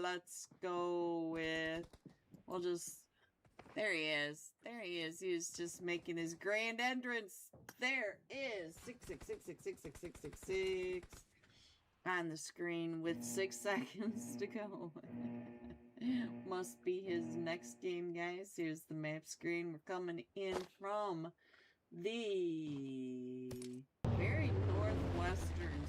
let's go with, we'll just, there he is. There he is. He was just making his grand entrance. There is 666666666 on the screen with 6 seconds to go. Must be his next game, guys. Here's the map screen. We're coming in from the very northwestern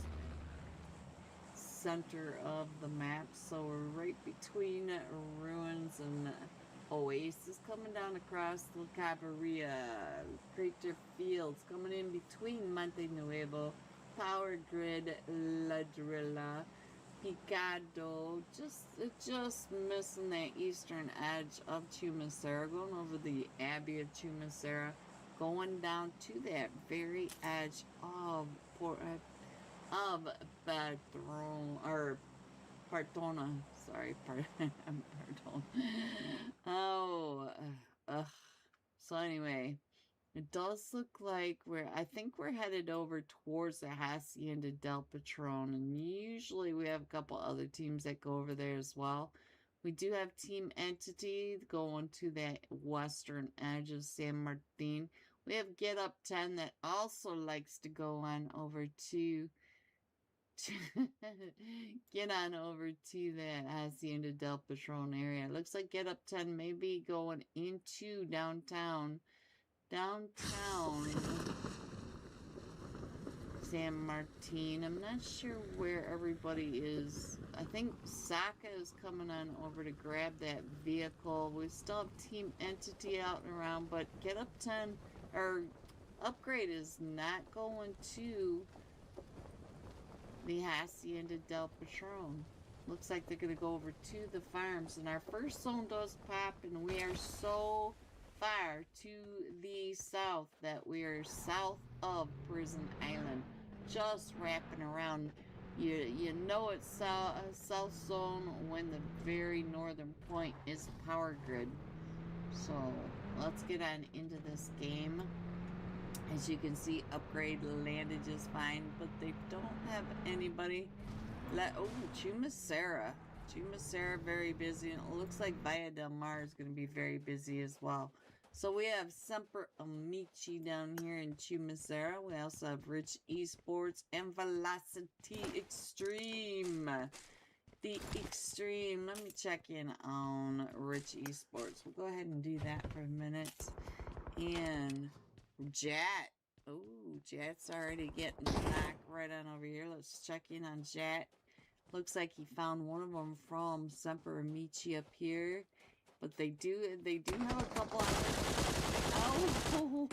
center of the map. So we're right between ruins and oasis, coming down across La Cabrera, Crater Fields, coming in between Monte Nuevo, Power Grid, La Drilla, Picado, just missing that eastern edge of Chumacera, going over the Abbey of Chumacera, going down to that very edge of Padron, or Partona, sorry, pardon. Oh, so anyway, it does look like I think we're headed over towards the Hacienda del Patron, and usually we have a couple other teams that go over there as well. We do have Team Entity going to that western edge of San Martin. We have Get Up 10 that also likes to go on over to get on over to that Hacienda del Patron area. It looks like Get Up 10 may be going into downtown San Martin. I'm not sure where everybody is. I think Saka is coming on over to grab that vehicle. We still have Team Entity out and around, but Get Up 10 or Upgrade is not going to the Hacienda del Patron. Looks like they're going to go over to the farms, and our first zone does pop, and we are so far to the south that we are south of Prison Island, just wrapping around. You know it's south zone when the very northern point is Power Grid. So let's get on into this game. As you can see, Upgrade landed just fine, but they don't have anybody. Oh, Chumacera. Chumacera very busy, and it looks like Valle del Mar is going to be very busy as well. So we have Semper Amici down here in Chumacera. We also have Rich Esports and Velocity Extreme. The Extreme. Let me check in on Rich Esports. We'll go ahead and do that for a minute. And Jat. Oh, Jat's already getting back right on over here. Let's check in on Jat. Looks like he found one of them from Semper Amici up here. But they do have a couple of... Oh!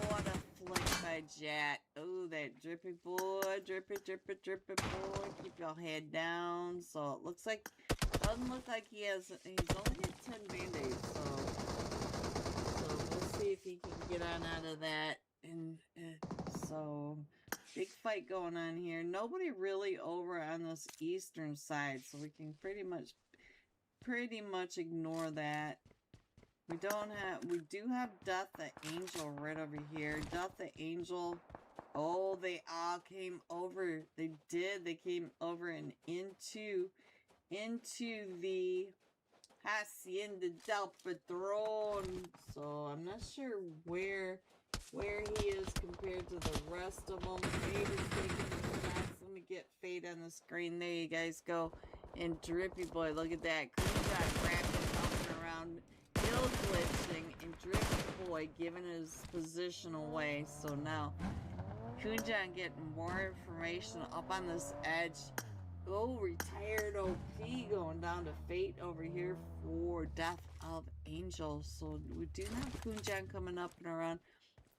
What a flick by Jat. Oh, that drippy boy. Drippy boy. Keep your head down. So it looks like... Doesn't look like he has... He's only got 10 band-aids, so we'll see if he can get on out of that. And so... Big fight going on here. Nobody really over on this eastern side, so we can pretty much ignore that. We do have Death the Angel right over here. Death the Angel. Oh, they all came over. They came over and into the Hacienda del Patron. So I'm not sure where he is compared to the rest of them. Fade is taking the shots. Let me get Fade on the screen. There you guys go. And Drippy Boy, look at that. Kunjan wrapping up and around, hill glitching, and Drippy Boy giving his position away. So now, Kunjan getting more information up on this edge. Oh, retired OP going down to Fate over here for Death of Angel. So we do have Kunjan coming up and around.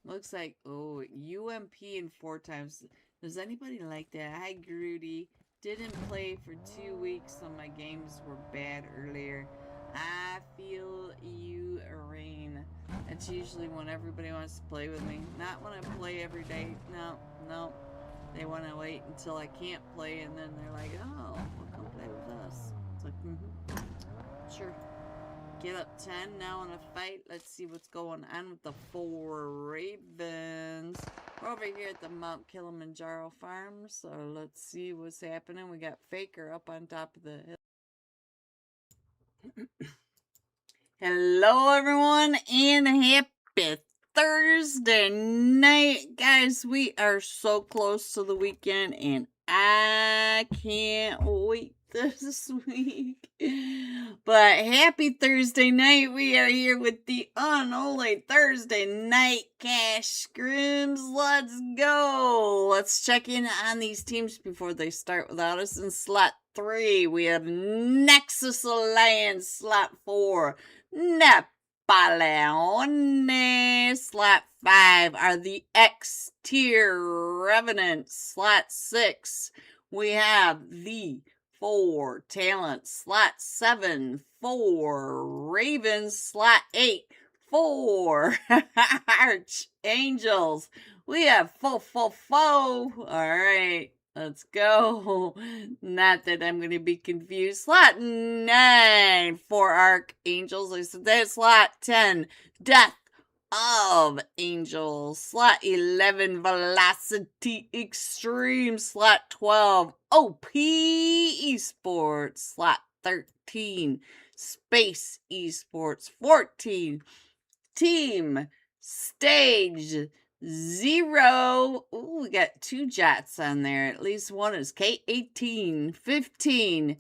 Looks like, oh, UMP in 4 times. Does anybody like that? Hi, Grudy. Didn't play for 2 weeks, so my games were bad earlier. I feel you, Rain. That's usually when everybody wants to play with me. Not when I play every day. No. They want to wait until I can't play, and then they're like, oh, well, come play with us. It's like, sure. Get Up 10 now in a fight. Let's see what's going on with the 4 Ravens. We're over here at the Mount Kilimanjaro farm, so let's see what's happening. We got Faker up on top of the hill. Hello, everyone, and happy Thursday night. Guys, we are so close to the weekend, and I can't wait this week. But happy Thursday night. We are here with the Unholy Thursday Night Cash Scrims. Let's go. Let's check in on these teams before they start without us. In slot 3, we have Nexus Alliance. Slot 4, Napoleone. Slot 5 are the X Tier Revenants. Slot 6, we have the 4 Talent. Slot 7, 4 Ravens. Slot 8, 4 Archangels. We have four. Alright, let's go. Not that I'm going to be confused. Slot 9, 4 Archangels. I said that. Slot 10, Death of Angels. Slot 11, Velocity Extreme. Slot 12, OP Esports. Slot 13, Space Esports. 14, Team Stage 0. Ooh, we got 2 Jets on there. At least one is K18. 15.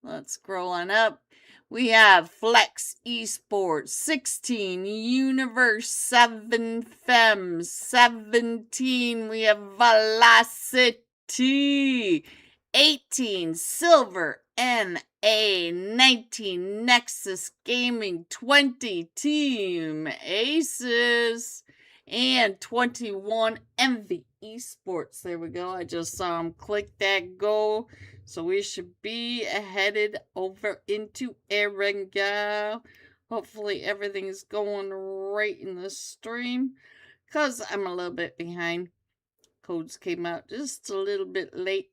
Let's scroll on up. We have Flex Esports. 16, Universe 7 Fem. 17, we have Velocity. 18, Silver NA. 19, Nexus Gaming. 20, Team Aces. And 21, MV Esports. There we go. I just saw him click that go. So we should be headed over into Erangel. Hopefully everything's going right in the stream, because I'm a little bit behind. Codes came out just a little bit late.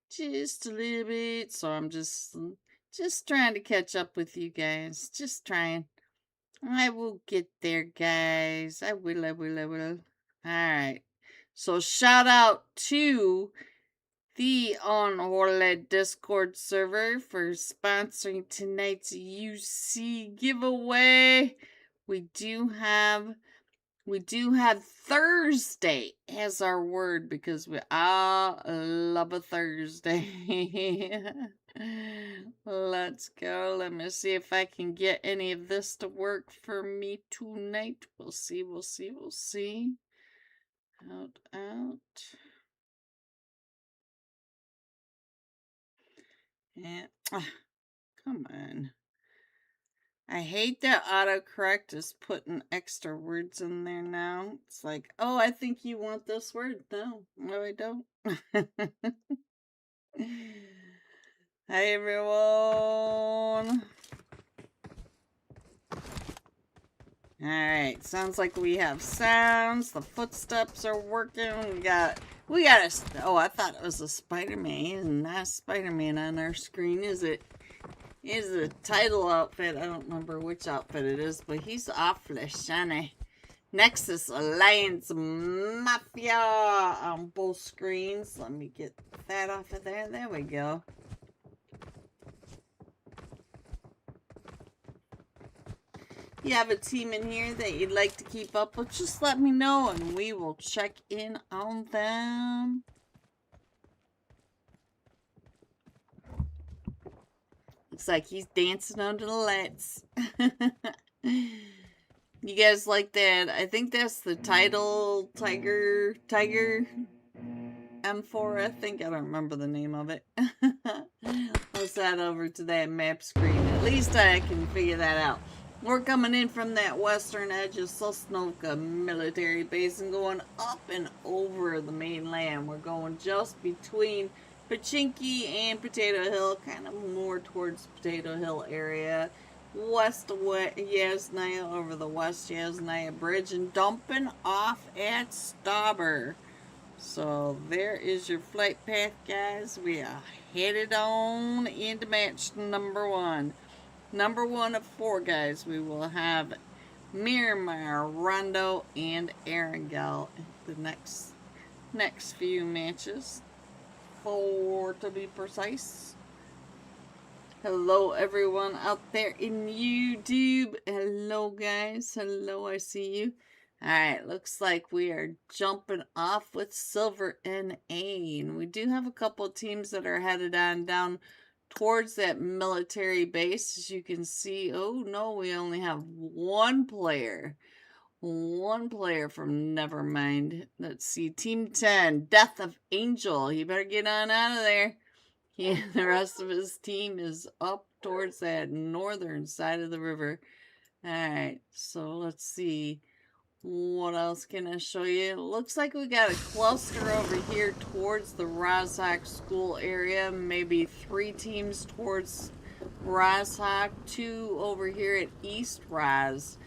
Just a little bit. So I'm just trying to catch up with you guys. Just trying. I will get there, guys. I will. Alright. So shout out to the Unholy Discord server for sponsoring tonight's UC giveaway. We do have Thursday as our word, because we all love a Thursday. Let's go. Let me see if I can get any of this to work for me tonight. We'll see. Out. And, come on. I hate that autocorrect is putting extra words in there now. It's like, oh, I think you want this word. No, I don't. Hi, everyone. Alright, sounds like we have sounds. The footsteps are working. We got a, oh, I thought it was a Spider-Man. He's not a Spider-Man on our screen, is it? He's the title outfit. I don't remember which outfit it is, but he's awfully shiny. Nexus Alliance Mafia on both screens. Let me get that off of there. There we go. You have a team in here that you'd like to keep up with, just let me know and we will check in on them. Looks like he's dancing under the lights. You guys like that? I think that's the title Tiger M4, I think. I don't remember the name of it. Let's head over to that map screen. At least I can figure that out. We're coming in from that western edge of Sosnovka military base and going up and over the mainland. We're going just between Pachinki and Potato Hill, kind of more towards Potato Hill area. West of Yasnaya, over the West Yasnaya Bridge, and dumping off at Stauber. So there is your flight path, guys. We are headed on into match number 1. Number 1 of 4, guys. We will have Miramar, Rondo, and Erangel the next few matches. 4 to be precise. Hello everyone out there in YouTube. Hello guys. Hello, I see you. Alright, looks like we are jumping off with silver and A. And we do have a couple teams that are headed on down towards that military base. As you can see, oh no, we only have one player. One player from Nevermind. Let's see, Team 10, Death of Angel. You better get on out of there. Yeah, the rest of his team is up towards that northern side of the river. Alright, so let's see. What else can I show you? It looks like we got a cluster over here towards the Rozhok school area. Maybe 3 teams towards Rozhok, 2 over here at East Roz.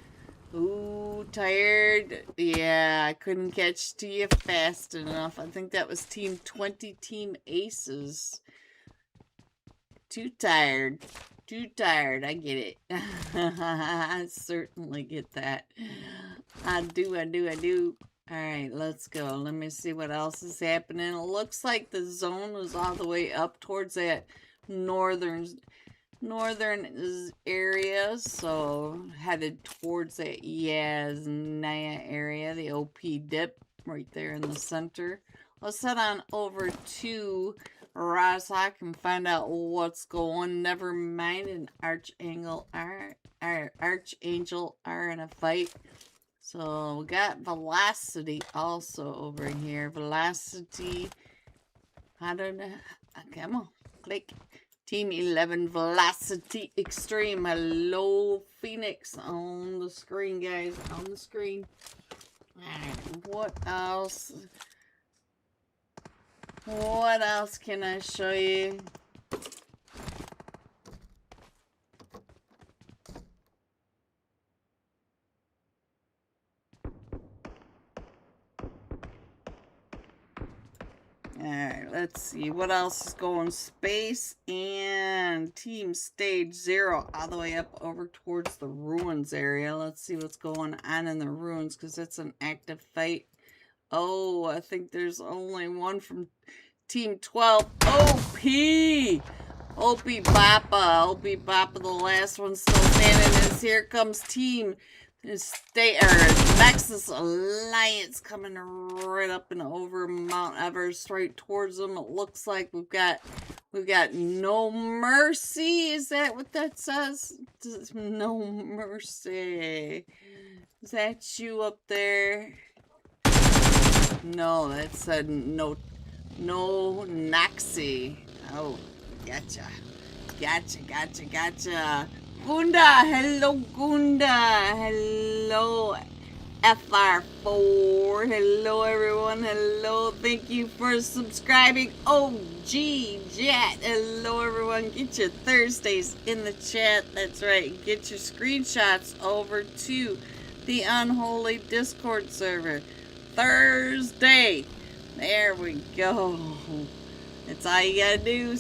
Ooh, tired. Yeah, I couldn't catch to you fast enough. I think that was Team 20, Team Aces. Too tired. Too tired. I get it. I certainly get that. I do. Alright, let's go. Let me see what else is happening. It looks like the zone is all the way up towards that northern area, so headed towards that Yasnaya area, the OP dip right there in the center. Let's head on over to Rozhok and find out what's going. Nevermind and Archangel are in a fight. So we got Velocity also over here. Velocity, I don't know. Come on, click. Team 11 Velocity Extreme. Hello, Phoenix on the screen, guys. On the screen. Alright, what else? What else can I show you? Alright, let's see. What else is going? Space and Team Stage 0 all the way up over towards the ruins area. Let's see what's going on in the ruins because it's an active fight. Oh, I think there's only one from Team 12. OP! OP Bappa. OP Bappa, the last one still standing. Is here comes Team Nexus Alliance coming right up and over Mount Everest right towards them. It looks like we've got No Mercy. Is that what that says? No Mercy. Is that you up there? No, that said no Naxi. Oh, gotcha. Gunda, hello Gunda, hello FR4, hello everyone, hello, thank you for subscribing. OG Jet, hello everyone, get your Thursdays in the chat, that's right, get your screenshots over to the Unholy Discord server. Thursday, there we go. That's all you gotta do.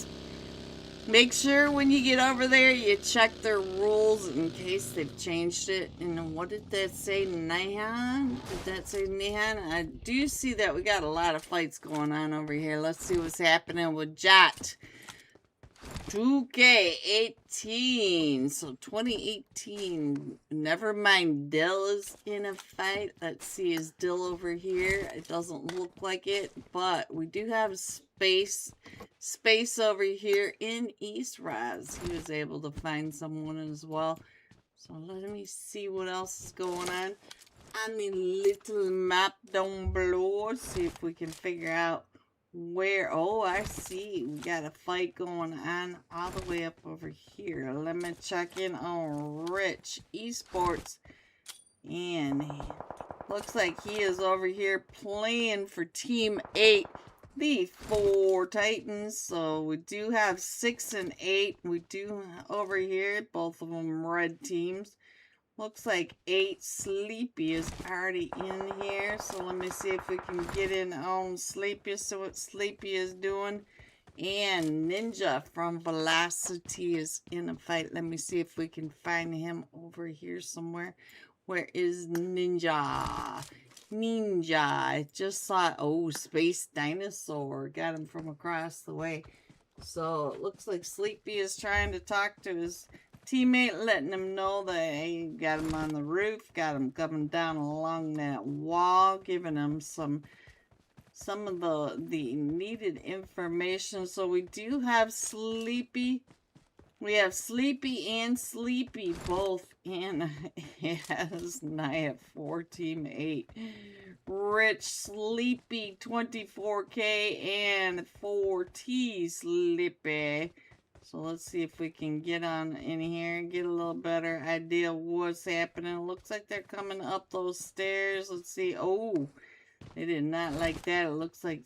Make sure when you get over there, you check their rules in case they've changed it. And what did that say, Nihan? Did that say Nihan? I do see that we got a lot of fights going on over here. Let's see what's happening with Jot. 2K18. So 2018. Nevermind. Dill is in a fight. Let's see, is Dill over here? It doesn't look like it, but we do have space over here in East Raz. He was able to find someone as well. So let me see what else is going on the little map down below. Let's see if we can figure out where. Oh, I see. We got a fight going on all the way up over here. Let me check in on Rich Esports. And looks like he is over here playing for Team 8. The 4 Titans. So we do have 6 and 8. We do over here, both of them red teams. Looks like 8 Sleepy is already in here. So let me see if we can get in on Sleepy, so what Sleepy is doing. And Ninja from Velocity is in a fight. Let me see if we can find him over here somewhere. Where is Ninja? I just saw, oh, Space Dinosaur. Got him from across the way. So it looks like Sleepy is trying to talk to his teammate, letting him know that he got him on the roof, got him coming down along that wall, giving him some of the needed information. So we do have Sleepy. We have Sleepy and Sleepy both in as Naya 4 Team 8. Rich Sleepy 24K and 4T Sleepy. So let's see if we can get on in here and get a little better idea of what's happening. It looks like they're coming up those stairs. Let's see. Oh, they did not like that. It looks like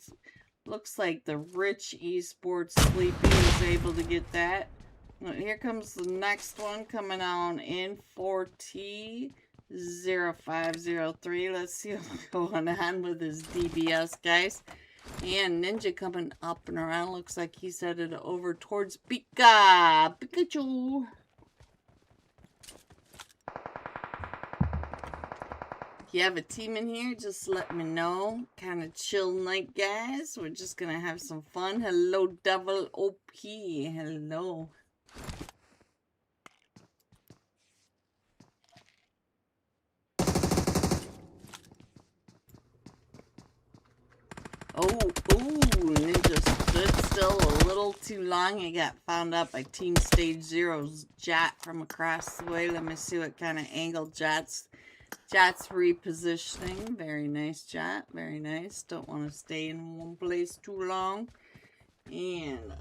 the Rich Esports Sleepy was able to get that. Here comes the next one coming on in 4T0503. Let's see what's going on with his DBS, guys. And Ninja coming up and around. Looks like he's headed over towards Pikachu. If you have a team in here, just let me know. Kind of chill night, guys. We're just going to have some fun. Hello, Devil OP. Hello. Oh, Ninja stood still a little too long. He got found out by Team Stage Zero's Jot from across the way. Let me see what kind of angle Jot's repositioning. Very nice, Jot. Very nice. Don't want to stay in one place too long. And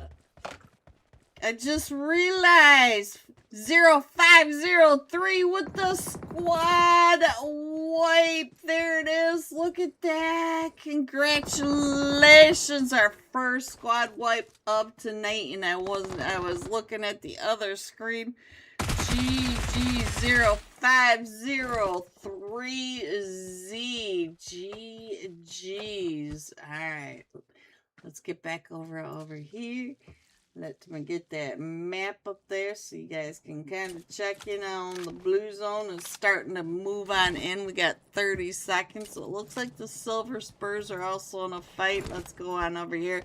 I just realized 0503 with the squad wipe. There it is. Look at that. Congratulations. Our first squad wipe of tonight. And I was looking at the other screen. GG0503Z. GG's. Alright. Let's get back over here. Let me get that map up there so you guys can kind of check in on the blue zone. It's starting to move on in. We got 30 seconds. So it looks like the Silver Spurs are also in a fight. Let's go on over here.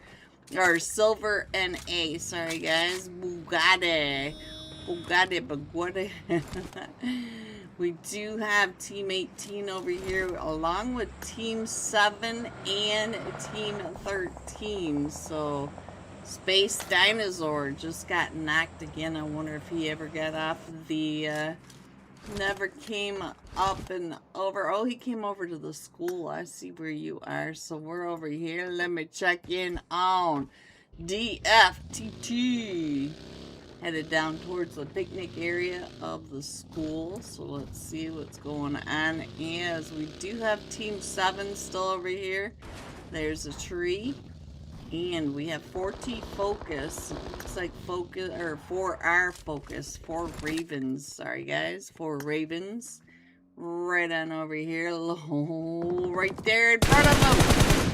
Or Silver NA. Sorry, guys. Bugatti. We do have Team 18 over here along with Team 7 and Team 13. So Space Dinosaur just got knocked again. I wonder if he ever got off the, never came up and over. Oh, he came over to the school. I see where you are. So we're over here. Let me check in on DFTT. Headed down towards the picnic area of the school. So let's see what's going on. As we do have Team 7 still over here. There's a tree. And we have 4T Focus. Looks like focus, or 4R Focus. 4 Ravens. Sorry, guys. 4 Ravens. Right on over here. Oh, right there in front of them.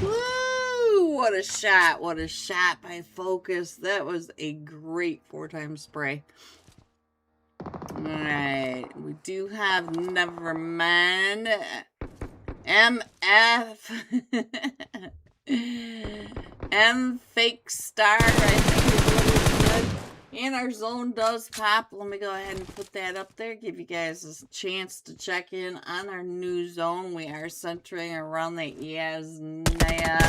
Woo! What a shot. What a shot by Focus. That was a great 4-time spray. Alright. We do have Nevermind. MF. M Fake Star, I think is what it's good. And our zone does pop. Let me go ahead and put that up there. Give you guys a chance to check in on our new zone. We are centering around the Yasnaya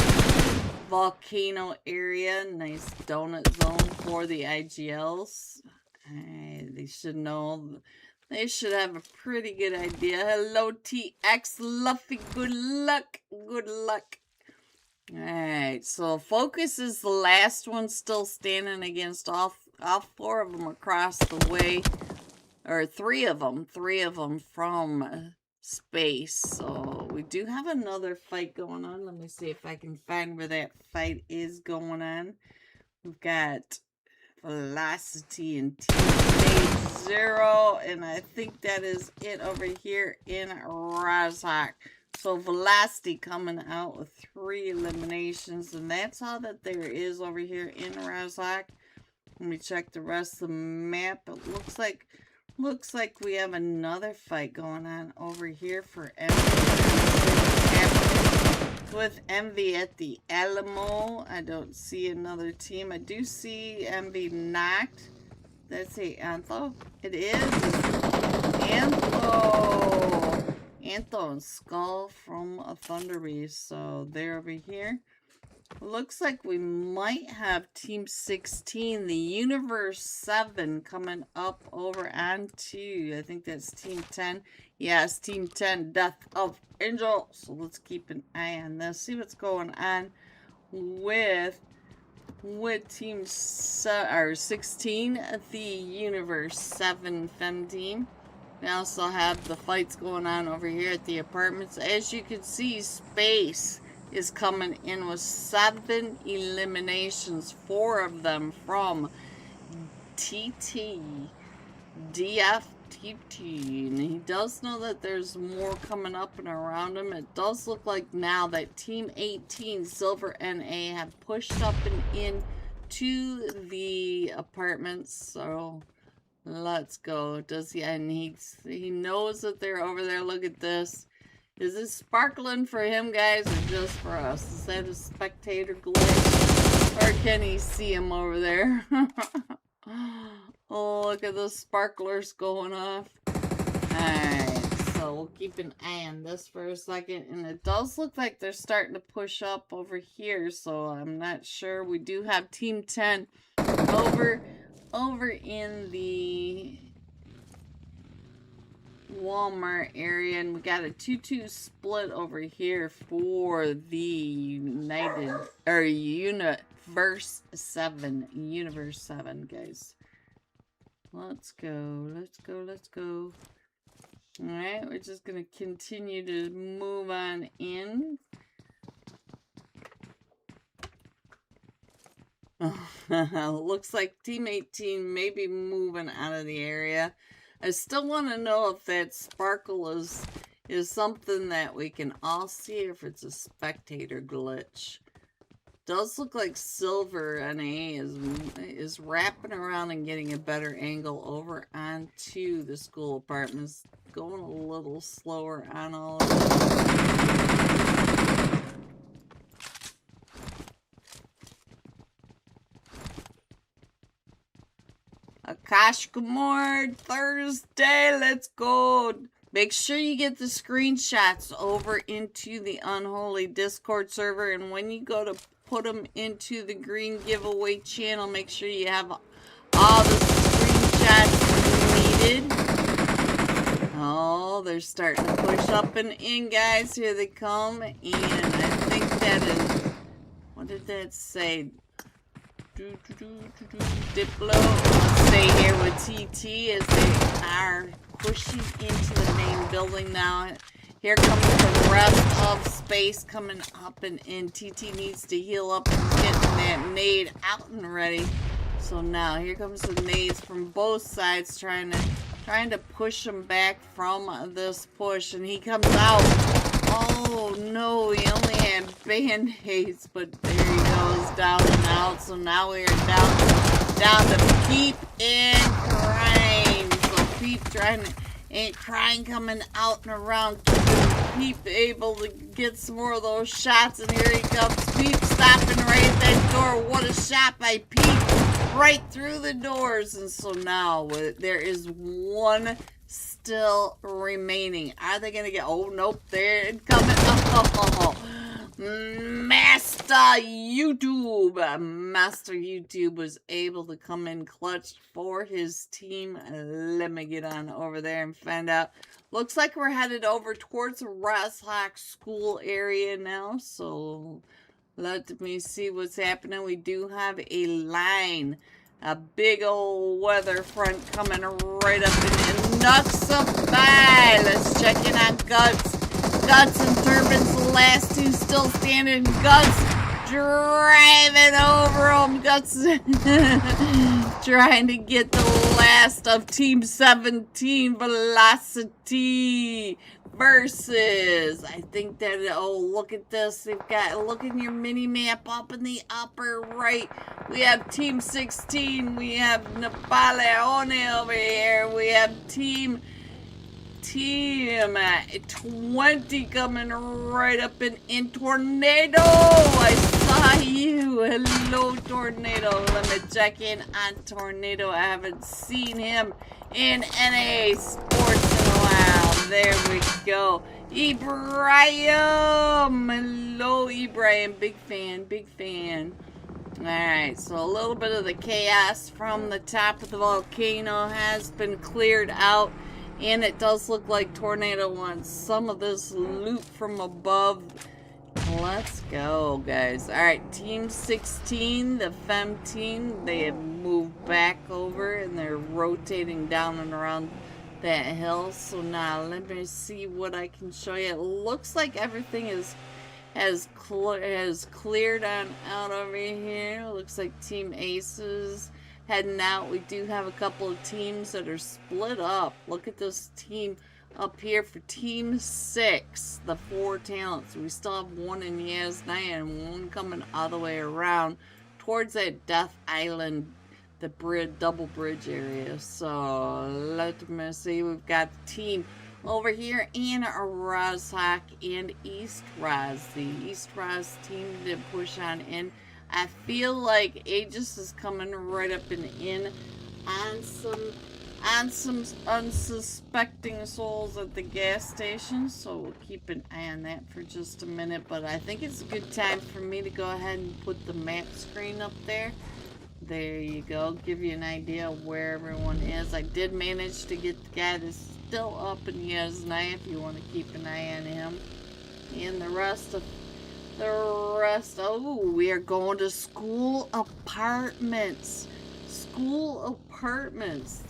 volcano area. Nice donut zone for the IGLs. They should know. They should have a pretty good idea. Hello, TX Luffy. Good luck. Good luck. Alright, so Focus is the last one still standing against all 4 of them across the way. Or 3 of them from space. So we do have another fight going on. Let me see if I can find where that fight is going on. We've got Velocity and Team Stage 0. And I think that is it over here in Rozhok. So Velocity coming out with 3 eliminations, and that's all that there is over here in Rozhok. Let me check the rest of the map. It looks like we have another fight going on over here for everyone. left with Envy at the Alamo. I don't see another team. I do see Envy knocked. That's a Antho. It is. Antho. Antho and Skull from a Thunder Beast. So they're over here. Looks like we might have Team 16, the Universe 7, coming up over on 2. I think that's Team 10. Yes, Team 10, Death of Angel. So let's keep an eye on this. See what's going on with Team 16, the Universe 7 Fem Team. We also have the fights going on over here at the apartments. As you can see, Space is coming in with 7 eliminations, 4 of them from TT, DFTT, and he does know that there's more coming up and around him. It does look like now that Team 18, Silver NA, have pushed up and in to the apartments, so let's go. Does he? And he knows that they're over there. Look at this. Is this sparkling for him, guys, or just for us? Is that a spectator glitch? Or can he see him over there? Oh, look at the sparklers going off. Alright, so we'll keep an eye on this for a second. And it does look like they're starting to push up over here, so I'm not sure. We do have Team 10 over in the Walmart area, and we got a 2-2 split over here for the Universe 7, guys. Let's go. Alright, we're just gonna continue to move on in. Looks like Team 18 may be moving out of the area. I still want to know if that sparkle is something that we can all see, or if it's a spectator glitch. Does look like Silver NA is wrapping around and getting a better angle over onto the school apartments. Going a little slower on all of this. Akash Kumar, Thursday, let's go. Make sure you get the screenshots over into the Unholy Discord server, and when you go to put them into the green giveaway channel, make sure you have all the screenshots needed. Oh, they're starting to push up and in, guys. Here they come, and I think that is, what did that say? Diplo. Let's stay here with TT as they are pushing into the main building now. Here comes the rest of Space coming up, and TT needs to heal up and get that nade out and ready. So now here comes the nades from both sides, trying to push him back from this push, and he comes out. Oh no, he only had band-aids, but there he goes, down and out. So now we are down to Peep and Crying. So Peep Crying coming out and around, keeping Peep able to get some more of those shots. And here he comes, Peep stopping right at that door. What a shot by Peep, right through the doors. And so now there is one still remaining. Are they gonna get? Oh nope, they're coming. Oh, Master YouTube was able to come in clutch for his team. Let me get on over there and find out. Looks like we're headed over towards the Roshawk School area now, so let me see what's happening. We do have a line. A big old weather front coming right up and knocks up by. Let's check in on Guts. Guts and Turbans, the last two still standing. Guts driving over them. Guts trying to get the last of Team 17 Velocity versus, I think that, oh, look at this. They've got, look at your mini map up in the upper right. We have Team 16. We have Napoleone over here. We have Team Team 20 coming right up in Tornado. I saw you. Hello, Tornado. Let me check in on Tornado. I haven't seen him in NA Sports in a while. There we go. Ibrahim. Hello, Ibrahim. Big fan, big fan. Alright, so a little bit of the chaos from the top of the volcano has been cleared out. And it does look like Tornado wants some of this loot from above. Let's go, guys. Alright, Team 16, the Fem team, they have moved back over and they're rotating down and around that hill. So now let me see what I can show you. It looks like everything has cleared on out over here. Looks like Team Aces heading out. We do have a couple of teams that are split up. Look at this team up here for Team 6, the 4 talents. We still have one in Yasnaya and one coming all the way around towards that Death Island, the double bridge area. So let me see. We've got the team over here in Rozhak and East Roz. The East Roz team did push on in. I feel like Aegis is coming right up and in on some unsuspecting souls at the gas station. So we'll keep an eye on that for just a minute. But I think it's a good time for me to go ahead and put the map screen up there. There you go. Give you an idea of where everyone is. I did manage to get the guy that's still up in Yasnaya if you want to keep an eye on him. And the rest, oh, we are going to school apartments. School apartments.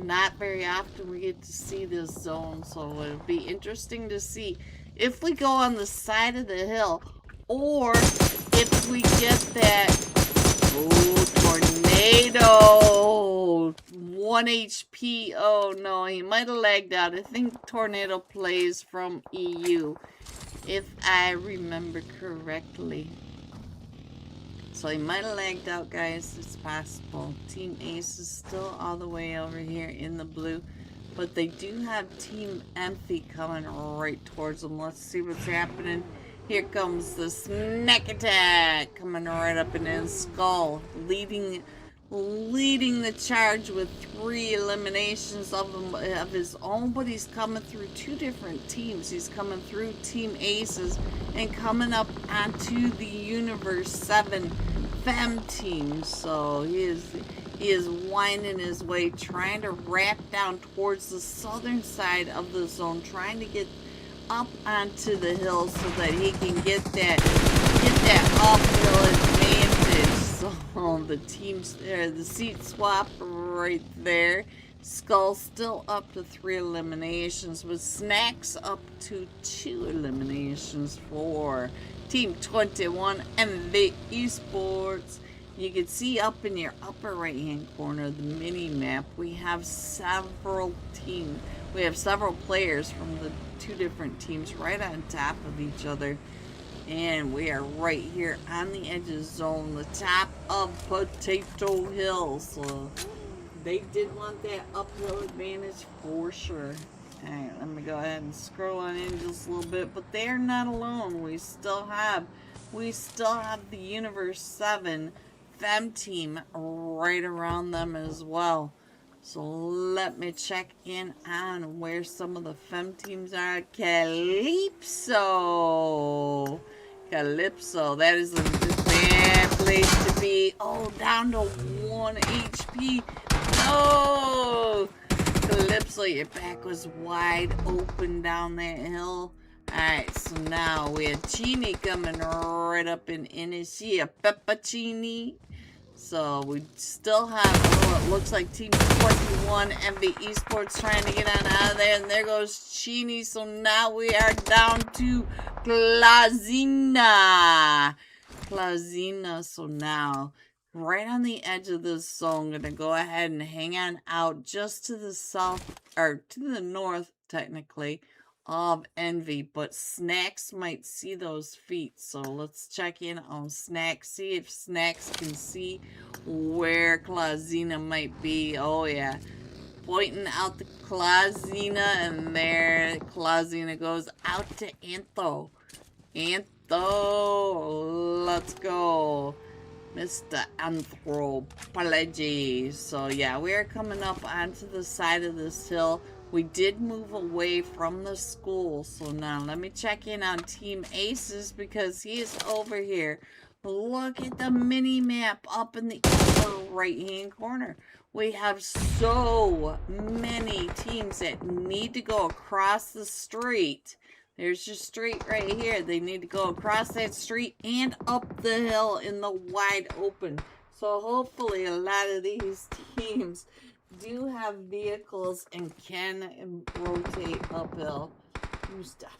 Not very often we get to see this zone, so it'll be interesting to see if we go on the side of the hill or if we get that. Oh, Tornado! 1 HP. Oh no, he might have lagged out. I think Tornado plays from EU, if I remember correctly. So he might have lagged out, guys. It's possible. Team Ace is still all the way over here in the blue. But they do have Team Empty coming right towards them. Let's see what's happening. Here comes the snack attack coming right up in his skull, leading the charge with 3 eliminations of his own. But he's coming through 2 different teams. He's coming through Team Aces and coming up onto the Universe 7 Fem team. So he is winding his way, trying to wrap down towards the southern side of the zone, trying to get up onto the hill so that he can get that uphill advantage. So the teams there, the seat swap right there. Skull still up to 3 eliminations, with Snacks up to 2 eliminations for Team 21 and the Esports. You can see up in your upper right hand corner the mini map. We have several teams. We have several players from the 2 different teams right on top of each other. And we are right here on the edge of zone, the top of Potato Hill. So they did want that uphill advantage for sure. Alright, let me go ahead and scroll on in just a little bit. But they're not alone. We still have the Universe 7 Fem team right around them as well. So let me check in on where some of the Fem teams are. Calypso, that is a bad place to be. Oh, down to 1 HP. No, Calypso, your back was wide open down that hill. Alright, so now we have Chini coming right up in is she a Peppuccini? So we still have, oh, it looks like Team 21 MV Esports trying to get on out of there. And there goes Chini. So now we are down to Plazina. So now, right on the edge of this zone, I'm going to go ahead and hang on out just to the south, or to the north, technically, of Envy, but Snacks might see those feet. So let's check in on Snacks, see if Snacks can see where Clausina might be. Oh yeah, pointing out the Clausina, and there Clausina goes out to Antho. Antho, let's go. Mr. Anthropology. So yeah, we are coming up onto the side of this hill. We did move away from the school. So now let me check in on Team Aces because he is over here. Look at the mini map up in the upper right hand corner. We have so many teams that need to go across the street. There's your street right here. They need to go across that street and up the hill in the wide open. So hopefully a lot of these teams do have vehicles and can rotate uphill. You stop.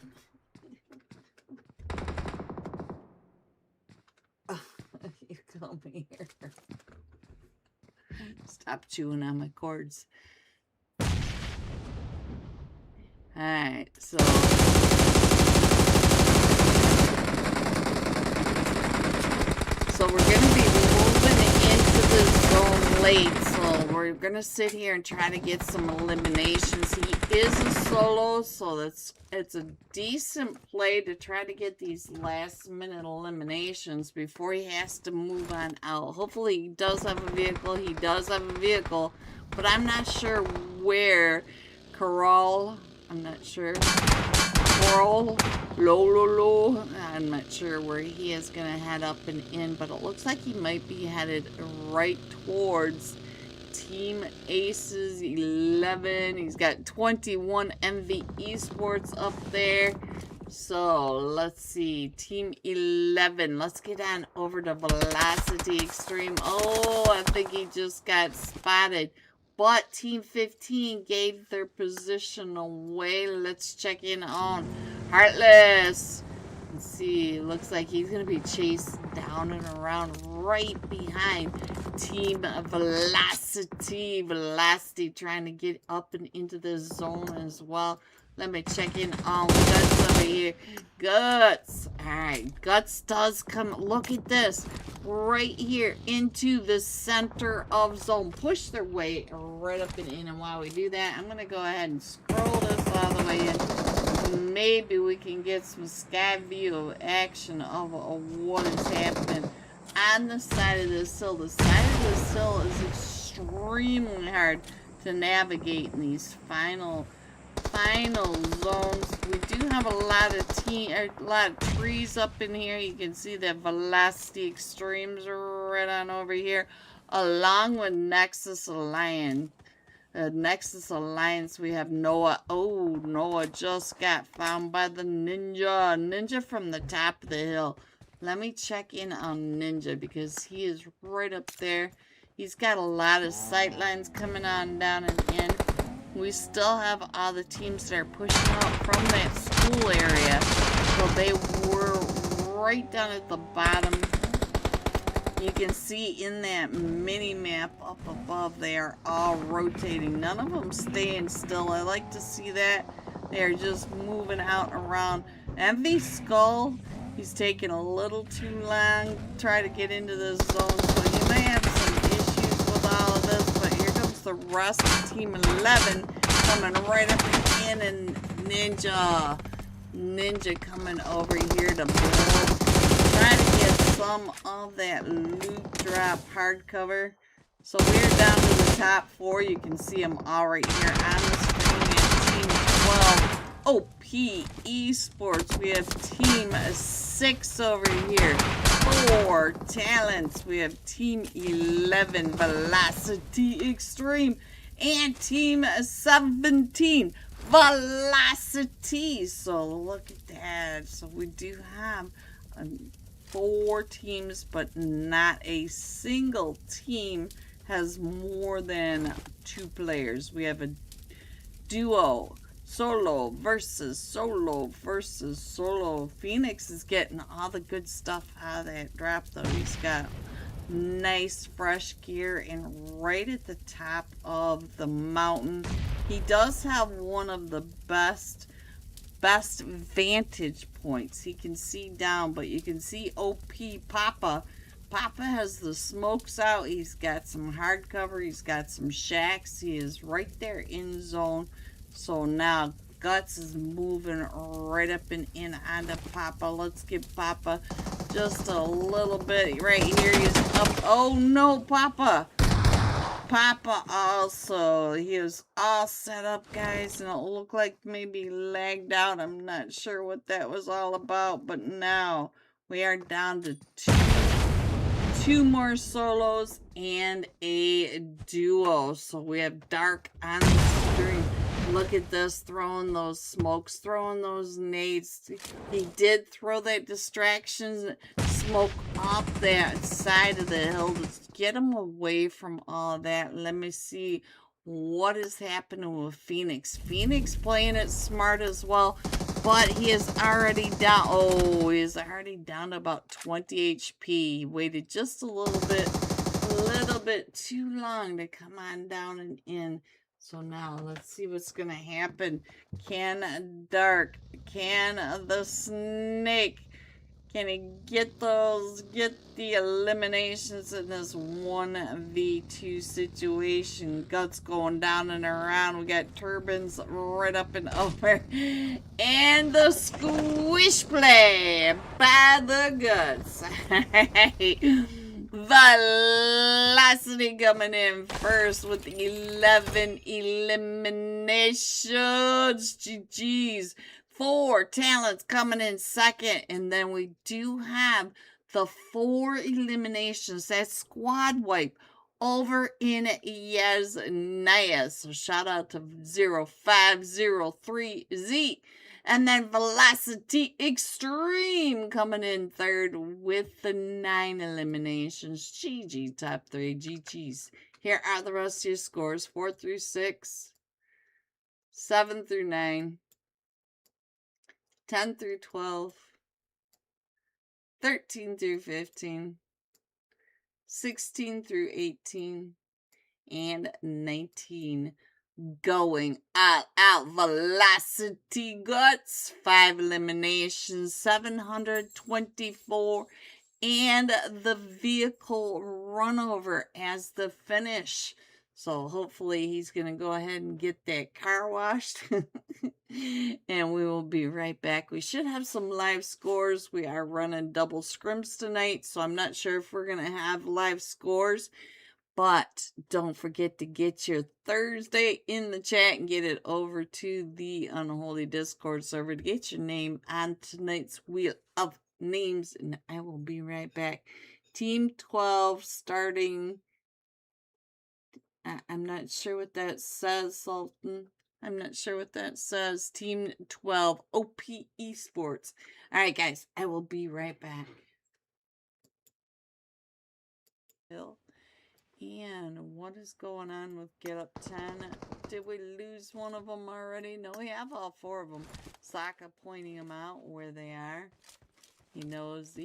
You come here. Stop chewing on my cords. Alright, so we're going to be moving into the zone late, so we're going to sit here and try to get some eliminations. He is a solo, so it's a decent play to try to get these last minute eliminations before he has to move on out. Hopefully he does have a vehicle. He does have a vehicle, but I'm not sure where. Corral, I'm not sure. Coral, Lolo, I'm not sure where he is going to head up and in, but it looks like he might be headed right towards Team Aces 11. He's got 21 MV Esports up there. So let's see, Team 11. Let's get on over to Velocity Extreme. Oh, I think he just got spotted. But Team 15 gave their position away. Let's check in on Heartless. Let's see. Looks like he's going to be chased down and around right behind Team Velocity. Velocity trying to get up and into the zone as well. Let me check in on Guts over here. Guts. Alright, Guts does come. Look at this. Right here into the center of zone. Push their way right up and in. And while we do that, I'm going to go ahead and scroll this all the way in. Maybe we can get some sky view of action of what is happening on the side of this hill. The side of this hill is extremely hard to navigate in these final zones. We do have a lot of trees up in here. You can see that Velocity Extremes are right on over here, along with Nexus Alliance. Nexus Alliance, we have Noah. Oh, Noah just got found by the Ninja. Ninja from the top of the hill. Let me check in on Ninja because he is right up there. He's got a lot of sight lines coming on down and in. We still have all the teams that are pushing out from that school area. So they were right down at the bottom. You can see in that mini map up above, they are all rotating. None of them staying still. I like to see that. They're just moving out around. MV Skull, he's taking a little too long to try to get into this zone. So you may have some issues with all of this, but here comes the rest of Team 11 coming right up in, and Ninja coming over here to build. Try to get some of that loot drop hardcover. So we're down to the top 4. You can see them all right here on the screen. We have Team 12, OP Esports. We have Team 6 over here, 4 Talents. We have Team 11, Velocity Extreme. And Team 17, Velocity. So look at that. So we do have 4 teams, but not a single team has more than 2 players. We have a duo, solo versus solo versus solo. Phoenix is getting all the good stuff out of that drop, though. He's got nice fresh gear, and right at the top of the mountain, he does have one of the best vantage points. He can see down, but you can see OP Papa Papa has the smokes out. He's got some hardcover. He's got some shacks. He is right there in zone. So now Guts is moving right up and in onto Papa. Let's give Papa just a little bit. Right here, he's up. Oh no, Papa! Papa also, he was all set up, guys, and it looked like maybe lagged out. I'm not sure what that was all about, but now we are down to two more solos and a duo. So we have Dark on the screen. Look at this, throwing those smokes, throwing those nades. He did throw that distraction smoke off that side of the hill to get him away from all that. Let me see what is happening with Phoenix. Phoenix playing it smart as well, but he is already down. Oh, he is already down to about 20 HP. He waited just a little bit too long to come on down and in. So now let's see what's going to happen. Can Dark, can the Snake, can he get the eliminations in this 1v2 situation? Guts going down and around. We got Turbines right up and over. And the squish play by the Guts. Velocity coming in first with 11 eliminations. GG's. 4 talents coming in second. And then we do have the 4 eliminations. That's squad wipe over in Yasnaya. So shout out to 0503Z. And then Velocity Extreme coming in third with the 9 eliminations. GG, top 3. GG's. Here are the rest of your scores. 4 through 6. 7 through 9. 10 through 12. 13 through 15. 16 through 18. And 19. Going all out. Velocity Guts, 5 eliminations, 724, and the vehicle runover as the finish. So hopefully he's going to go ahead and get that car washed. And we will be right back. We should have some live scores. We are running double scrims tonight, so I'm not sure if we're going to have live scores. But don't forget to get your Thursday in the chat and get it over to the Unholy Discord server to get your name on tonight's Wheel of Names. And I will be right back. Team 12 starting. I'm not sure what that says, Sultan. I'm not sure what that says. Team 12, OP Esports. All right, guys, I will be right back. And what is going on with Get Up 10? Did we lose one of them already? No, we have all 4 of them. Sokka pointing them out where they are. He knows.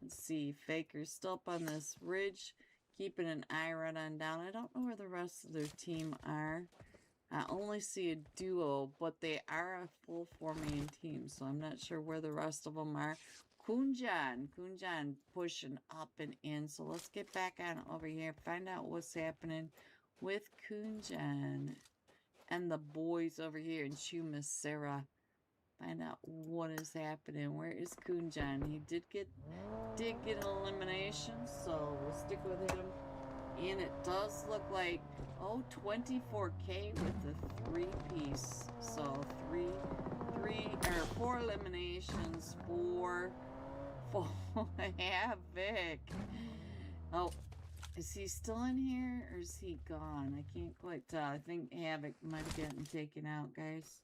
Let's see. Faker's still up on this ridge. Keeping an eye right on down. I don't know where the rest of their team are. I only see a duo, but they are a full 4-man team. So I'm not sure where the rest of them are. Kunjan pushing up and in. So let's get back on over here. Find out what's happening with Kunjan and the boys over here in Shumasera. Find out what is happening. Where is Kunjan? He did get an elimination, so we'll stick with him. And it does look like 24K with the 3-piece. So 4 eliminations, 4 Havoc. Oh, is he still in here or is he gone? I can't quite tell. I think Havoc might have gotten taken out, guys.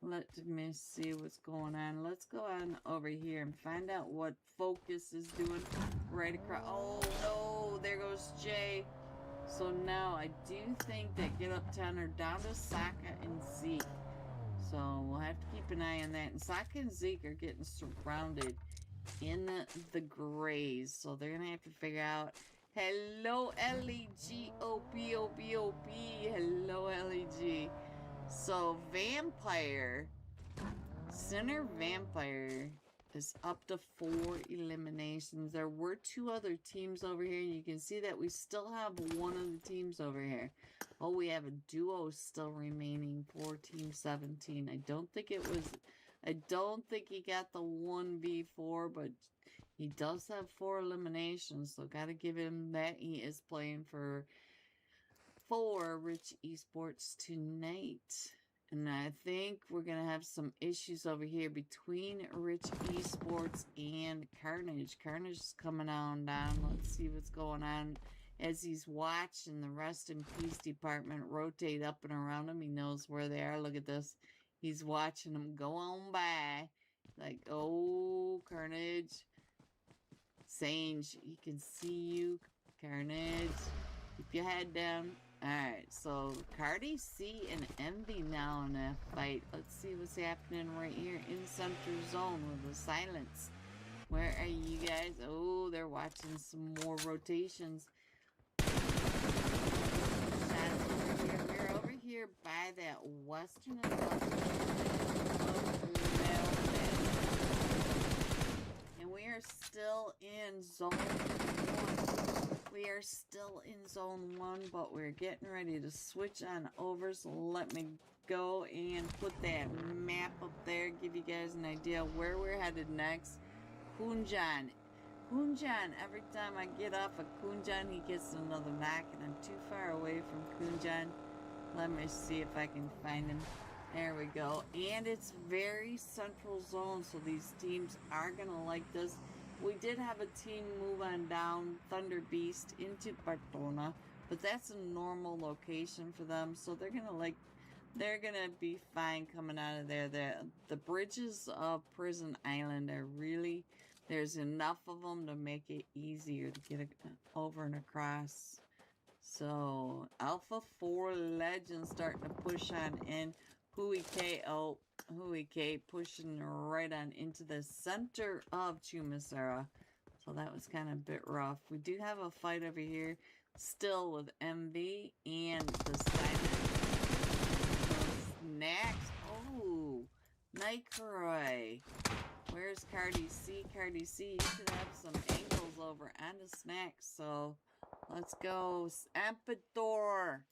Let me see what's going on. Let's go on over here and find out what Focus is doing right across. Oh no, there goes Jay. So now I do think that Get Up 10 are down to Sokka and Zeke. So we'll have to keep an eye on that. And Sokka and Zeke are getting surrounded in the grays. So they're going to have to figure out. Hello, L-E-G-O-B-O-B-O-B. Hello, L-E-G. So Vampire. Center Vampire is up to 4 eliminations. There were 2 other teams over here. You can see that we still have one of the teams over here. Oh, we have a duo still remaining for Team 17. I don't think he got the 1v4, but he does have 4 eliminations, so gotta give him that. He is playing for Rich Esports tonight. And I think we're going to have some issues over here between Rich Esports and Carnage. Carnage is coming on down. Let's see what's going on. As he's watching the Rest in Peace department rotate up and around him, he knows where they are. Look at this. He's watching them go on by. Like, oh, Carnage. Sage, he can see you. Carnage. Keep your head down. Alright, so Cardi C and Envy now in a fight. Let's see what's happening right here in Central Zone with the silence. Where are you guys? Oh, they're watching some more rotations. We're over here by that western and and we are still in Zone 1. We are still in Zone 1, but we're getting ready to switch on over. So let me go and put that map up there, give you guys an idea where we're headed next. Kunjan. Every time I get off of Kunjan, he gets another knock, and I'm too far away from Kunjan. Let me see if I can find him. There we go. And it's very central zone, so these teams are going to like this. We did have a team move on down Thunder Beast into Bartona, but that's a normal location for them, so they're gonna be fine coming out of there. The bridges of Prison Island are really, there's enough of them to make it easier to get over and across. So Alpha 4 Legends starting to push on in. Hui K pushing right on into the center of Chumasara. So that was kind of a bit rough. We do have a fight over here still with MV and the silent Snacks. Oh, Nightcroy. Where's Cardi C? Cardi C, you should have some angles over and a snack. So let's go. Ampedor.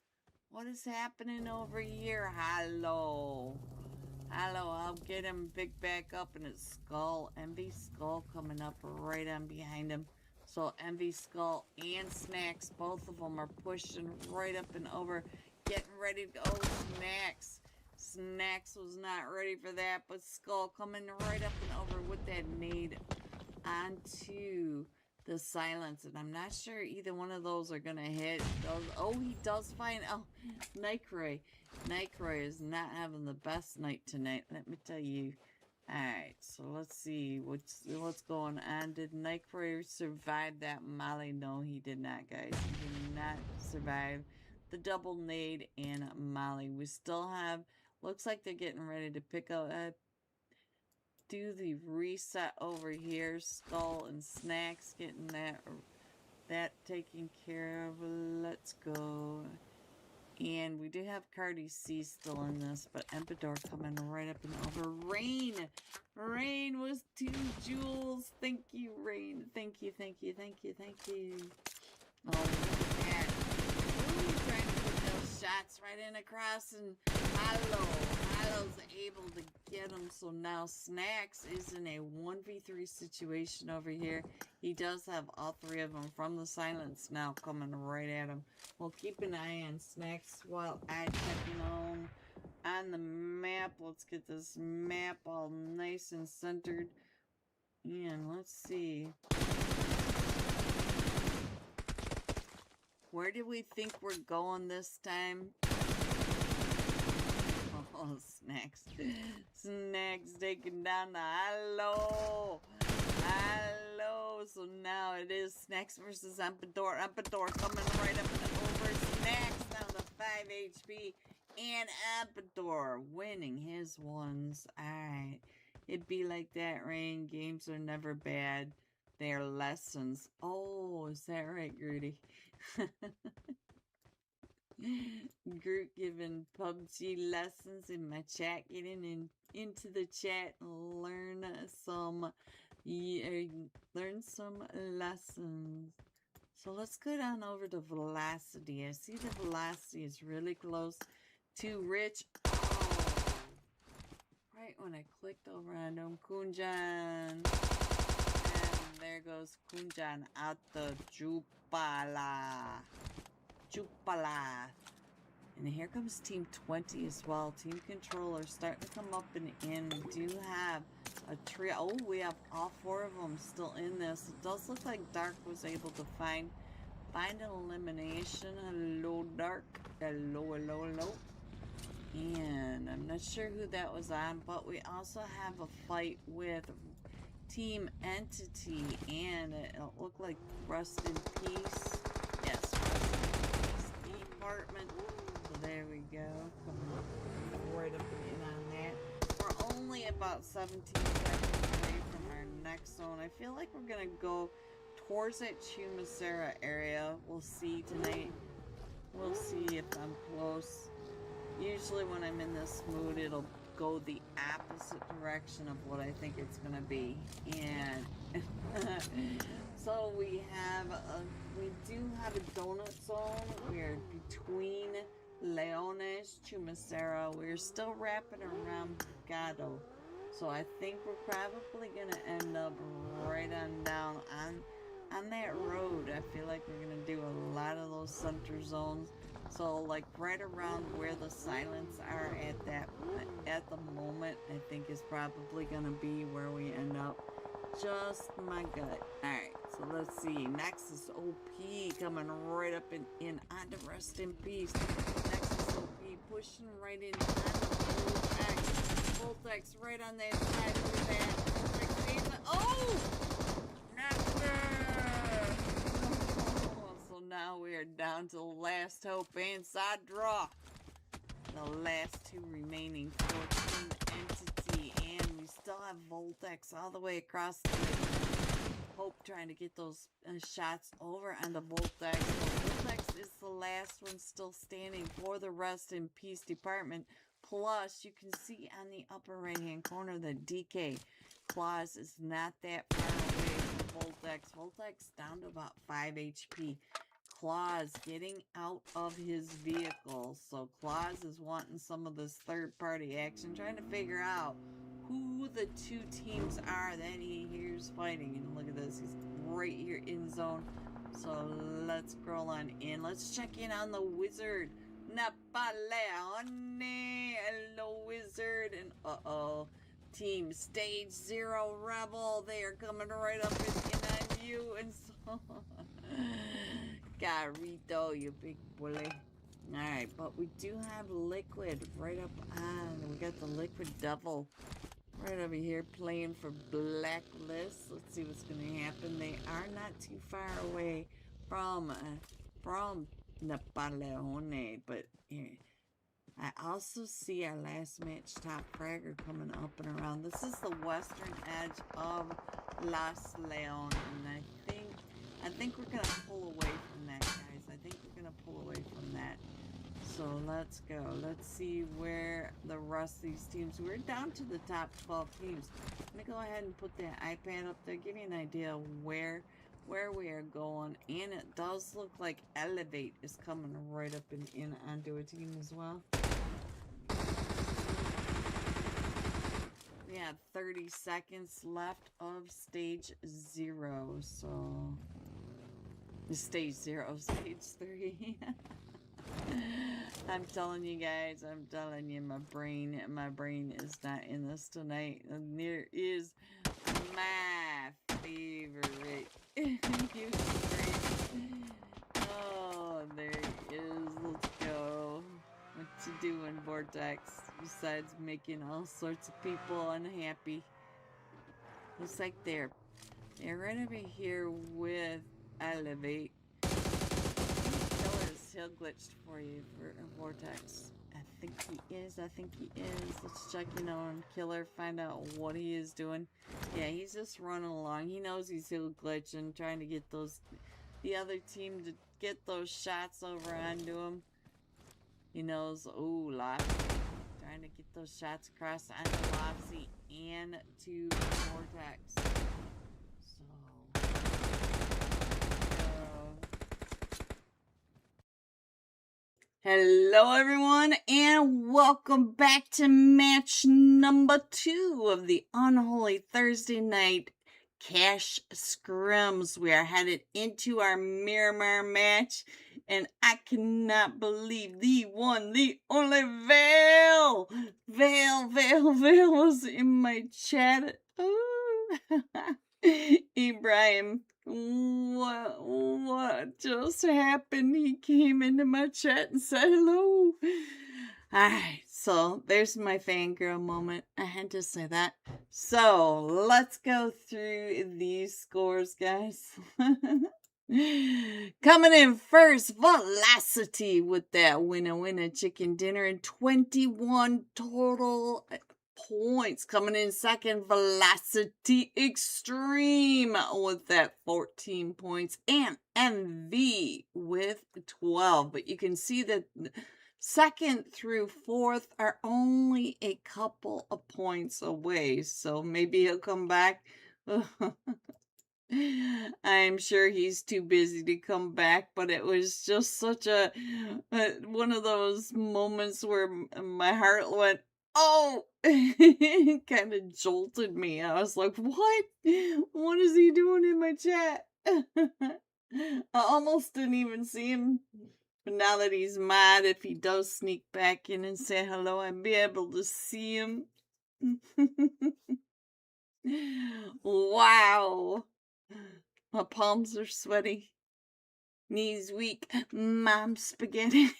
What is happening over here? Hello, I'll get him big back up in his skull. Envy Skull coming up right on behind him. So Envy Skull and Snacks, both of them are pushing right up and over. Getting ready to go. Snacks was not ready for that, but Skull coming right up and over with that nade onto the silence, and I'm not sure either one of those are gonna hit. Oh, he does find. Oh, Nightcroy is not having the best night tonight, let me tell you. Alright, so let's see what's going on. Did Nightcroy survive that molly? No, he did not, guys. He did not survive the double nade and molly. We still have, looks like they're getting ready to pick up do the reset over here. Skull and Snacks getting that taken care of. Let's go. And we do have Cardi C still in this, but Empedor coming right up and over. Rain was 2 jewels. Thank you, Rain. Thank you. Oh, look at that. Ooh, he's trying to put those shots right in across, and Halo's able to get him. So now Snacks is in a 1v3 situation over here. He does have all 3 of them from the silence now coming right at him. We'll keep an eye on Snacks while I checking on the map. Let's get this map all nice and centered. And let's see. Where do we think we're going this time? Oh, Snacks taking down the Halo. So now it is Snacks versus Empedor. Empedor coming right up and over. Snacks down to 5 HP. And Empedor winning his ones. Alright. It'd be like that, Rain. Games are never bad. They're lessons. Oh, is that right, Grudy? Groot giving PUBG lessons in my chat, getting in into the chat and learn some lessons. So let's go down over to velocity. I see the velocity is really close to Rich. Oh, right when I clicked over on him, Kunjan. And there goes Kunjan out the Jupala. And here comes Team 20 as well. Team Controller starting to come up and in. We do have a trio. Oh, we have all 4 of them still in this. It does look like Dark was able to find an elimination. Hello, Dark. Hello. And I'm not sure who that was on, but we also have a fight with Team Entity, and it looked like Rust in Peace. Yes, Rust in Peace Department. So there we go. Coming right up and in on that. We're only about 17 seconds away from our next zone. I feel like we're gonna go towards that Chumasera area. We'll see tonight. We'll see if I'm close. Usually when I'm in this mood, it'll go the opposite direction of what I think it's gonna be. And so we do have a donut zone. We're between Leones, Chumacera. We're still wrapping around Gado. So I think we're probably gonna end up right on down on that road. I feel like we're gonna do a lot of those center zones. So like right around where the silence are at the moment, I think is probably gonna be where we end up. Just my gut. Alright, so let's see. Nexus OP coming right up and in onto Rest in Peace. Nexus OP pushing right in onto Voltex. Voltex right on that side of that. Voltex, oh! Nexus! So now we are down to the last hope and side draw. The last 2 remaining for Team Entity, and we still have Voltex all the way across the Hope trying to get those shots over on the Voltex. Voltex is the last one still standing for the Rest in Peace Department. Plus, you can see on the upper right-hand corner the DK Claus is not that far away from Voltex. Voltex down to about 5 HP. Claus getting out of his vehicle. So Claus is wanting some of this third-party action, trying to figure out who the 2 teams are that he hears fighting. And look at this, he's right here in zone. So let's scroll on in. Let's check in on the Wizard. Napoleone. Hello, Wizard. And uh-oh. Team Stage 0 Rebel. They are coming right up and in on you. And so... Garito, you big bully. Alright, but we do have Liquid right up on. We got the Liquid Devil right over here playing for Blacklist. Let's see what's going to happen. They are not too far away from Napoleone, but here. I also see our last match top fragger coming up and around. This is the western edge of Las Leon, and I think we're going to pull away from that, guys. I think we're going to pull away from that. So let's go. Let's see where the rest of these teams... We're down to the top 12 teams. Let me go ahead and put that iPad up there. Give you an idea where we are going. And it does look like Elevate is coming right up and in onto a team as well. We have 30 seconds left of stage 0. So... Stage 0, stage 3. I'm telling you guys, I'm telling you, my brain is not in this tonight. And there is my favorite Oh, there he is. Let's go. What you doing, Vortex? Besides making all sorts of people unhappy. Looks like they're right over here with Elevate. Killer's hill glitched for you for a Vortex. I think he is. Let's check in on Killer, find out what he is doing. Yeah, he's just running along. He knows he's hill glitching, trying to get the other team to get those shots over onto him. He knows, ooh, lock. Trying to get those shots across onto Lopsy and to Vortex. So, hello everyone, and welcome back to match number 2 of the Unholy Thursday night Cash Scrims. We are headed into our Miramar match, and I cannot believe the one, the only Vale was in my chat. Ooh. Ibrahim, what just happened? He came into my chat and said hello. Alright, so there's my fangirl moment. I had to say that. So let's go through these scores, guys. Coming in first, Velocity with that winner chicken dinner and 21 total points. Coming in second, Velocity Extreme with that 14 points, and MV with 12. But you can see that second through fourth are only a couple of points away, so maybe he'll come back. I'm sure he's too busy to come back, but it was just such a one of those moments where my heart went, oh, it kind of jolted me. I was like, what is he doing in my chat? I almost didn't even see him. But now that he's mad, if he does sneak back in and say hello, I'd be able to see him. Wow. My palms are sweaty. Knees weak. Mom spaghetti.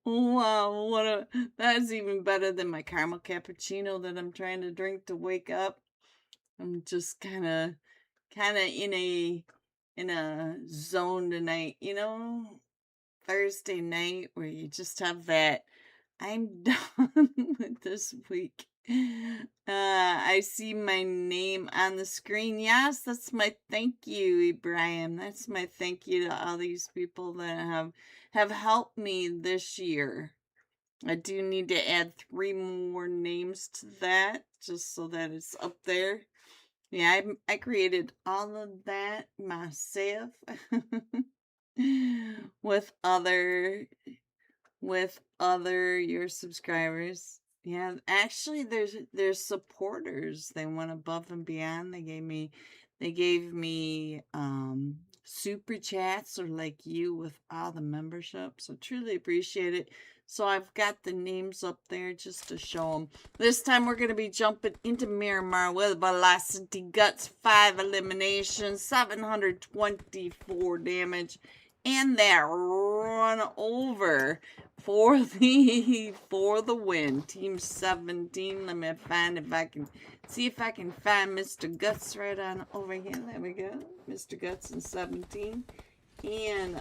Wow, that's even better than my caramel cappuccino that I'm trying to drink to wake up. I'm just kind of in a zone tonight, you know, Thursday night where you just have that I'm done with this week. I see my name on the screen. Yes, that's my thank you, Ibrahim. That's my thank you to all these people that have helped me this year. I do need to add 3 more names to that just so that it's up there. Yeah, I created all of that myself with other your subscribers. Yeah, actually there's supporters. They went above and beyond. They gave me super chats, or like you, with all the memberships. So truly appreciate it. So I've got the names up there just to show them. This time we're going to be jumping into Miramar with Velocity Guts, 5 eliminations, 724 damage, and that run over for the win. Team 17. Let me find if I can find Mr. Guts right on over here. There we go. Mr. Guts in 17. And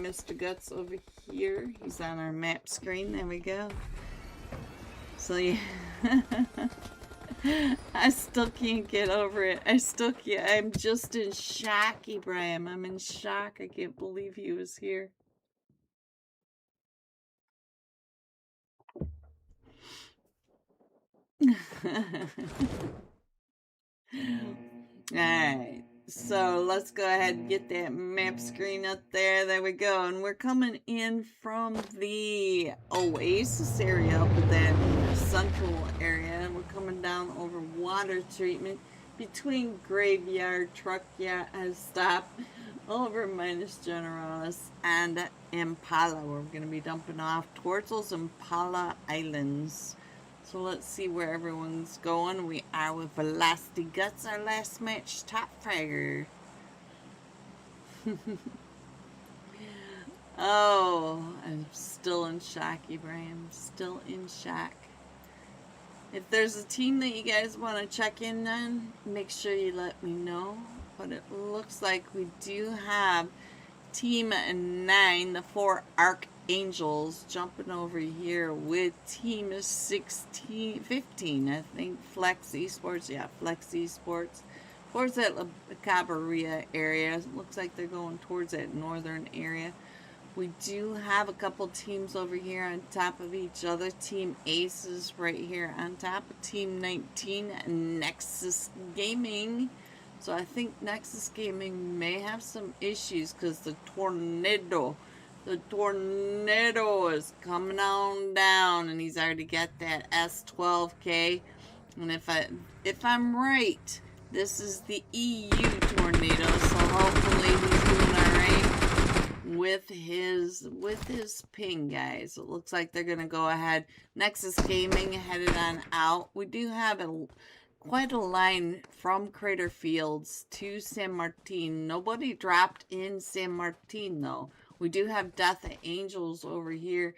Mr. Guts over here. He's on our map screen. There we go. So yeah. I still can't get over it. I'm just in shock, Ibrahim. I'm in shock. I can't believe he was here. Alright, so let's go ahead and get that map screen up there. There we go. And we're coming in from the Oasis area, up at that central area. We're coming down over water treatment between Graveyard, Truck Stop, over Minus Generalis, and Impala. We're going to be dumping off towards those Impala Islands. So let's see where everyone's going. We are with Velocity Guts, our last match top fragger. Oh, I'm still in shock, Ibrahim. Still in shock. If there's a team that you guys want to check in on, make sure you let me know. But it looks like we do have Team 9, the 4 Archangels, jumping over here with Team 15, I think, Flex Esports. Yeah, Flex Esports. Towards that Cabarilla area. It looks like they're going towards that northern area. We do have a couple teams over here on top of each other. Team Aces right here on top of Team 19, Nexus Gaming. So I think Nexus Gaming may have some issues because the tornado is coming on down, and he's already got that S12K. And if I'm right, this is the EU tornado, so hopefully he's doing all right with his ping, guys. It looks like they're gonna go ahead. Nexus Gaming headed on out. We do have quite a line from Crater Fields to San Martin. Nobody dropped in San Martin though. We do have Death Angels over here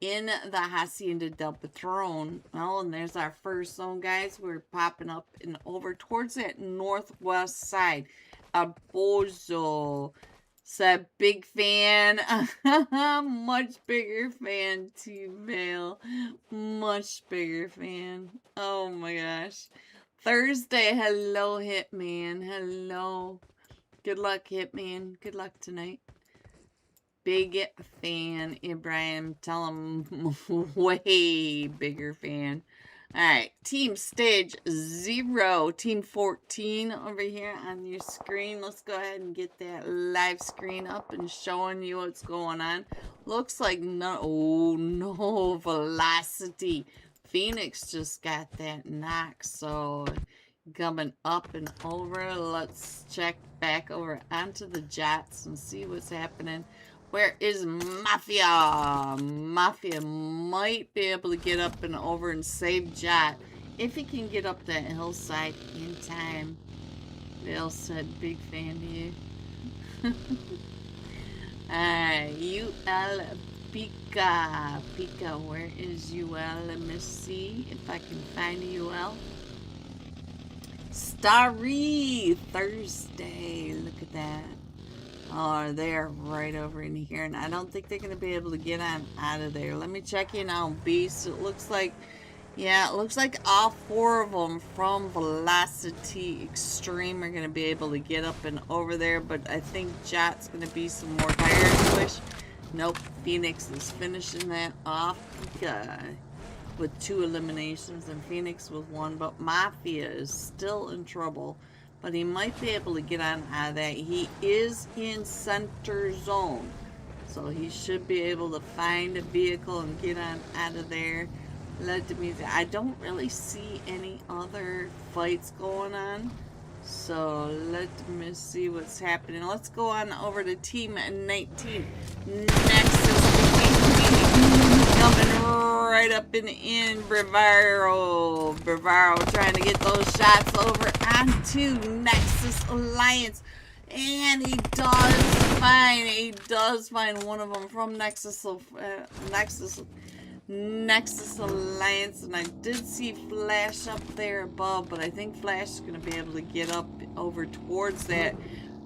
in the Hacienda del Patron. Well, and there's our first zone, guys. We're popping up and over towards that northwest side. Bozo. So big fan. Much bigger fan too, Vale. Much bigger fan. Oh my gosh. Thursday. Hello, Hitman. Hello. Good luck, Hitman. Good luck tonight. Big fan, Ibrahim. Tell him way bigger fan. Alright, Team Stage 0, Team 14 over here on your screen. Let's go ahead and get that live screen up and showing you what's going on. Looks like no velocity. Phoenix just got that knock, so coming up and over. Let's check back over onto the Jets and see what's happening. Where is Mafia? Mafia might be able to get up and over and save Jot if he can get up that hillside in time. Bill said, big fan to you. UL Pika. Pika, where is UL? Let me see if I can find UL. Starry Thursday. Look at that. Oh, they're right over in here, and I don't think they're going to be able to get on out of there. Let me check in on Beast. It looks like, yeah, it looks like all 4 of them from Velocity Extreme are going to be able to get up and over there, but I think Jot's going to be some more tire push. Nope, Phoenix is finishing that off with 2 eliminations, and Phoenix with 1, but Mafia is still in trouble. But he might be able to get on out of that. He is in center zone, so he should be able to find a vehicle and get on out of there. I don't really see any other fights going on, so let me see what's happening. Let's go on over to Team 19. Nexus coming right up and in. Brevaro trying to get those shots over onto Nexus Alliance, and he does find one of them from Nexus Alliance. And I did see Flash up there above, but I think Flash is going to be able to get up over towards that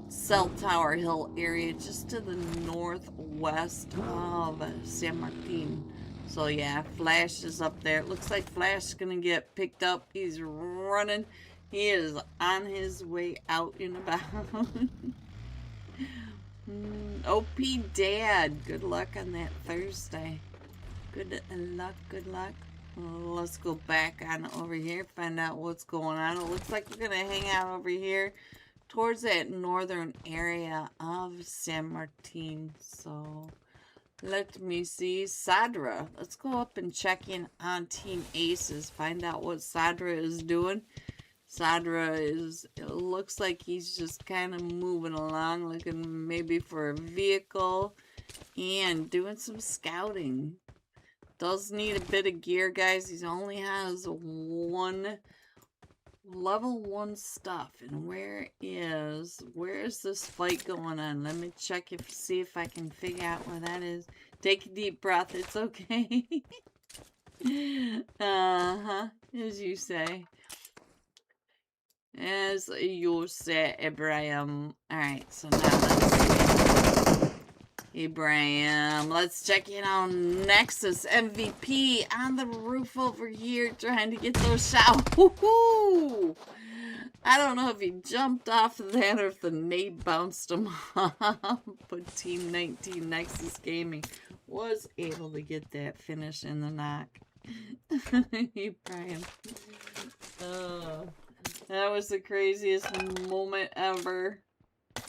Cell Tower Hill area just to the northwest of San Martin. So yeah, Flash is up there. It looks like Flash is going to get picked up. He's running. He is on his way out and about. OP Dad, good luck on that Thursday. Good luck, good luck. Well, let's go back on over here, find out what's going on. It looks like we're going to hang out over here towards that northern area of San Martin. So let me see. Sadra. Let's go up and check in on Team Aces. Find out what Sadra is doing. Sadra is, it looks like he's just kind of moving along, looking maybe for a vehicle and doing some scouting. Does need a bit of gear, guys. He only has level 1 stuff. And where is this fight going on? Let me check see if I can figure out where that is. Take a deep breath. It's okay. As you say. As you say, Ibrahim. Alright, so now let's see. Ibrahim, let's check in on Nexus MVP on the roof over here, trying to get those shots. Woohoo! I don't know if he jumped off of that or if the nade bounced him off. But Team 19 Nexus Gaming was able to get that finish in the knock. Brian. That was the craziest moment ever.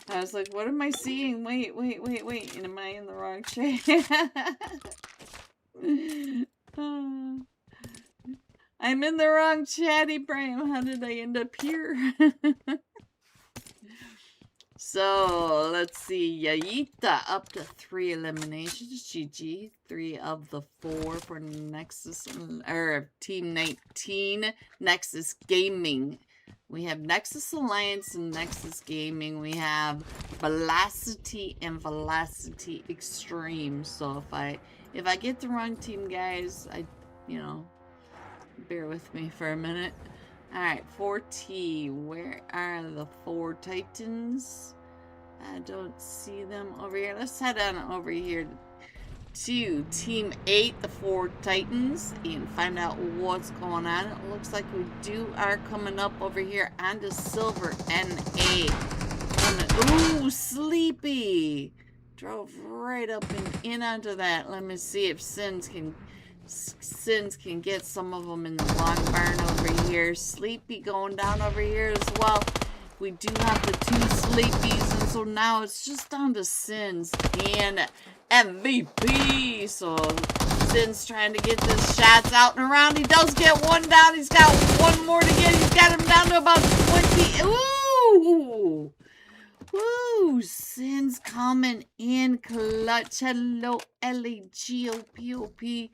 I was like, what am I seeing? Wait. Am I in the wrong chat? I'm in the wrong chat, Ibrahim. How did I end up here? So, let's see. Yayita up to 3 eliminations. GG. 3 of the 4 for Nexus, or Team 19. Nexus Gaming. We have Nexus Alliance and Nexus Gaming. We have Velocity and Velocity Extreme. So if I get the wrong team, guys, bear with me for a minute. Alright, 4T. Where are the 4 Titans? I don't see them over here. Let's head on over here to Team 8, the 4 Titans, and find out what's going on. It looks like we are coming up over here onto Silver NA. Ooh, Sleepy! Drove right up and in onto that. Let me see if Sins can get some of them in the long barn over here. Sleepy going down over here as well. We do have the 2 Sleepies, and so now it's just down to Sins and MVP. So Sins trying to get the shots out and around. He does get one down. He's got one more to get. He's got him down to about 20. Ooh! Woo! Sins coming in clutch. Hello, LAGOPOP.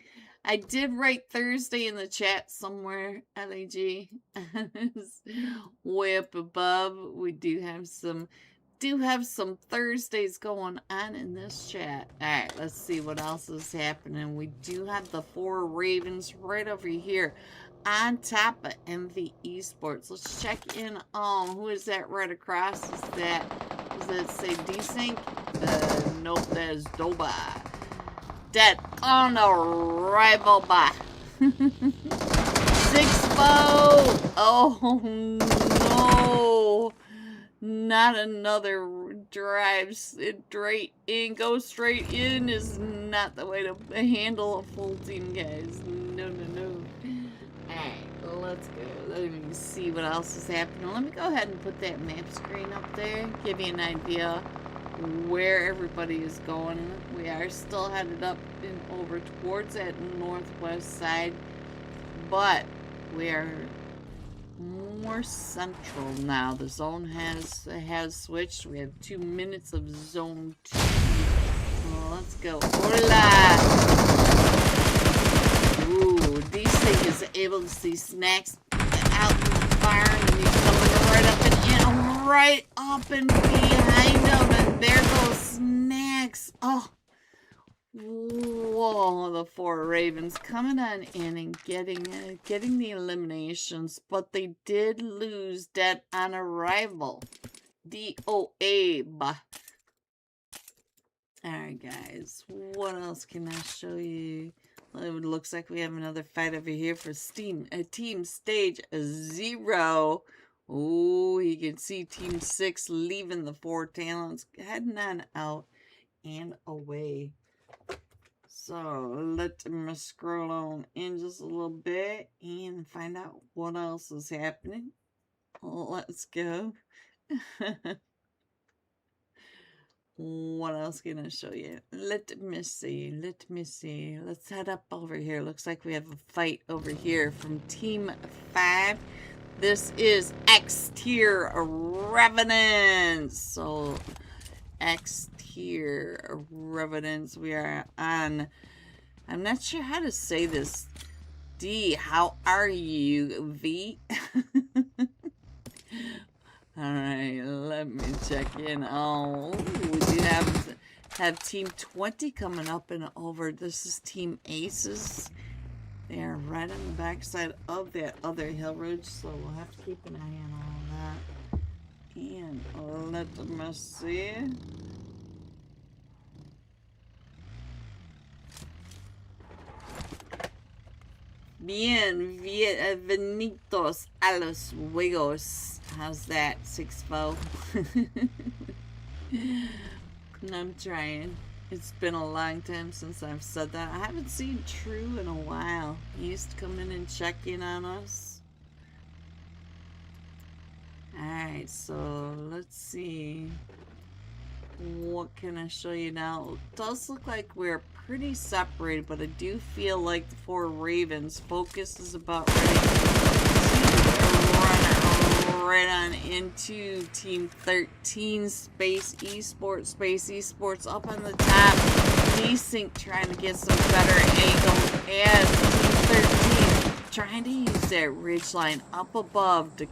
I did write Thursday in the chat somewhere. LAG. Way up above. We do have some Thursdays going on in this chat. Alright, let's see what else is happening. We do have the 4 Ravens right over here on top of MV Esports. Let's check in on who is that right across? Does that say Desync? Nope, that is Doba. Dead on arrival by 6-0. Oh no. Not another drive straight in. Go straight in is not the way to handle a full team, guys. No. Alright, let's go. Let me see what else is happening. Let me go ahead and put that map screen up there. Give you an idea where everybody is going. We are still headed up and over towards that northwest side, but we are more central now. The zone has switched. We have 2 minutes of zone 2. Let's go. Hola! Ooh, D-Sync is able to see Snacks out in the barn, and he's coming right up and in, right up and behind him, and there goes Snacks. Oh, whoa! The 4 Ravens coming on in and getting the eliminations, but they did lose dead on arrival. DOA. Alright, guys, what else can I show you? Well, it looks like we have another fight over here for Team Stage 0. Oh, you can see Team 6 leaving the 4 talents, heading on out and away. So, let me scroll on in just a little bit and find out what else is happening. Let's go. What else can I show you? Let me see. Let's head up over here. Looks like we have a fight over here from Team 5. This is X-Tier Revenants. So, X-Tier Revenants. We are on... I'm not sure how to say this. D, how are you? V? Alright, let me check in. Oh, we do have Team 20 coming up and over. This is Team Aces. They are right on the backside of that other hill ridge, so we'll have to keep an eye on all that. And let me see. Bienvenidos a los juegos. How's that, 6-4? I'm trying. It's been a long time since I've said that. I haven't seen True in a while. He used to come in and check in on us. Alright, so let's see. What can I show you now? It does look like we're pretty separated, but I do feel like the 4 Ravens focus is about ready to run right on into Team 13 Space Esports up on the top. Desync trying to get some better angles as Team 13 trying to use that ridge line up above to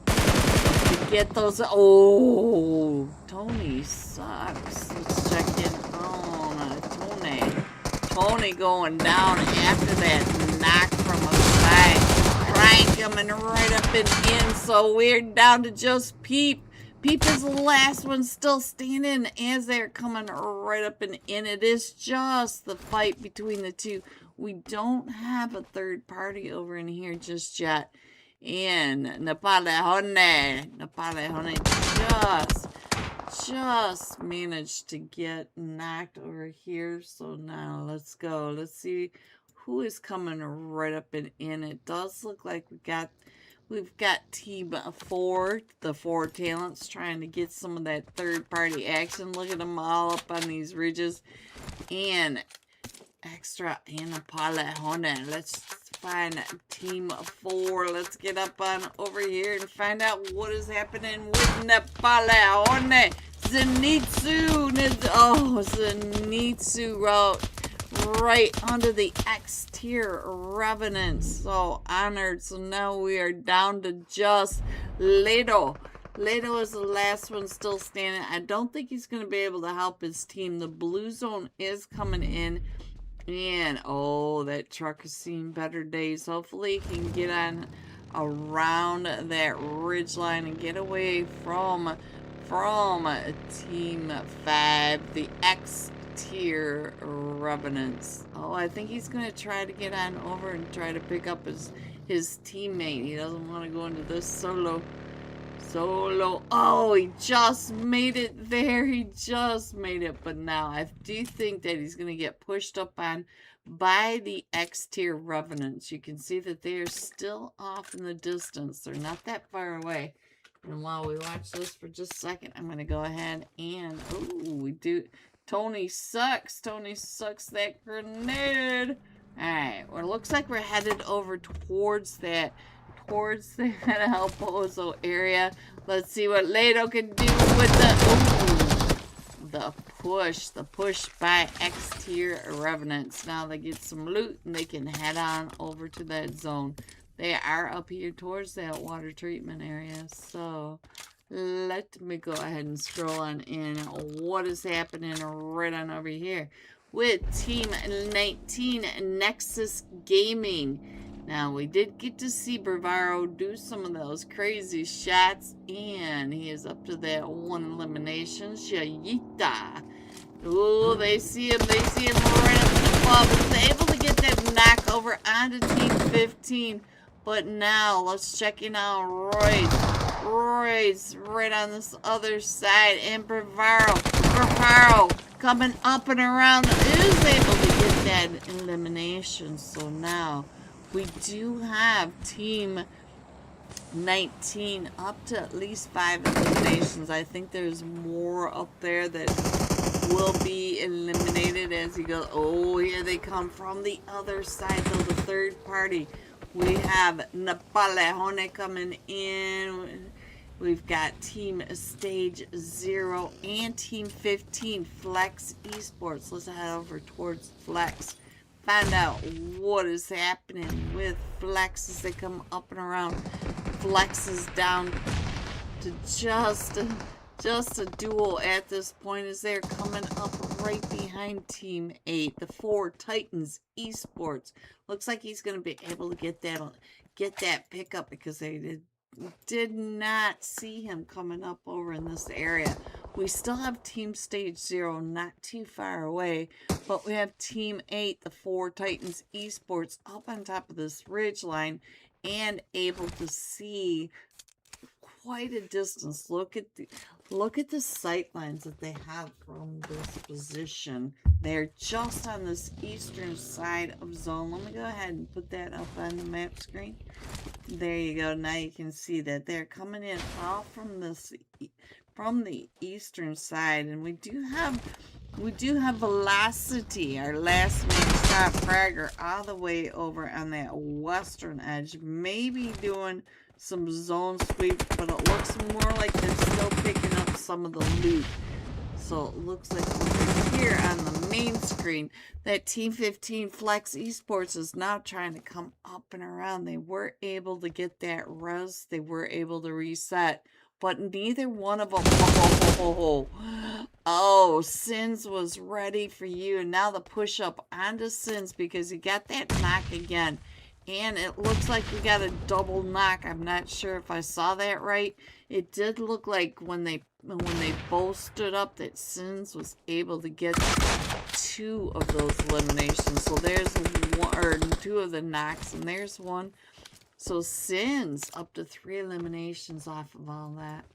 get those. Oh, Tony sucks. Let's check in on Tony. Tony going down after that knock from a side. Crank coming right up and in. So we're down to just Peep. Peep is the last one still standing as they're coming right up and in. It is just the fight between the two. We don't have a third party over in here just yet. And Napoleon just managed to get knocked over here. So now let's go. Let's see who is coming right up and in. It does look like we've got Team 4, the 4 talents, trying to get some of that third party action. Look at them all up on these ridges. And Extra and Napoleon. Let's find Team 4. Let's get up on over here and find out what is happening with Napoleon. Zenitsu. Oh, Zenitsu route right under the X tier Revenant. So honored. So now we are down to just Leto. Leto is the last one still standing. I don't think he's going to be able to help his team. The blue zone is coming in. And, oh, that truck has seen better days. Hopefully he can get on around that ridge line and get away from Team 5, the X tier Revenants. Oh, I think he's going to try to get on over and try to pick up his teammate. He doesn't want to go into this solo. Oh, he just made it there. He just made it. But now I do think that he's going to get pushed up on by the X tier Revenants. You can see that they are still off in the distance. They're not that far away. And while we watch this for just a second, I'm going to go ahead and, oh, we do. Tony sucks. Tony sucks that grenade. All right. Well, it looks like we're headed over towards that El Pozo area. Let's see what Leto can do with the push by X tier Revenants. Now they get some loot and they can head on over to that zone. They are up here towards that water treatment area. So let me go ahead and scroll on in. What is happening right on over here with Team 19 Nexus Gaming? Now, we did get to see Bravaro do some of those crazy shots, and he is up to that 1 elimination. Shayita. Oh, they see him right up in the ball. He's able to get that knock over onto Team 15. But now, let's check in on Roy's right on this other side. And Bravaro coming up and around is able to get that elimination. So now we do have Team 19 up to at least 5 eliminations. I think there's more up there that will be eliminated as he goes. Oh, here they come from the other side, though, the third party. We have Napoleon coming in. We've got Team Stage 0 and Team 15, Flex Esports. Let's head over towards Flex. Find out what is happening with Flex as they come up and around. Flex is down to just a duel at this point as they're coming up right behind Team 8, the 4 Titans Esports. Looks like he's going to be able to get that pickup because they did not see him coming up over in this area. We still have Team Stage 0 not too far away, but we have Team 8, the 4 Titans Esports, up on top of this ridge line and able to see quite a distance. Look at the sight lines that they have from this position. They're just on this eastern side of zone. Let me go ahead and put that up on the map screen. There you go. Now you can see that they're coming in all from the eastern side, and we do have Velocity, our last man shot fragger, all the way over on that western edge. Maybe doing some zone sweep, but it looks more like they're still picking up some of the loot. So it looks like over here on the main screen, that Team 15 Flex Esports is now trying to come up and around. They were able to get that res. They were able to reset. But neither one of them... Oh, Sins was ready for you. And now the push up onto Sins because he got that knock again. And it looks like we got a double knock. I'm not sure if I saw that right. It did look like when they both stood up that Sins was able to get 2 of those eliminations. So there's one, or 2 of the knocks, and there's one. So Sins up to 3 eliminations off of all that.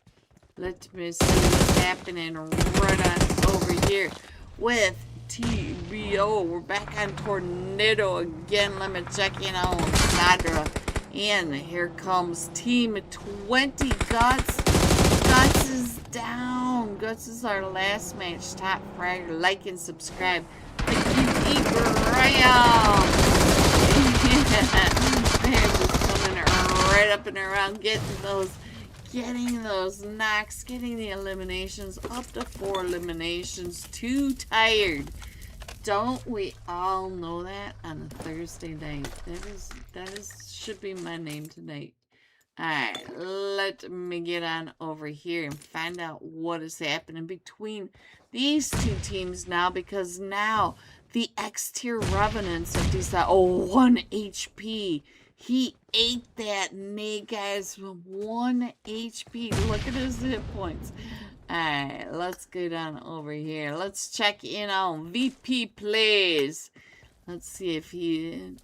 Let me see what's happening right on over here with TBO. We're back on Tornado again. Let me check in on Sandra. And here comes Team 20 Guts. Guts is down. Guts is our last match. Top fragger. Like and subscribe. The QT Graham. They're just coming right up and around, getting those knocks, getting the eliminations, up to 4 eliminations. Too tired. Don't we all know that on a Thursday night? That is should be my name tonight. Alright, let me get on over here and find out what is happening between these 2 teams now, because now the X-tier Revenants have decided, 1 HP. He ate that nade, guys. 1 HP. Look at his hit points. Alright, let's go down over here. Let's check in on VP Plays. Let's see if he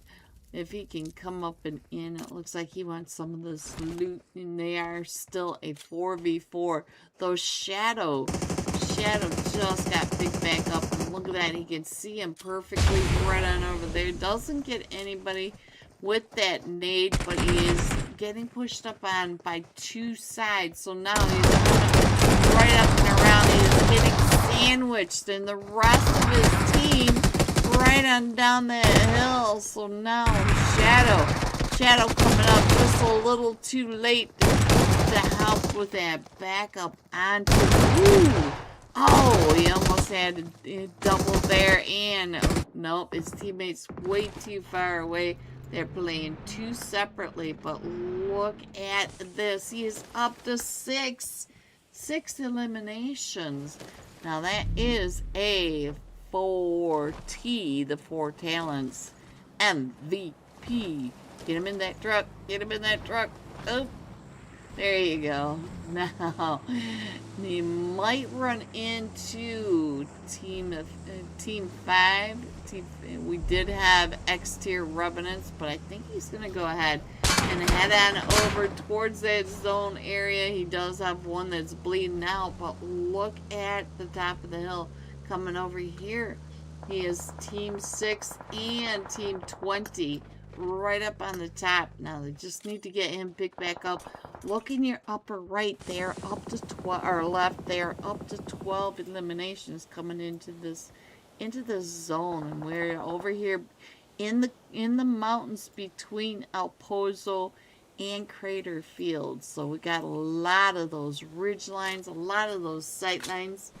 can come up and in. It looks like he wants some of this loot, and they are still a 4v4. Though Shadow just got picked back up, and look at that. He can see him perfectly right on over there. Doesn't get anybody with that nade, but he is getting pushed up on by 2 sides. So now he's coming right up and around. He is getting sandwiched, and the rest of his team right on down that hill. So now Shadow coming up just a little too late to help with that backup onto. Ooh. Oh, he almost had a double there, and nope, his teammates way too far away. They're playing 2 separately, but look at this. He is up to 6 eliminations. Now that is a 4T, the 4 talents MVP. Get him in that truck. Get him in that truck. Oh, there you go. Now, he might run into Team 5. We did have X-tier Revenants, but I think he's going to go ahead and head on over towards that zone area. He does have one that's bleeding out, but look at the top of the hill coming over here. He is Team 6 and Team 20 right up on the top. Now they just need to get him picked back up. Look in your upper right, they're up to 12, or left, they're up to 12 eliminations coming into this zone, and we're over here in the mountains between El Pozo and Crater Field. So we got a lot of those ridge lines, a lot of those sight lines,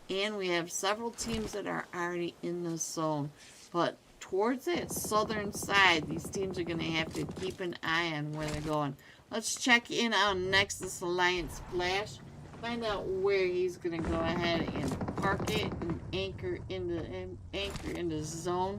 and we have several teams that are already in this zone. But towards that southern side, these teams are going to have to keep an eye on where they're going. Let's check in on Nexus Alliance Flash. Find out where he's going to go ahead and park it and anchor into zone.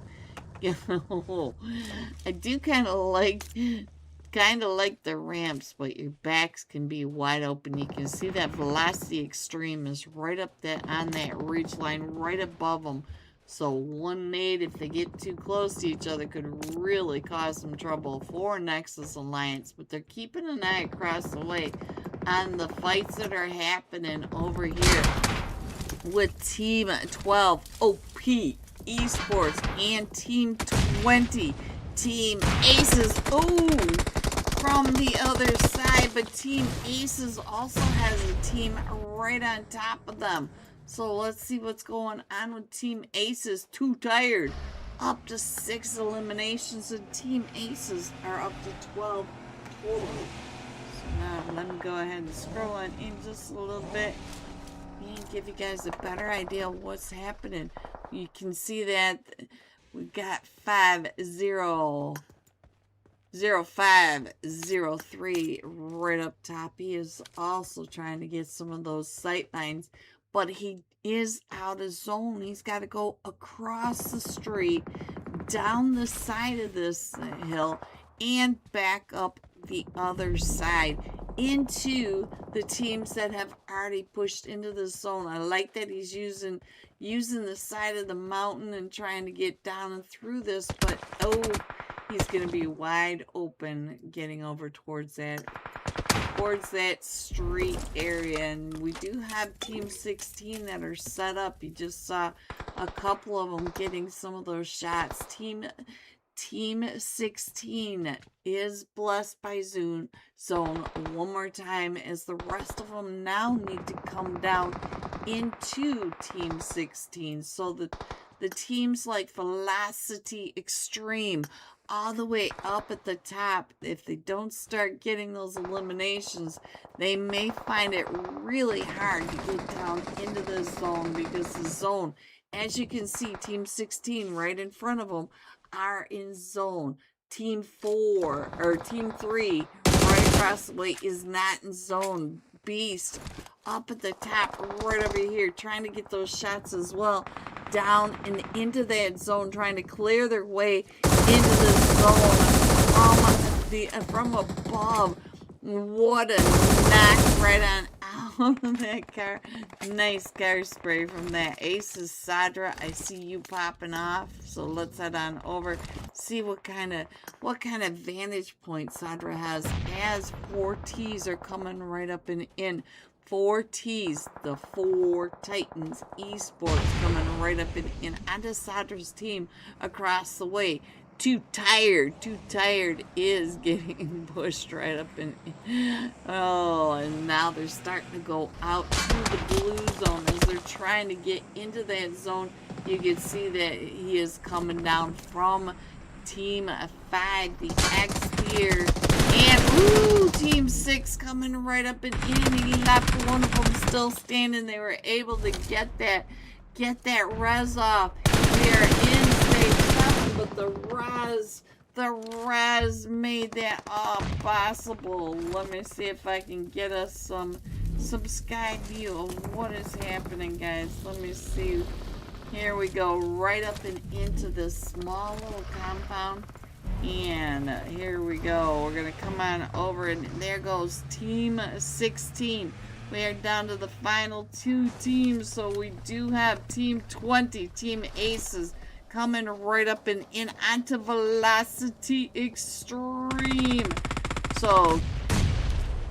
I do kind of like the ramps, but your backs can be wide open. You can see that Velocity Extreme is right up on that ridge line right above them. So one nade, if they get too close to each other, could really cause some trouble for Nexus Alliance. But they're keeping an eye across the way. on the fights that are happening over here with Team 12 OP Esports and Team 20 Team Aces. Ooh, from the other side, but Team Aces also has a team right on top of them. So let's see what's going on with Team Aces. Too tired. Up to 6 eliminations, and Team Aces are up to 12 total. So now let me go ahead and scroll on in just a little bit and give you guys a better idea of what's happening. You can see that we got 5-0-5-0-3 right up top. He is also trying to get some of those sight lines, but he is out of zone. He's got to go across the street, down the side of this hill, and back up the other side into the teams that have already pushed into the zone. I like that he's using the side of the mountain and trying to get down and through this, but oh, he's going to be wide open getting over towards that street area. And we do have Team 16 that are set up. You just saw a couple of them getting some of those shots. Team 16 is blessed by zone one more time, as the rest of them now need to come down into Team 16. So the teams like Velocity Extreme all the way up at the top, if they don't start getting those eliminations, they may find it really hard to get down into the zone, because the zone, as you can see, Team 16 right in front of them are in zone. Team 3 right across the way is not in zone. Beast up at the top right over here trying to get those shots as well, down and into that zone, trying to clear their way into the zone from above. What a knock right on out of that car. Nice car spray from that. Aces Sadra, I see you popping off. So let's head on over, see what kind of vantage point Sadra has, as 4 T's are coming right up and in. 4 T's, the 4 Titans Esports coming right up and in onto Sadra's team across the way. Too tired is getting pushed right up in. Oh, and now they're starting to go out to the blue zone as they're trying to get into that zone. You can see that he is coming down from Team 5, the X here. And, ooh, Team 6 coming right up and in. He left one of them still standing. They were able to get that res off. We are in stage 7, but the res made that all possible. Let me see if I can get us some sky view of what is happening, guys. Let me see. Here we go, right up and into this small little compound. And here we go. We're going to come on over, and there goes Team 16. We are down to the final 2 teams. So we do have Team 20, Team Aces, coming right up and in onto Velocity Extreme. So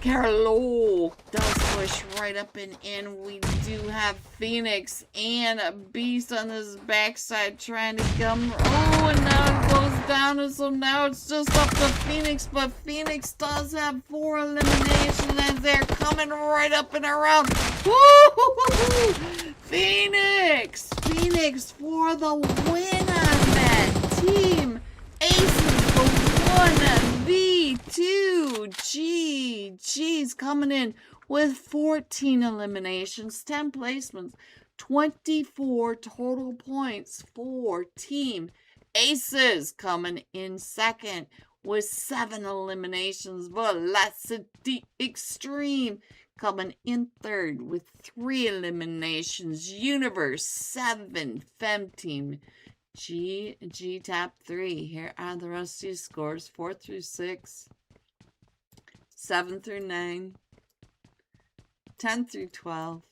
Carlo does push right up and in. We do have Phoenix and Beast on this backside trying to come. Oh, and now it goes down, and so now it's just up to Phoenix, but Phoenix does have 4 eliminations as they're coming right up and around. Woo! Phoenix for the win on that. Team Aces, the 1v2. GG's coming in with 14 eliminations, 10 placements, 24 total points for Team Aces. Coming in second with 7 eliminations, Velocity Extreme coming in third with 3 eliminations. Universe 7, Fem Team G top 3. Here are the rest of these scores: 4 through 6, 7 through 9, 10 through 12,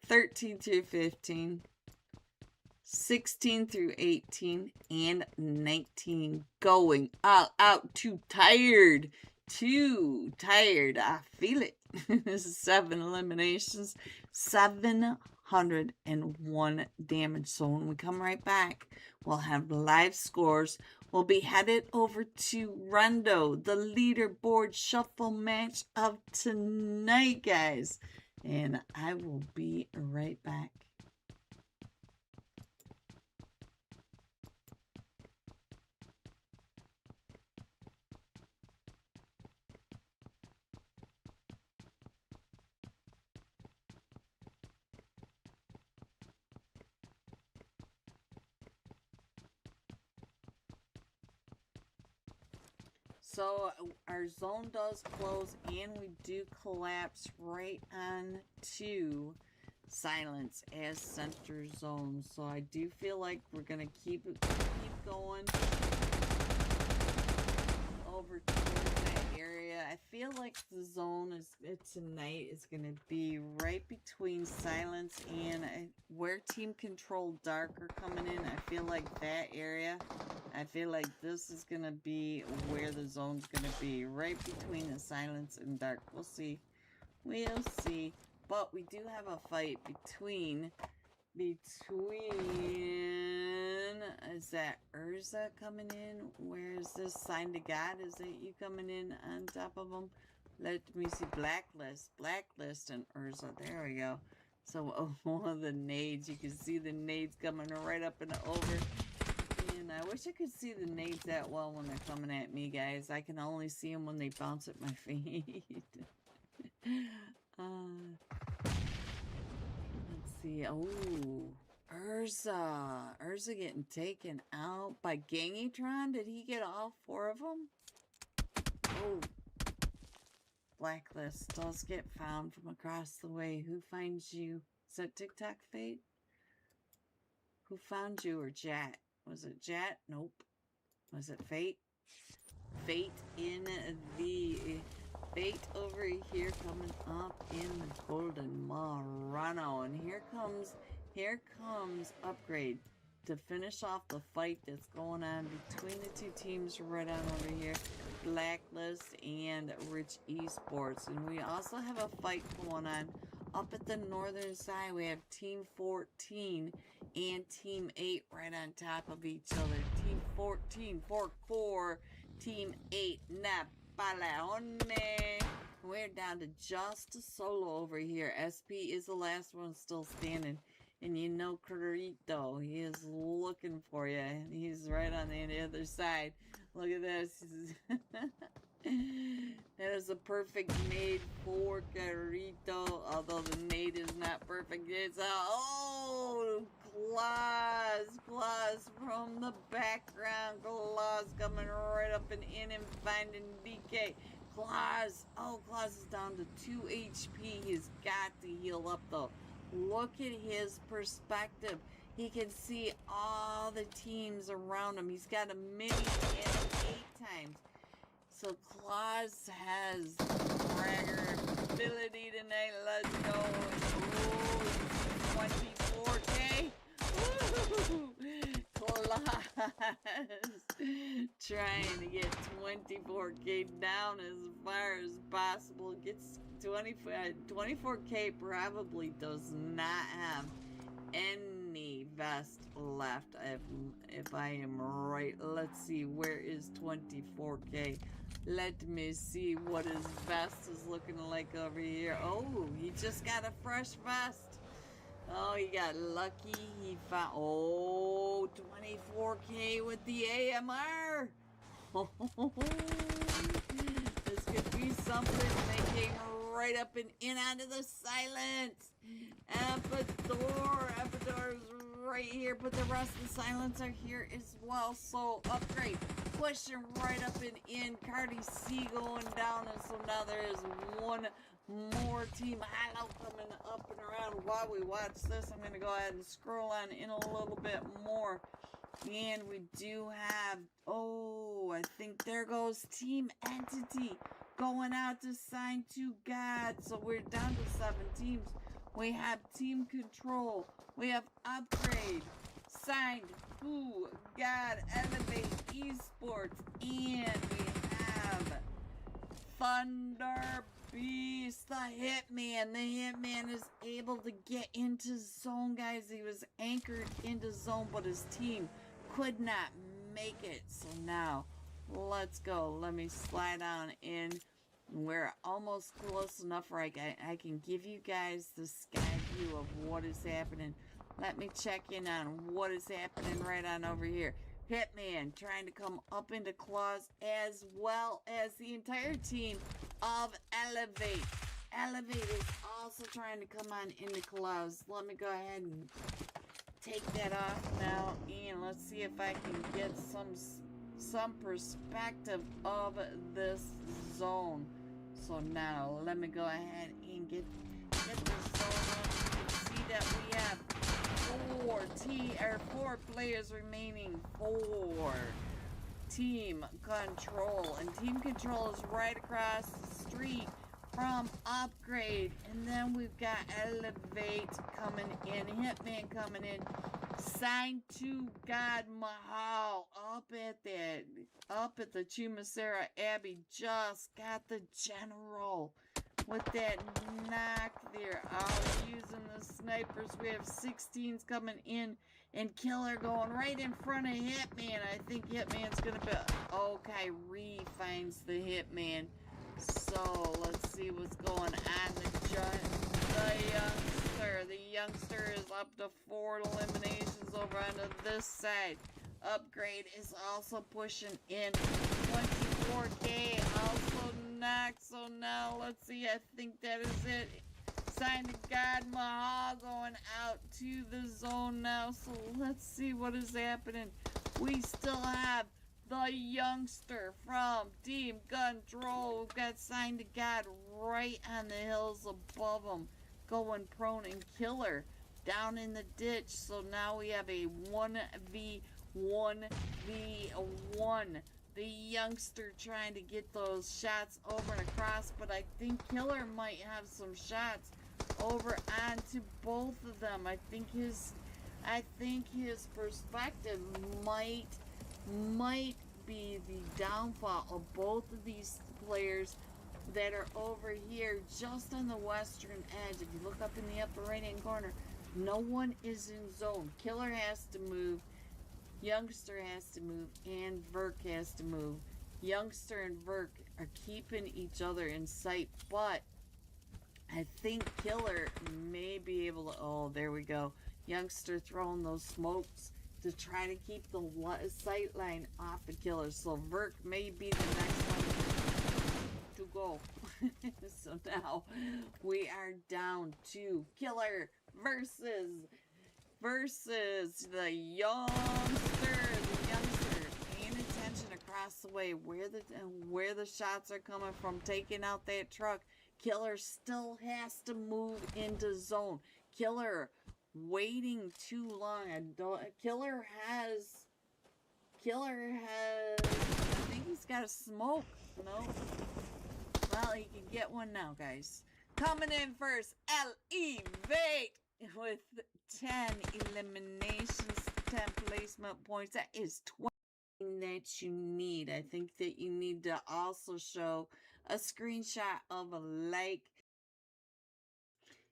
13 through 15, 16 through 18, and 19. Going all out. Too tired too tired. I feel it. 7 eliminations, 701 damage. So when we come right back, we'll have live scores. We'll be headed over to Rundo, the leaderboard shuffle match of tonight, guys. And I will be right back. So our zone does close and we do collapse right on to silence as center zone. So I do feel like we're gonna keep going over towards that area. I feel like the zone tonight is gonna be right between silence and where team control dark are coming in. I feel like that area. I feel like this is going to be where the zone's going to be. Right between the silence and dark. We'll see. We'll see. But we do have a fight between... Is that Urza coming in? Where is this? Sign to God? Is that you coming in on top of them? Let me see. Blacklist and Urza. There we go. So one of the nades. You can see the nades coming right up and over. And I wish I could see the nades that well when they're coming at me, guys. I can only see them when they bounce at my feet. Let's see. Oh, Urza. Urza getting taken out by Gangitron. Did he get all 4 of them? Oh. Blacklist does get found from across the way. Who finds you? Is that TikTok Fate? Who found you or Jat? Was it Jet? Nope. Was it Fate? Fate in the... Fate over here coming up in the Golden Marano. And here comes Upgrade to finish off the fight that's going on between the 2 teams right on over here. Blacklist and Rich Esports. And we also have a fight going on up at the northern side. We have Team 14 and Team 8 right on top of each other. Team 14 for core. Team 8 Napaleone. We're down to just a solo over here. SP is the last one still standing. And you know Carito, he is looking for you. He's right on the other side. Look at this. That is a perfect nade for Carito. Although the nade is not perfect. It's a... Oh! Claws from the background. Claws coming right up and in and finding DK. Claws. Oh, Claws is down to 2 HP. He's got to heal up though. Look at his perspective. He can see all the teams around him. He's got a mini and 8 times. So Claus has bragger ability tonight. Let's go. Ooh, 24K. Woo! Claus trying to get 24K down as far as possible. Gets 24K probably does not have any vest left if I am right. Let's see, where is 24K? Let me see what his vest is looking like over here. Oh, he just got a fresh vest. Oh, he got lucky. He found, oh, 24K with the AMR. This could be something. They came right up and in onto the silence. Epidore's right here, but the rest of the silence are here as well. So Upgrade pushing right up and in. Cardi C going down, and so now there is one more team Hilo coming up and around. While we watch this, I'm going to go ahead and scroll on in a little bit more. And we do have, oh, I think there goes Team Entity going out to sign to God. So we're down to 7 teams. We have Team Control. We have Upgrade, signed to God, Elevate Esports, and we have Thunder Beast, the Hitman. The Hitman is able to get into zone, guys. He was anchored into zone, but his team could not make it. So now, let's go. Let me slide on in. We're almost close enough where I can give you guys the sky view of what is happening. Let me check in on what is happening right on over here. Hitman trying to come up into claws, as well as the entire team of Elevate. Elevate is also trying to come on into claws. Let me go ahead and take that off now, and let's see if I can get some perspective of this zone. So now let me go ahead and get this zone up. You can see that we have four players remaining for Team Control, and Team Control is right across the street from Upgrade. And then we've got Elevate coming in, Hitman coming in, Signed to God Mahal up at the Chumasera Abbey. Just got the general with that knock there. Using the snipers. We have 16s coming in, and Killer going right in front of Hitman. I think Hitman's gonna be... Okay, Ree finds the Hitman. So let's see what's going on. The youngster is up to 4 eliminations over onto this side. Upgrade is also pushing in. 24K also knocked. So now let's see. I think that is it. Signed to God Mahal going out to the zone now. So let's see what is happening. We still have the youngster from Team Control. Got Signed to God right on the hills above him, going prone, and Killer down in the ditch. So now we have a 1v1. The youngster trying to get those shots over and across, but I think Killer might have some shots over onto both of them. I think his perspective might be the downfall of both of these players that are over here just on the western edge. If you look up in the upper right hand corner, no one is in zone. Killer has to move, youngster has to move, and Verk has to move. Youngster and Verk are keeping each other in sight, but I think Killer may be able to... Oh, there we go. Youngster throwing those smokes to try to keep the sight line off the Killer. So Verk may be the next one to go. So now we are down to Killer versus the youngster. The youngster paying attention across the way where the shots are coming from, taking out that truck. Killer still has to move into zone. Killer waiting too long. Killer has I think he's got a smoke. No. Well, he can get one now, guys. Coming in first, Elevate with 10 eliminations, 10 placement points. That is 20 that you need. I think that you need to also show a screenshot of a like.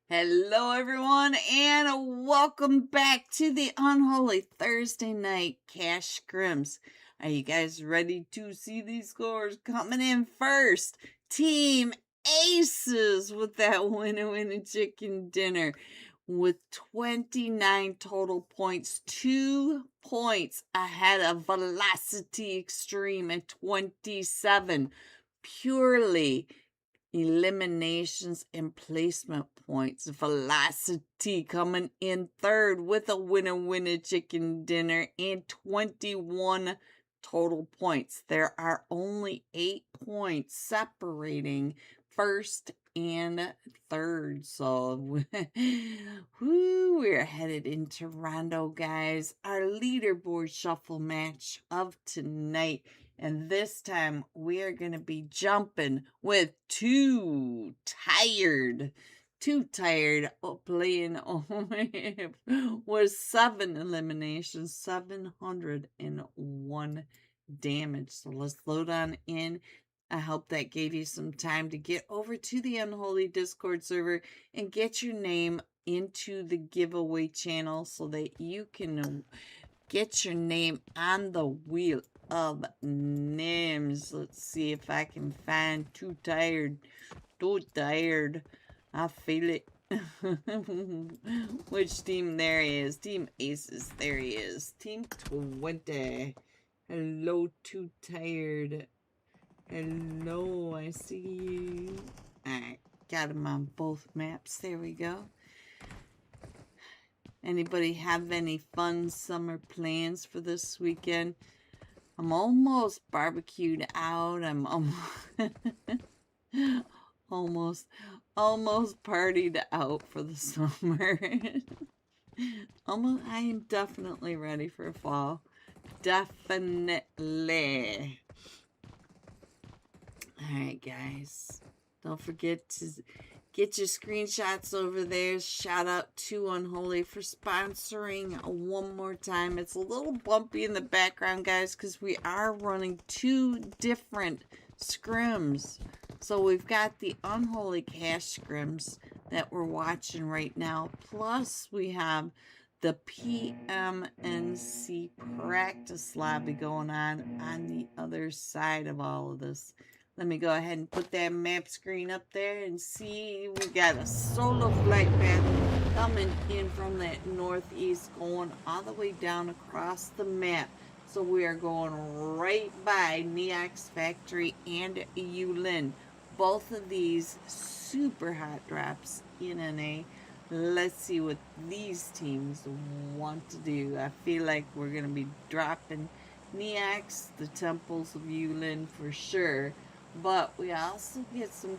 Hello, everyone, and welcome back to the Unholy Thursday Night Cash Scrims. Are you guys ready to see these scores? Coming in first, Team Aces with that winner chicken dinner with 29 total points, 2 points ahead of Velocity Extreme at 27. Purely eliminations and placement points. Velocity coming in third with a winner chicken dinner and 21 total points. There are only 8 points separating first and third. So we're headed into Rondo, guys. Our leaderboard shuffle match of tonight. And this time we are going to be jumping with too tired playing with 7 eliminations, 701 damage. So let's load on in I hope that gave you some time to get over to the Unholy Discord server and get your name into the giveaway channel so that you can get your name on the wheel of names. Let's see if I can find Too Tired. Too tired. I feel it. Which team there is? Team Aces. There he is. Team 20. Hello, Too Tired. Hello, I see you. Alright, got him on both maps. There we go. Anybody have any fun summer plans for this weekend? I'm almost barbecued out. I'm almost partied out for the summer. I am definitely ready for fall. Definitely. Alright, guys. Don't forget to get your screenshots over there. Shout out to Unholy for sponsoring one more time. It's a little bumpy in the background, guys, because we are running 2 different scrims. So we've got the Unholy Cash scrims that we're watching right now. Plus we have the PMNC practice lobby going on the other side of all of this. Let me go ahead and put that map screen up there and see. We got a solo flight path coming in from that northeast, going all the way down across the map. So we are going right by Neox Factory and Yulin. Both of these super hot drops in NA. Let's see what these teams want to do. I feel like we're going to be dropping Neox, the Temples of Yulin for sure. But we also get some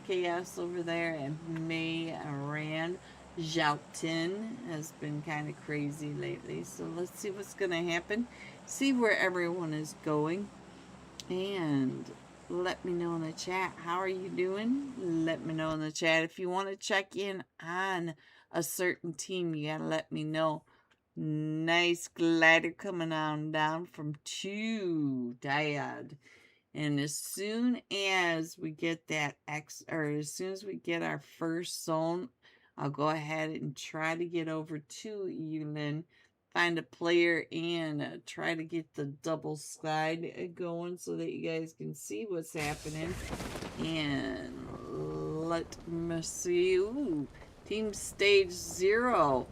chaos over there, and May Aran Xiaotin has been kind of crazy lately. So let's see what's going to happen. See where everyone is going. And let me know in the chat. How are you doing? Let me know in the chat. If you want to check in on a certain team, you got to let me know. Nice glider coming on down from 2 Dyad. And as soon as we get that as soon as we get our first zone, I'll go ahead and try to get over to Yulin, find a player, and try to get the double slide going so that you guys can see what's happening. And let me see. Ooh, team stage 0.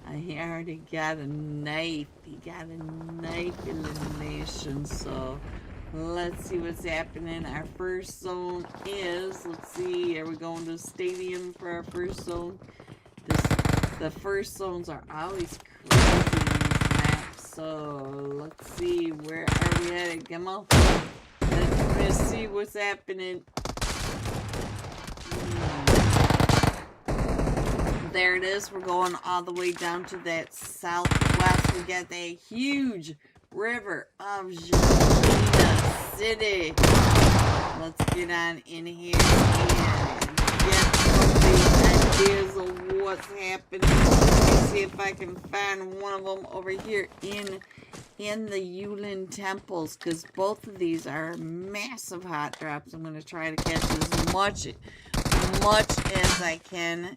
I already got a knife. He got a knife elimination, so let's see what's happening. Our first zone is, let's see, are we going to the stadium for our first zone? The first zones are always crazy in these maps, so let's see, where are we headed? Come on. Let's see what's happening. There it is. We're going all the way down to that southwest. We got that huge river of Jordana City. Let's get on in here and get some of the ideas of what's happening. Let me see if I can find one of them over here in the Yulin temples, because both of these are massive hot drops. I'm going to try to catch as much as I can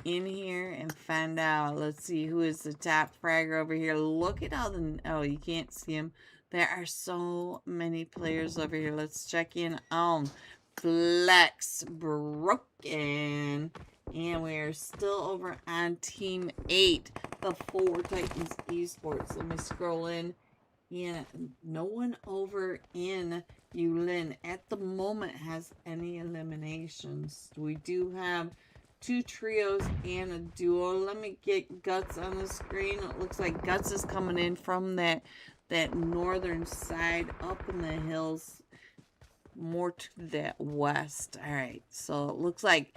in here and find out. Let's see who is the top fragger over here. Look at all the, oh, you can't see him. There are so many players over here. Let's check in on Flex Broken. And we are still over on Team 8, the 4 Titans Esports. Let me scroll in. Yeah, no one over in Yulin at the moment has any eliminations. We do have 2 trios and a duo. Let me get Guts on the screen. It looks like Guts is coming in from that northern side up in the hills, more to that west. All right, so it looks like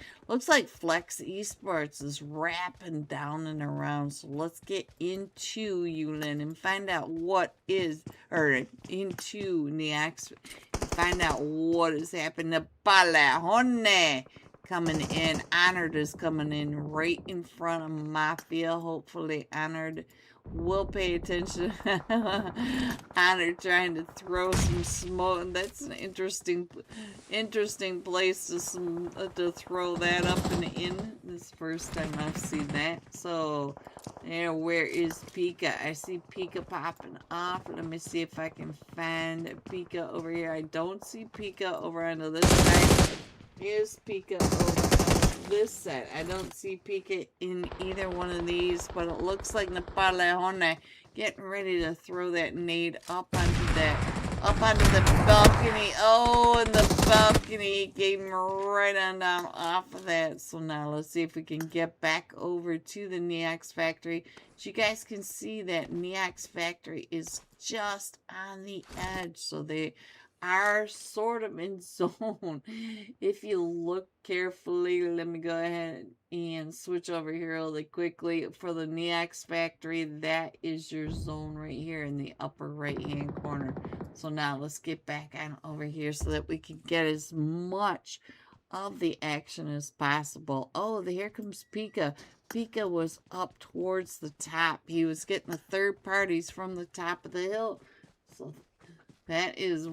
Flex Esports is wrapping down and around. So let's get into Yulin and find out what is, or into Neox, find out what is happening. Palahone coming in. Honored is coming in right in front of Mafia. Hopefully Honored we'll pay attention. Honor trying to throw some smoke. That's an interesting place to throw that up and in. This is the first time I've seen that. So, yeah, where is Pika? I see Pika popping off. Let me see if I can find Pika over here. I don't see Pika over onto this side. Here's Pika over this side. I don't see Pika in either one of these, but it looks like Napoleone getting ready to throw that nade up onto the balcony. Oh, and the balcony came right on down off of that. So now let's see if we can get back over to the Neox factory. As you guys can see, that Neox factory is just on the edge. So they are sort of in zone. If you look carefully, let me go ahead and switch over here really quickly. For the Neox factory, that is your zone right here in the upper right hand corner. So now let's get back on over here so that we can get as much of the action as possible. Oh, here comes Pika. Pika was up towards the top. He was getting the third parties from the top of the hill. So that is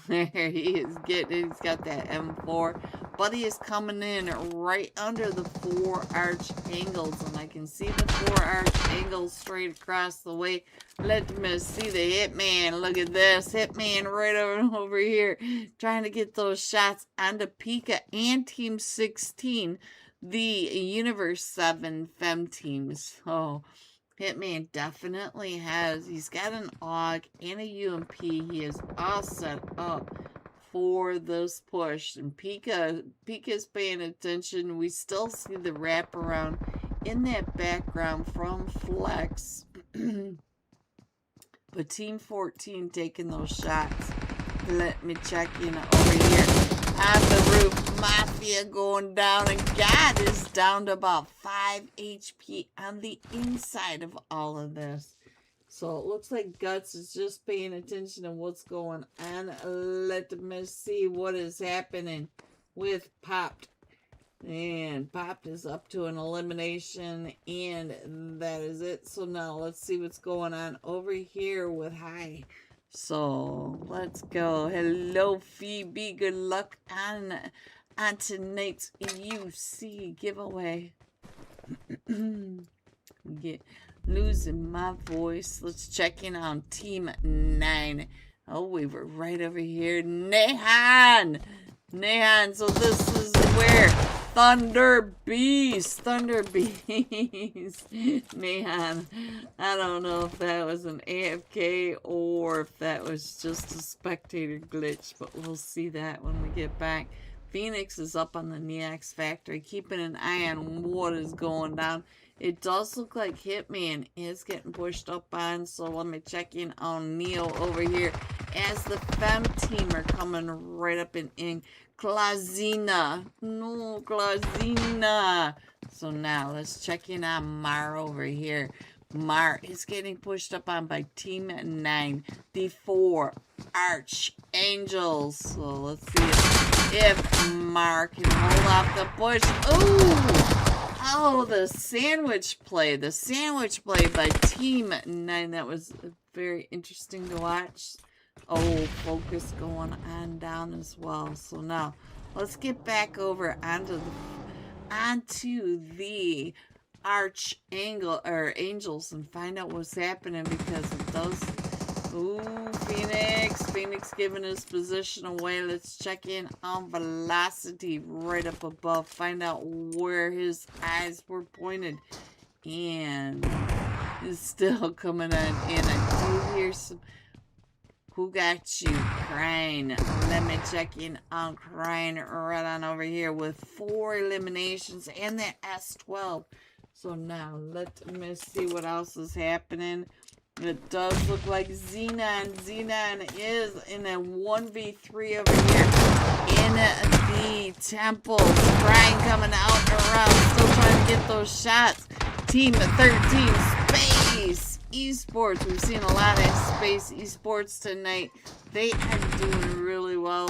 where he is getting. He's got that M4. But he is coming in right under the 4 arch angles. And I can see the 4 arch angles straight across the way. Let me see the Hitman. Look at this. Hitman right over here. Trying to get those shots onto Pika and Team 16. The Universe 7 Fem teams. So Hitman definitely he's got an AUG and a UMP. He is all set up for this push. And Pika's paying attention. We still see the wraparound in that background from Flex. But Team 14 taking those shots. Let me check in over here. On the roof, Mafia going down, and God is down to about 5 HP on the inside of all of this. So it looks like Guts is just paying attention to what's going on. Let me see what is happening with Popped. And Popped is up to an elimination, and that is it. So now let's see what's going on over here with High. So let's go. Hello, Phoebe. Good luck on tonight's UC giveaway. Losing my voice. Let's check in on Team 9. Oh, we were right over here. Nehan! So this is where Thunder Beast. Nehan. I don't know if that was an AFK or if that was just a spectator glitch, but we'll see that when we get back. Phoenix is up on the Neox factory, keeping an eye on what is going down. It does look like Hitman is getting pushed up on, so let me check in on Neo over here as the Fem team are coming right up in Klazina. No, Klazina. So now let's check in on Mar over here. Mar is getting pushed up on by Team 9, the 4 Archangels. So let's see if Mar can hold off the push. Ooh! Oh, the sandwich play. The sandwich play by Team 9. That was very interesting to watch. Oh, focus going on down as well. So now, let's get back over onto the Angels and find out what's happening, because it does. Ooh, Phoenix giving his position away. Let's check in on Velocity right up above. Find out where his eyes were pointed. And he's still coming on in. I do hear some. Who got you? Crying. Let me check in on Crying right on over here with 4 eliminations and that S12. So now, let me see what else is happening. It does look like Xenon. Xenon is in a 1v3 over here in the temples. Crying coming out and around. Still trying to get those shots. Team 13, Space Esports. We've seen a lot of Space Esports tonight. They are doing really well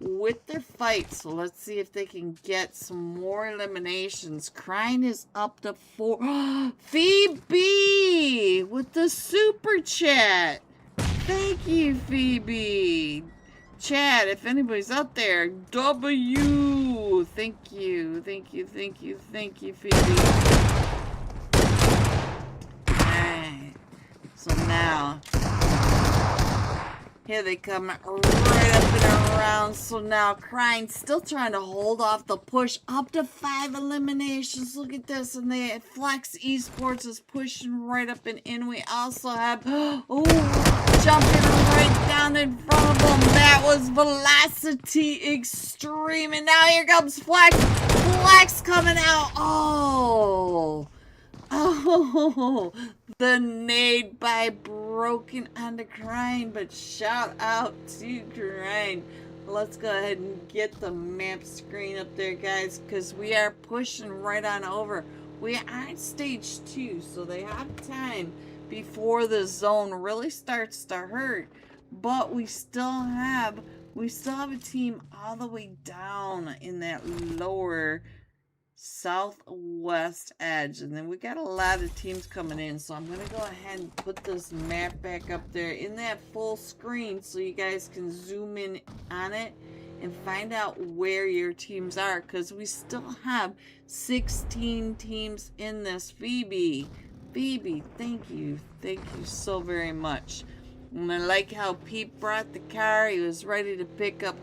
with their fight. So let's see if they can get some more eliminations. Crying is up to 4. Phoebe with the super chat. Thank you, Phoebe. Chat, if anybody's out there, W. Thank you, thank you, thank you, thank you, Phoebe. Alright. So now, here they come right up and around. So now Crying still trying to hold off the push. Up to 5 eliminations. Look at this. And they Flex Esports is pushing right up and in. We also have jumping right down in front of them. That was Velocity Extreme. And now here comes Flex. Flex coming out. Oh, the nade by Broken onto Crying, but shout out to Crying. Let's go ahead and get the map screen up there, guys, because we are pushing right on over. We are at stage 2, so they have time before the zone really starts to hurt. But we still have a team all the way down in that lower southwest edge, and then we got a lot of teams coming in. So I'm gonna go ahead and put this map back up there in that full screen so you guys can zoom in on it and find out where your teams are, because we still have 16 teams in this. Phoebe, thank you so very much. And I like how Pete brought the car. He was ready to pick up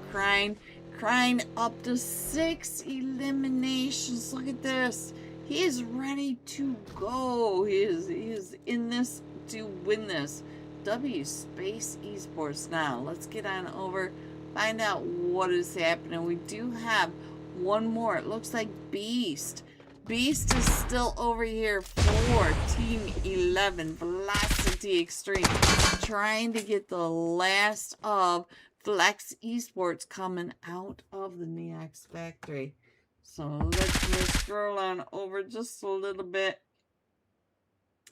Crying up to 6 eliminations. Look at this. He is ready to go. He is in this to win this. W Space Esports. Now, let's get on over, find out what is happening. We do have one more. It looks like Beast. Beast is still over here for Team 11. Velocity Extreme. Trying to get the last of Flex Esports coming out of the Neox factory. So let's scroll on over just a little bit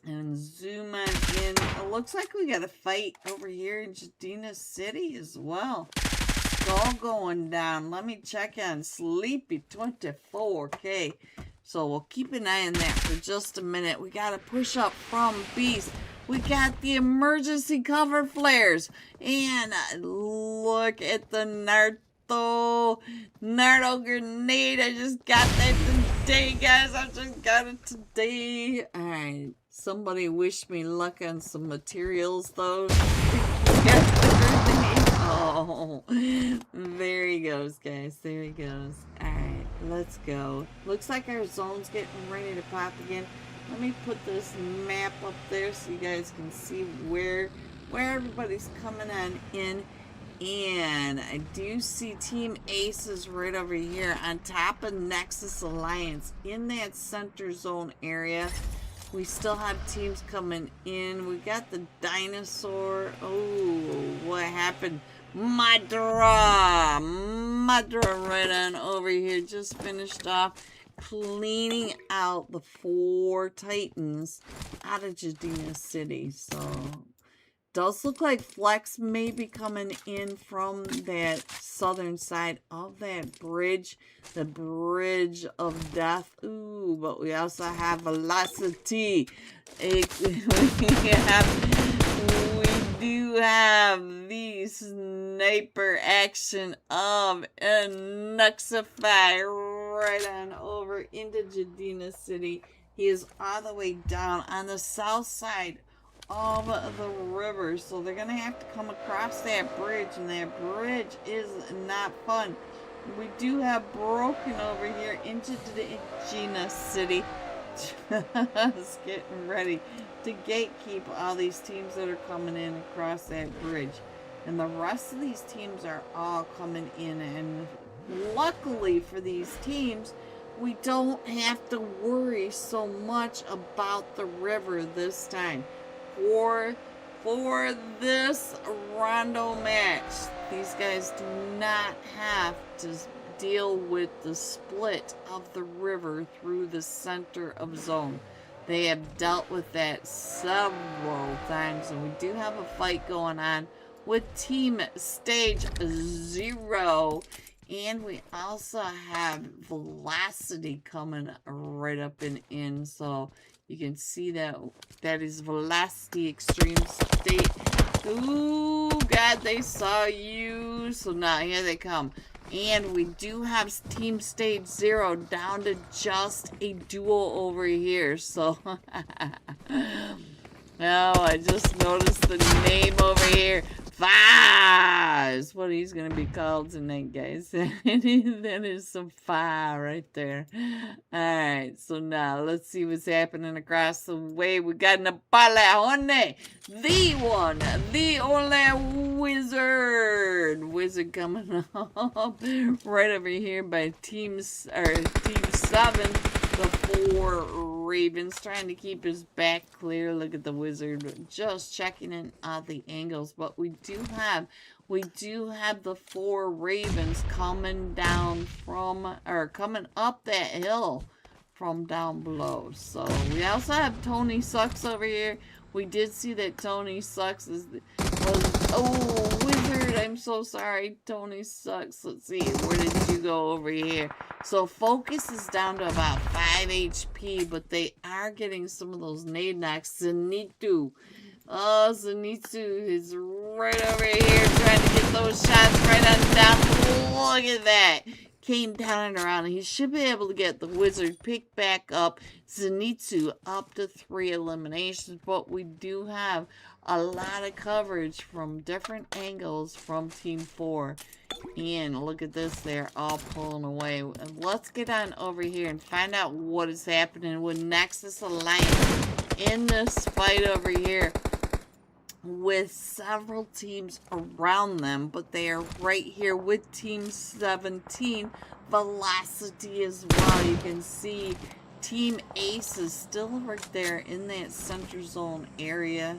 and zoom on in. It looks like we got a fight over here in Jadina City as well. It's all going down. Let me check on Sleepy 24K. So we'll keep an eye on that for just a minute. We got to push up from Beast. We got the emergency cover flares. And look at the Nardo grenade. I just got that today, guys. I just got it today. Alright. Somebody wish me luck on some materials, though. Oh, there he goes, guys. There he goes. Alright, let's go. Looks like our zone's getting ready to pop again. Let me put this map up there so you guys can see where everybody's coming on in. And I do see Team Aces right over here on top of Nexus Alliance in that center zone area. We still have teams coming in. We got the dinosaur. Oh, what happened? Madra right on over here. Just finished off cleaning out the 4 Titans out of Jadina City. So, does look like Flex may be coming in from that southern side of that bridge. The bridge of death. Ooh, but we also have Velocity. We do have the sniper action of Nuxify right on over into Jadina City. He is all the way down on the south side of the river, so they're gonna have to come across that bridge, and that bridge is not fun. We do have Broken over here into Jadina City. Just getting ready to gatekeep all these teams that are coming in across that bridge, and the rest of these teams are all coming in. And luckily for these teams, we don't have to worry so much about the river this time. For this Rondo match, these guys do not have to deal with the split of the river through the center of zone. They have dealt with that several times, and we do have a fight going on with Team Stage 0. And we also have Velocity coming right up and in. So you can see that is Velocity Extreme State. Ooh, God, they saw you. So now here they come. And we do have Team Stage 0 down to just a duo over here. So, oh, I just noticed the name over here. Fire is what he's going to be called tonight, guys. That is some fire right there. Alright, so now let's see what's happening across the way. We got Napalehone, the one, the only wizard. Wizard coming up right over here by Team 7. The 4 Ravens trying to keep his back clear. Look at the wizard just checking in on the angles. But we do have the 4 Ravens coming down from, or coming up that hill from down below. So we also have Tony Sucks over here. We did see that Tony Sucks was, oh, wizard, I'm so sorry, Tony Sucks. Let's see, where did you go over here? So Focus is down to about 5 HP, but they are getting some of those nade knocks. Zenitu. Oh, Zenitu is right over here trying to get those shots right on down. Look at that. Came down and around. He should be able to get the wizard picked back up. Zenitsu up to 3 eliminations, but we do have a lot of coverage from different angles from Team 4. And look at this, they're all pulling away. Let's get on over here and find out what is happening with Nexus Alliance in this fight over here, with several teams around them, but they are right here with Team 17 Velocity as well. You can see Team Ace is still right there in that center zone area.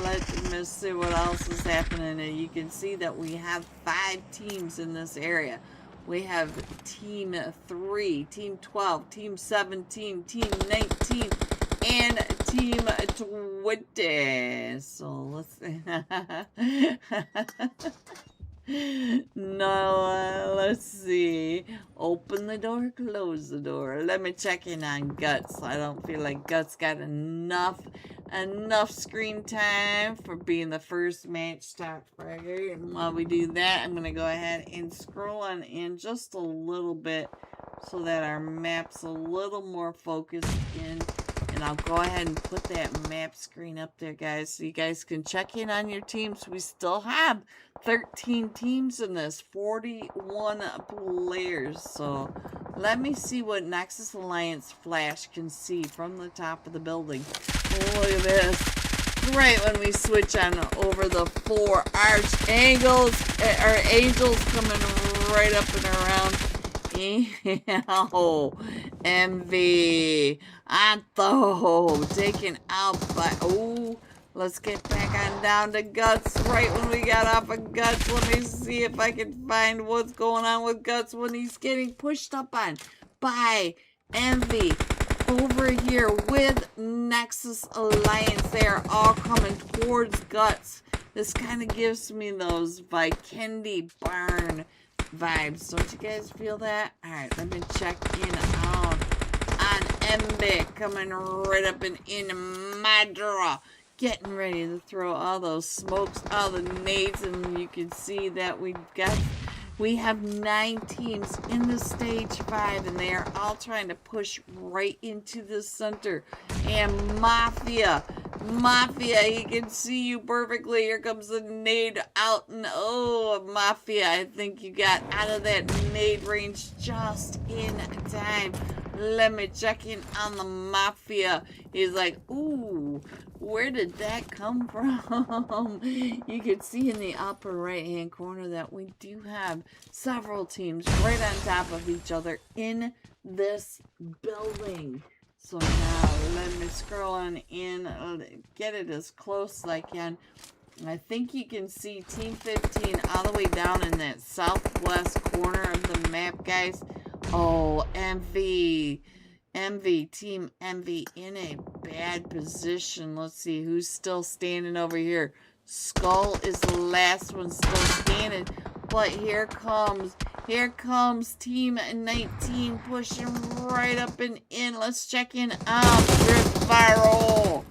Let me see what else is happening. And you can see that we have 5 teams in this area. We have Team 3, Team 12, Team 17, Team 19, and Team 20. So let's no, let's see. Open the door, close the door. Let me check in on Guts. I don't feel like Guts got enough screen time for being the first match top fragger. And while we do that, I'm gonna go ahead and scroll on in just a little bit so that our map's a little more focused in. And I'll go ahead and put that map screen up there, guys, so you guys can check in on your teams. We still have 13 teams in this, 41 players. So let me see what Nexus Alliance Flash can see from the top of the building. Look at this. Right when we switch on over the 4 angels coming right up and around. Ew. MV. Antho taken out by, oh, let's get back on down to Guts. Right when we got off of Guts, let me see if I can find what's going on with Guts when he's getting pushed up on by Envy. Over here with Nexus Alliance, they are all coming towards Guts. This kind of gives me those Vikendi Barn vibes. Don't you guys feel that? Alright, let me check in on Embe coming right up and in Madra, getting ready to throw all those smokes, all the nades, and you can see that we have 9 teams in the stage 5, and they are all trying to push right into the center. And Mafia, he can see you perfectly. Here comes the nade out, and oh, Mafia, I think you got out of that nade range just in time. Let me check in on the Mafia. He's like, ooh, where did that come from? You can see in the upper right hand corner that we do have several teams right on top of each other in this building. So now let me scroll on in, get it as close as I can. I think you can see Team 15 all the way down in that southwest corner of the map, guys. Oh, Team Envy in a bad position. Let's see who's still standing over here. Skull is the last one still standing. But here comes Team 19 pushing right up and in. Let's check in on Brivaro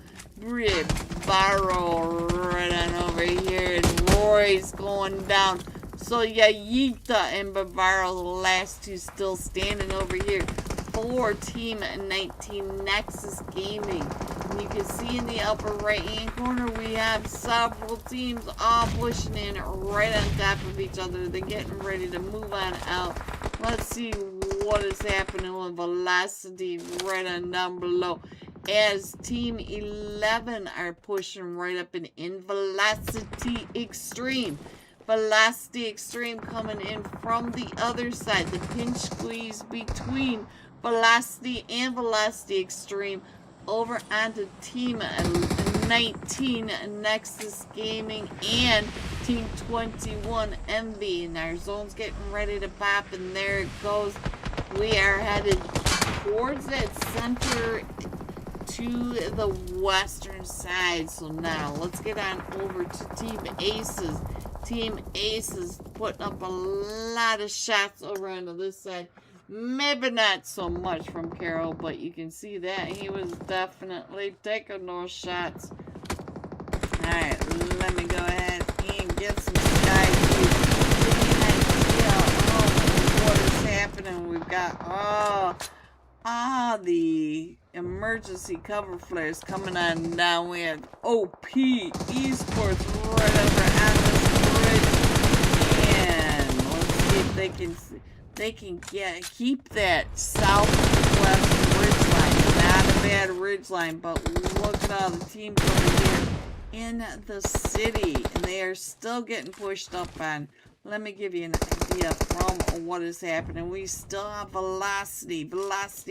right on over here. And Roy's going down. So Yayita and Bavaro, the last two still standing over here for Team 19 Nexus Gaming. And you can see in the upper right hand corner we have several teams all pushing in right on top of each other. They're getting ready to move on out. Let's see what is happening with Velocity right on down below. As Team 11 are pushing right up and in. Velocity Extreme coming in from the other side. The pinch squeeze between Velocity and Velocity Extreme over onto Team 19 Nexus Gaming and Team 21 Envy. And our zone's getting ready to pop, and there it goes. We are headed towards that center to the western side. So now let's get on over to Team Aces. Team Aces putting up a lot of shots over onto this side. Maybe not so much from Carol, but you can see that he was definitely taking those shots. Alright, let me go ahead and get some sky view. What is happening? We've got the emergency cover flares coming on down. We have OP Esports right over on this bridge. And let's see if they can keep that southwest ridgeline. Not a bad ridgeline, but look at all the teams over here in the city. And they are still getting pushed up on. Let me give you an idea from what is happening. We still have Velocity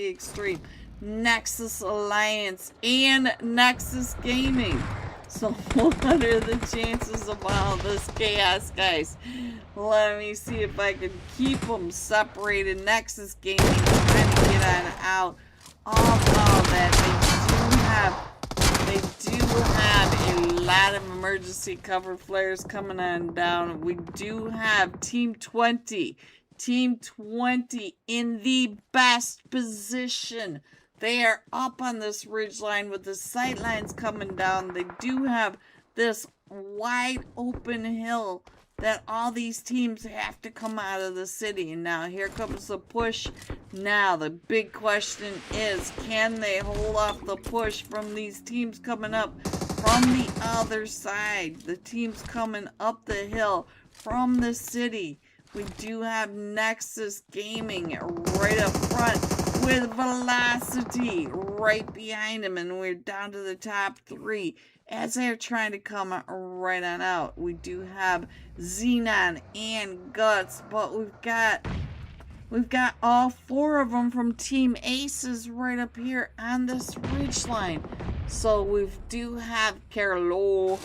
Extreme, Nexus Alliance, and Nexus Gaming. So what are the chances of all this chaos, guys? Let me see if I can keep them separated. Nexus Gaming trying to get on out of all that. They do have a lot of emergency cover flares coming on down. We do have Team 20 in the best position. They are up on this ridge line with the sight lines coming down. They do have this wide open hill that all these teams have to come out of the city. And now here comes the push. Now the big question is, can they hold off the push from these teams coming up from the other side? The teams coming up the hill from the city. We do have Nexus Gaming right up front with Velocity right behind him, and we're down to the top three as they're trying to come right on out. We do have Xenon and Guts, but we've got all four of them from Team Aces right up here on this ridgeline. So we do have Carlo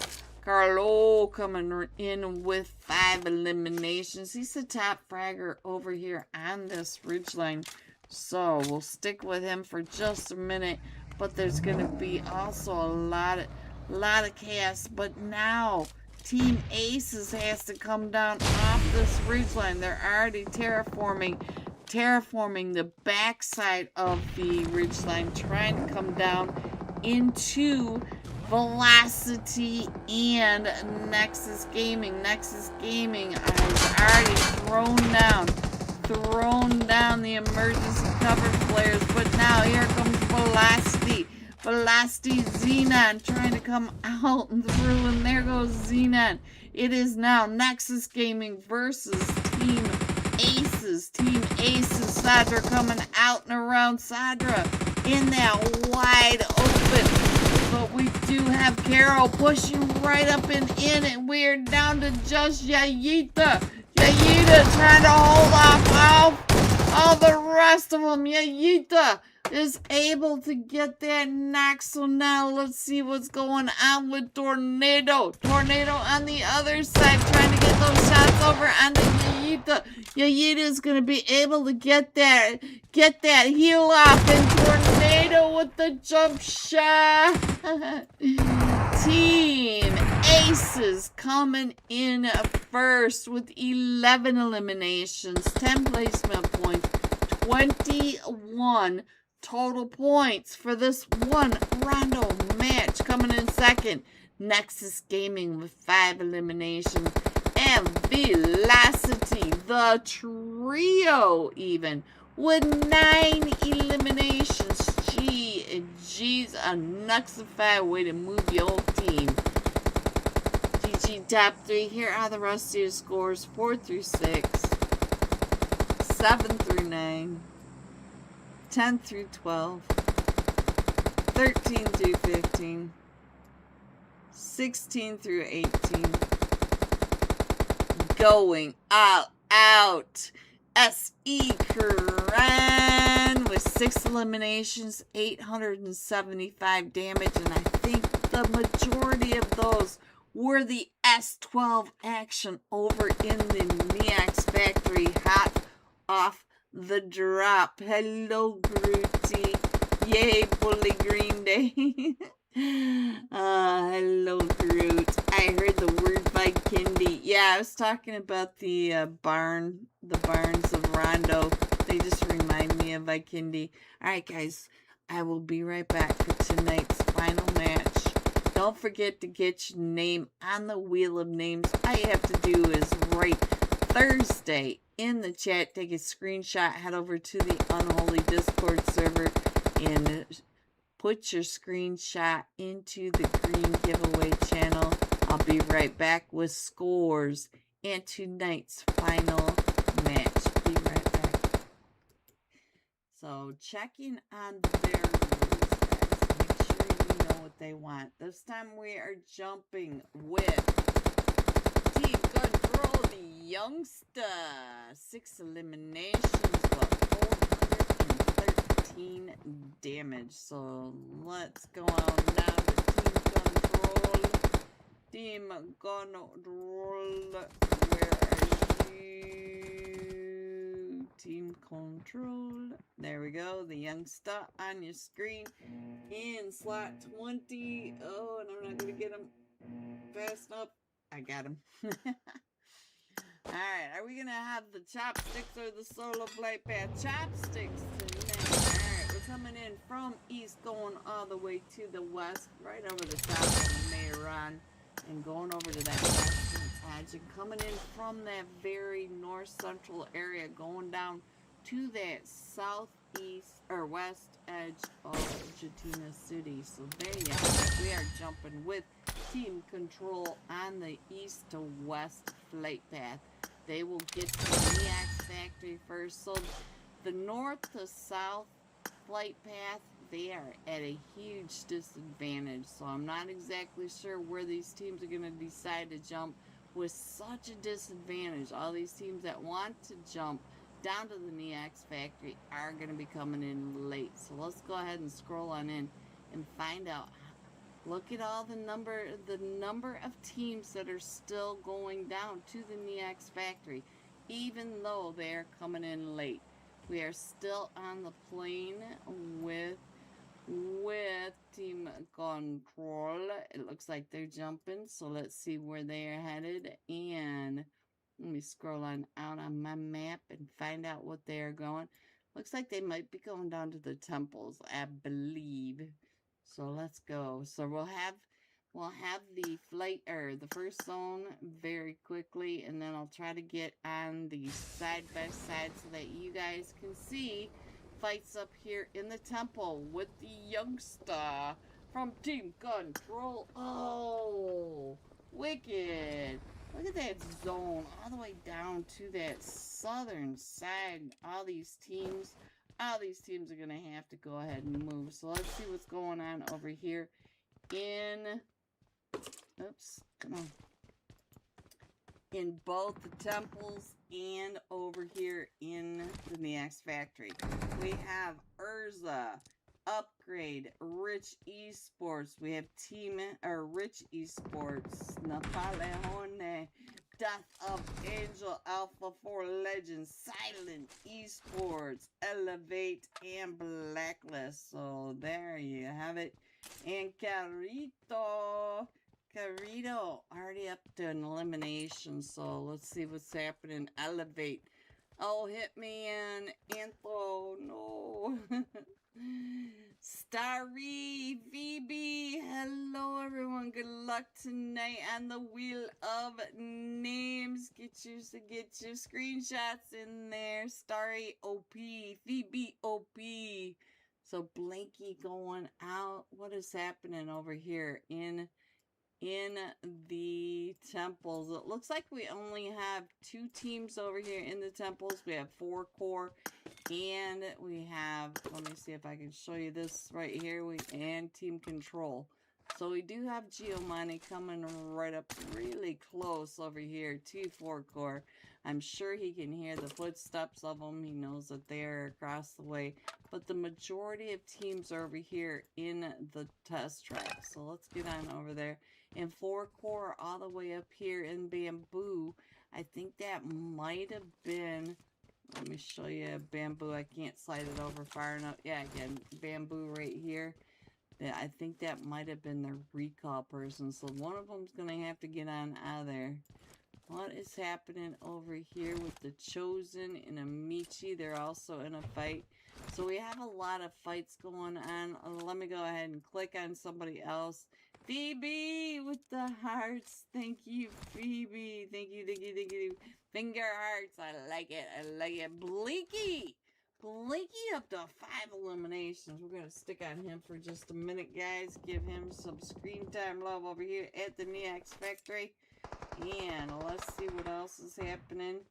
coming in with 5 eliminations. He's the top fragger over here on this ridgeline. So we'll stick with him for just a minute. But there's going to be also a lot of chaos. But now Team Aces has to come down off this ridgeline. They're already terraforming the backside of the ridgeline, trying to come down into Velocity and Nexus Gaming. Nexus Gaming has already thrown down the emergency cover flares, but now here comes Velocity Xenon trying to come out and through, and there goes Xenon. It is now Nexus Gaming versus Team Aces. Team Aces, Sadra coming out and around Sadra in that wide open. But we do have Carol pushing right up and in, and we're down to just Yayita. Yayita trying to hold off all the rest of them. Yayita is able to get that knock. So now let's see what's going on with Tornado. Tornado on the other side trying to get those shots over onto Yayita. Yayita is going to be able to get that heal off, and Tornado with the jump shot. Team Aces coming in first with 11 eliminations, 10 placement points, 21 total points for this one rondo match. Coming in second, Nexus Gaming with 5 eliminations, and Velocity, the trio, even with 9 eliminations. Geez, a Nuxified way to move your whole team. GG top 3. Here are the rest of your scores: 4 through 6, 7 through 9, 10 through 12, 13 through 15, 16 through 18. Going all out. S.E. Curran with 6 eliminations, 875 damage, and I think the majority of those were the S12 action over in the Neax factory, hot off the drop. Hello, Grooty. Yay, Bully Green Day. Hello, Groot. I heard the word by Kindy. Yeah, I was talking about the barns of Rondo. They just remind me of Vikindi. Alright, guys, I will be right back for tonight's final match. Don't forget to get your name on the wheel of names. All you have to do is write Thursday in the chat, take a screenshot, head over to the Unholy Discord server, and put your screenshot into the green giveaway channel. I'll be right back with scores and tonight's final match. Be right back. So checking on their rules, guys. Make sure you know what they want. This time we are jumping with Team Control, the Youngster. 6 eliminations, but 413 damage. So let's go on down to Team Control. Team Control, where are you? Team Control. There we go. The Youngster on your screen in slot 20. Oh, and I'm not going to get him fast enough. I got him. Alright, are we going to have the chopsticks or the solo flight path? Chopsticks tonight. Alright, we're coming in from east, going all the way to the west, right over the top of the Mayron, and going over to that western edge, and coming in from that very north central area, going down to that southeast or west edge of Jatina City. So there you have it. We are jumping with Team Control on the east to west flight path. They will get to the Neax factory first. So the north to south flight path, they are at a huge disadvantage. So I'm not exactly sure where these teams are going to decide to jump with such a disadvantage. All these teams that want to jump down to the Neax factory are going to be coming in late. So let's go ahead and scroll on in and find out. Look at all the number of teams that are still going down to the Neax factory, even though they're coming in late. We are still on the plane with Team Control. It looks like they're jumping, so let's see where they are headed. And let me scroll on out on my map and find out what they are going. Looks like they might be going down to the temples, I believe. So let's go. So we'll have the flight or the first zone very quickly, and then I'll try to get on the side by side so that you guys can see fights up here in the temple with the Youngster from Team Control. Oh, wicked. Look at that zone all the way down to that southern side. All these teams are going to have to go ahead and move. So let's see what's going on over here in, oops, come on, in both the temples and over here in the Neax factory. We have Urza, Upgrade, Rich Esports. We have Rich Esports, Napoleone, Death of Angel, Alpha 4 Legends, Silent Esports, Elevate, and Blacklist. So there you have it. And Carito already up to an elimination, so let's see what's happening. Elevate. Oh, hit me in. Anthro, no. Starry, Phoebe, hello everyone. Good luck tonight on the Wheel of Names. Get your screenshots in there. Starry, OP, Phoebe, OP. So Blanky going out. What is happening over here in the temples? It looks like we only have 2 teams over here in the temples. We have 4 core and we have, let me see if I can show you this right here, and team control. So we do have Giovanni coming right up really close over here to 4 core. I'm sure he can hear the footsteps of them. He knows that they're across the way. But the majority of teams are over here in the test track. So let's get on over there. And 4 core all the way up here in Bamboo. I think that might have been, let me show you Bamboo. I can't slide it over far enough. Yeah, again, Bamboo right here. Yeah, I think that might have been the recall person. So one of them's going to have to get on out of there. What is happening over here with the Chosen and Amici? They're also in a fight. So we have a lot of fights going on. Let me go ahead and click on somebody else. Phoebe with the hearts. Thank you, Phoebe. Thank you, thank you, thank you. Finger hearts. I like it. I like it. Blinky. Blinky up to 5 eliminations. We're going to stick on him for just a minute, guys. Give him some screen time love over here at the Neax Factory. And let's see what else is happening.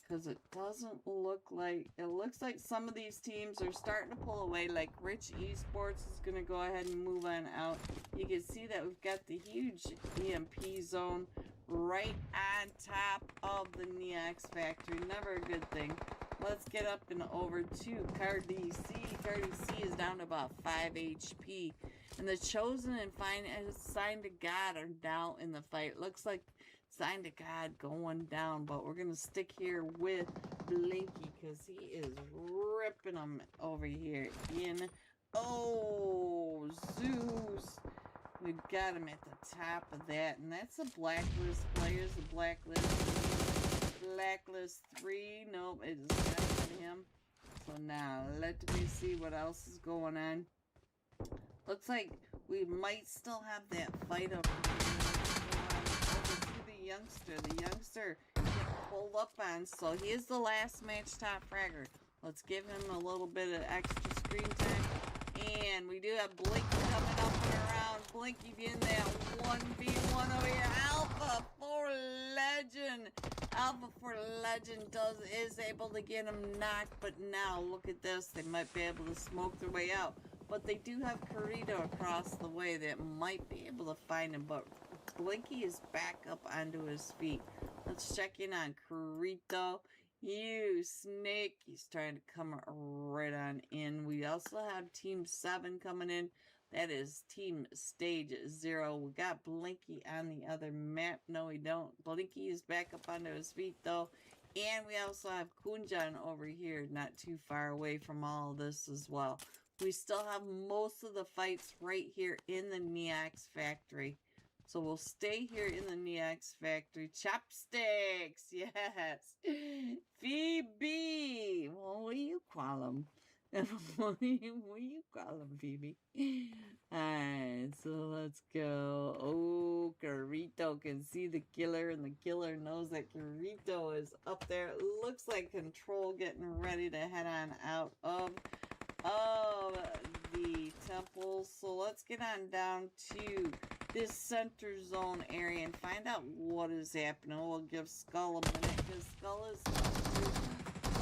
Because it doesn't look like, it looks like some of these teams are starting to pull away. Like Rich Esports is going to go ahead and move on out. You can see that we've got the huge EMP zone right on top of the Neax Factory. Never a good thing. Let's get up and over to Cardi C. Cardi C is down to about 5 HP. And the Chosen and Sign to God are down in the fight. Looks like Sign to God going down. But we're going to stick here with Blinky because he is ripping them over here in... Oh, Zeus. We've got him at the top of that. And that's the Blacklist players. The Blacklist 3. Nope, it is not him. So now, let me see what else is going on. Looks like we might still have that fight up over to the youngster. The youngster get pulled up on, so he is the last match top fragger. Let's give him a little bit of extra screen time. And we do have Blinky coming up and around. Blinky being that 1v1 over here. Alpha for Legend. Alpha for Legend is able to get him knocked, but now look at this. They might be able to smoke their way out. But they do have Carito across the way that might be able to find him. But Blinky is back up onto his feet. Let's check in on Carito. You snake. He's trying to come right on in. We also have Team 7 coming in. That is Team Stage 0. We got Blinky on the other map. No, we don't. Blinky is back up onto his feet, though. And we also have Kunjan over here, not too far away from all of this as well. We still have most of the fights right here in the Neax Factory. So we'll stay here in the Neax Factory. Chopsticks! Yes! Phoebe! Well, what do you call him? What do you call him, Phoebe? Alright, so let's go. Oh, Carito can see the killer, and the killer knows that Carito is up there. It looks like Control getting ready to head on out of the temple. So let's get on down to this center zone area and find out what is happening. We'll give Skull a minute because Skull is...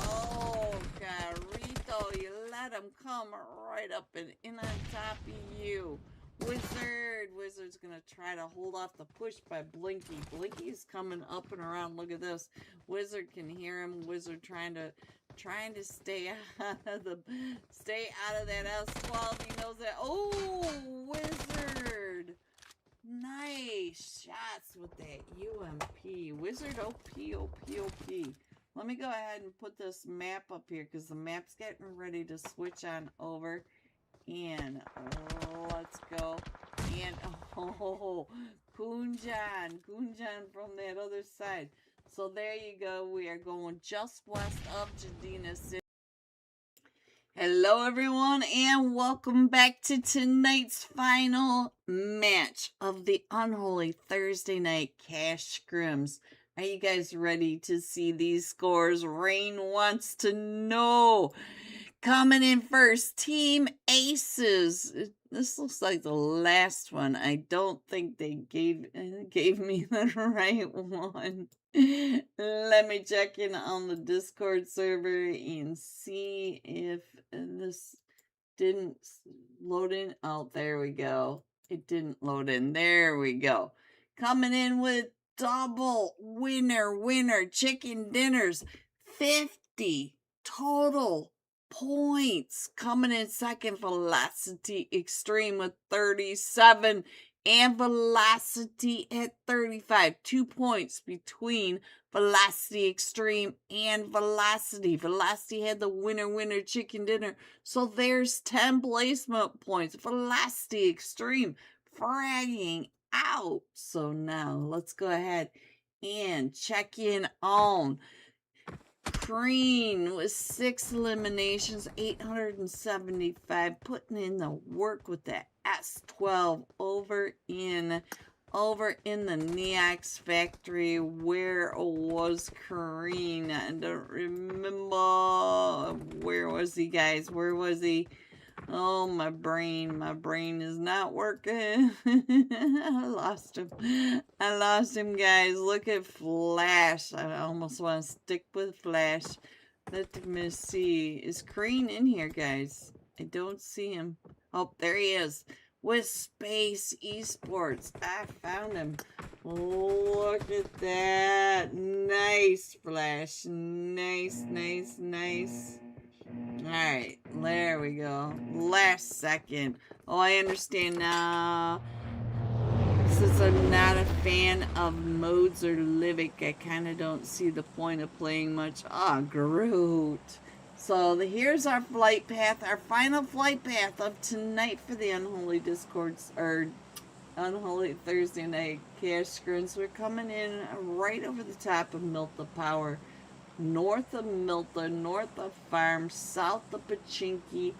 Oh, Carito, you let him come right up and in on top of you. Wizard's gonna try to hold off the push by Blinky. Blinky's coming up and around. Look at this. Wizard can hear him. Wizard trying to stay out of that S12. He knows that. Oh, Wizard! Nice shots with that UMP. Wizard OP. Let me go ahead and put this map up here because the map's getting ready to switch on over. And let's go. And oh, Kunjan from that other side. So there you go. We are going just west of Jadina City. Hello, everyone, and welcome back to tonight's final match of the Unholy Thursday Night Cash Scrims. Are you guys ready to see these scores? Rain wants to know. Coming in first, Team Aces. This looks like the last one. I don't think they gave me the right one. Let me check in on the Discord server and see if this didn't load in. Oh, there we go. It didn't load in. There we go. Coming in with double winner chicken dinners. 50 total points. Coming in second, Velocity Extreme with 37 and Velocity at 35. 2 points between Velocity Extreme and Velocity. Velocity had the winner chicken dinner. So there's 10 placement points. Velocity Extreme fragging out. So now let's go ahead and check in on Green with 6 eliminations, 875, putting in the work with that S12 over in the Neox factory. Where was Kareen? I don't remember. Where was he, guys? Where was he? Oh, my brain is not working. I lost him, guys. Look at Flash. I almost want to stick with Flash. Let me see. Is Crane in here, guys? I don't see him. Oh, there he is. With Space Esports. I found him. Look at that. Nice, Flash. Nice. Alright, there we go. Last second. Oh, I understand now. Since I'm not a fan of modes or Livic, I kind of don't see the point of playing much. Ah, Groot. So here's our flight path, our final flight path of tonight for the Unholy Discords, or Unholy Thursday Night Cash Scrims. We're coming in right over the top of Milta Power. North of Milta, north of Farm, south of Pachinki,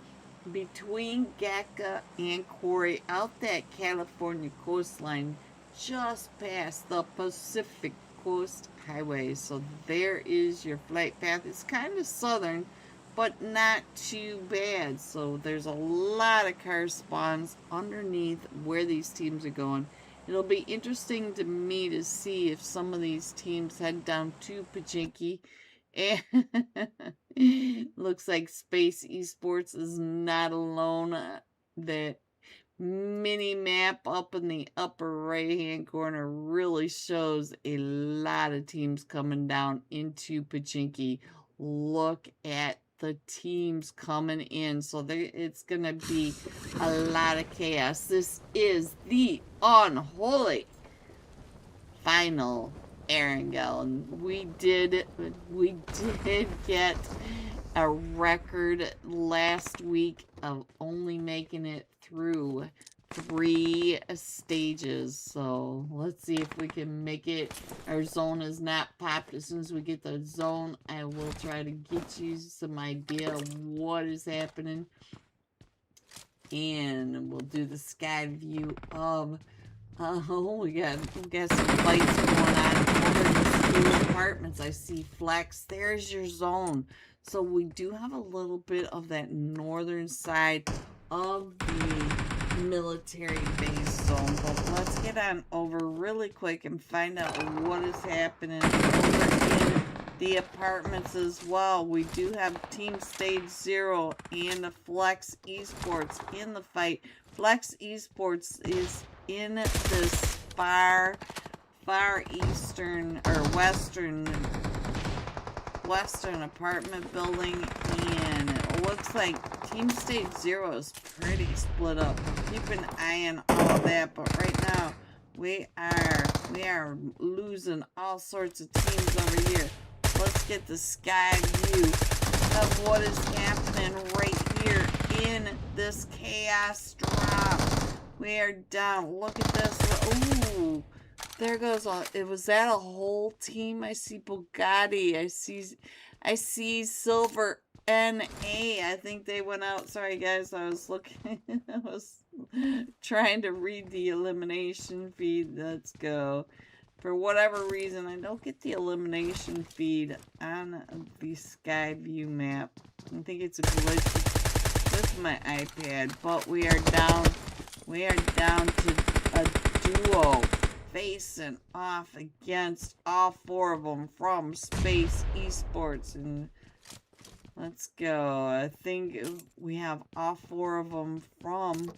between Gaka and Quarry, out that California coastline, just past the Pacific Coast Highway. So there is your flight path. It's kind of southern, but not too bad. So there's a lot of car spawns underneath where these teams are going. It'll be interesting to me to see if some of these teams head down to Pachinki. And looks like Space Esports is not alone. That mini map up in the upper right hand corner really shows a lot of teams coming down into Pachinki. Look at the teams coming in. So it's going to be a lot of chaos. This is the Unholy final Erangel, and we did get a record last week of only making it through 3 stages. So let's see if we can make it. Our zone is not popped. As soon as we get the zone, I will try to get you some idea of what is happening, and we'll do the sky view of we got some fights going on over in the school apartments. I see Flex. There's your zone. So we do have a little bit of that northern side of the military base zone. But let's get on over really quick and find out what is happening over in the apartments as well. We do have Team Stage 0 and the Flex Esports in the fight. Flex Esports is in this far eastern or western apartment building, and it looks like Team Stage 0 is pretty split up. Keep an eye on all of that, but right now we are losing all sorts of teams over here. Let's get the sky view of what is happening right here in this chaos drop. We are down. Look at this. Ooh, there goes all. It was that a whole team. I see Bugatti. I see Silver NA. I think they went out. Sorry guys, I was looking. I was trying to read the elimination feed. Let's go. For whatever reason, I don't get the elimination feed on the Skyview map. I think it's a glitch with my iPad, but we are down to a duo facing off against all four of them from Space Esports. And let's go. I think we have all four of them from...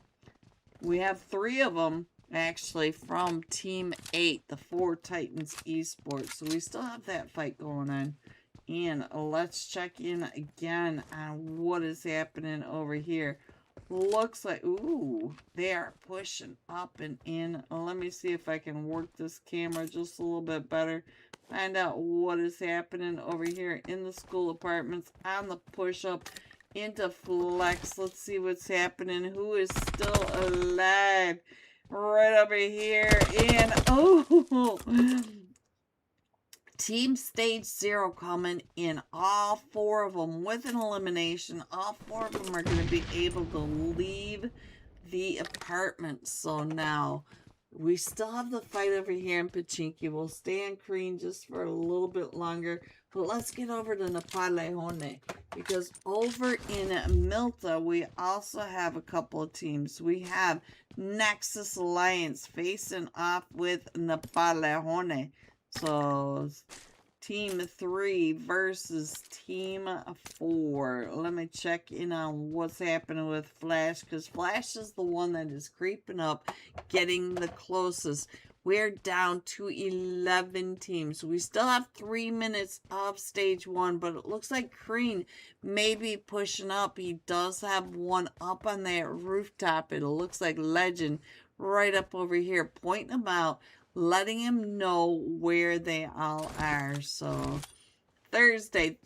We have three of them, actually, from Team 8, the 4 Titans Esports. So we still have that fight going on. And let's check in again on what is happening over here. Looks like, ooh, they are pushing up and in. Let me see if I can work this camera just a little bit better. Find out what is happening over here in the school apartments on the push-up into flex. Let's see what's happening. Who is still alive? Right over here. And, oh, Team Stage 0 coming in. All four of them with an elimination. All four of them are going to be able to leave the apartment. So now, we still have the fight over here in Pachinki. We'll stay on Korean just for a little bit longer. But let's get over to Napalehone. Because over in Milta, we also have a couple of teams. We have Nexus Alliance facing off with Napalehone. So, Team 3 versus Team 4. Let me check in on what's happening with Flash, because Flash is the one that is creeping up, getting the closest. We're down to 11 teams. We still have 3 minutes of stage 1, but it looks like Kreen may be pushing up. He does have one up on that rooftop. It looks like Legend right up over here, pointing him out, letting him know where they all are. So, Thursday.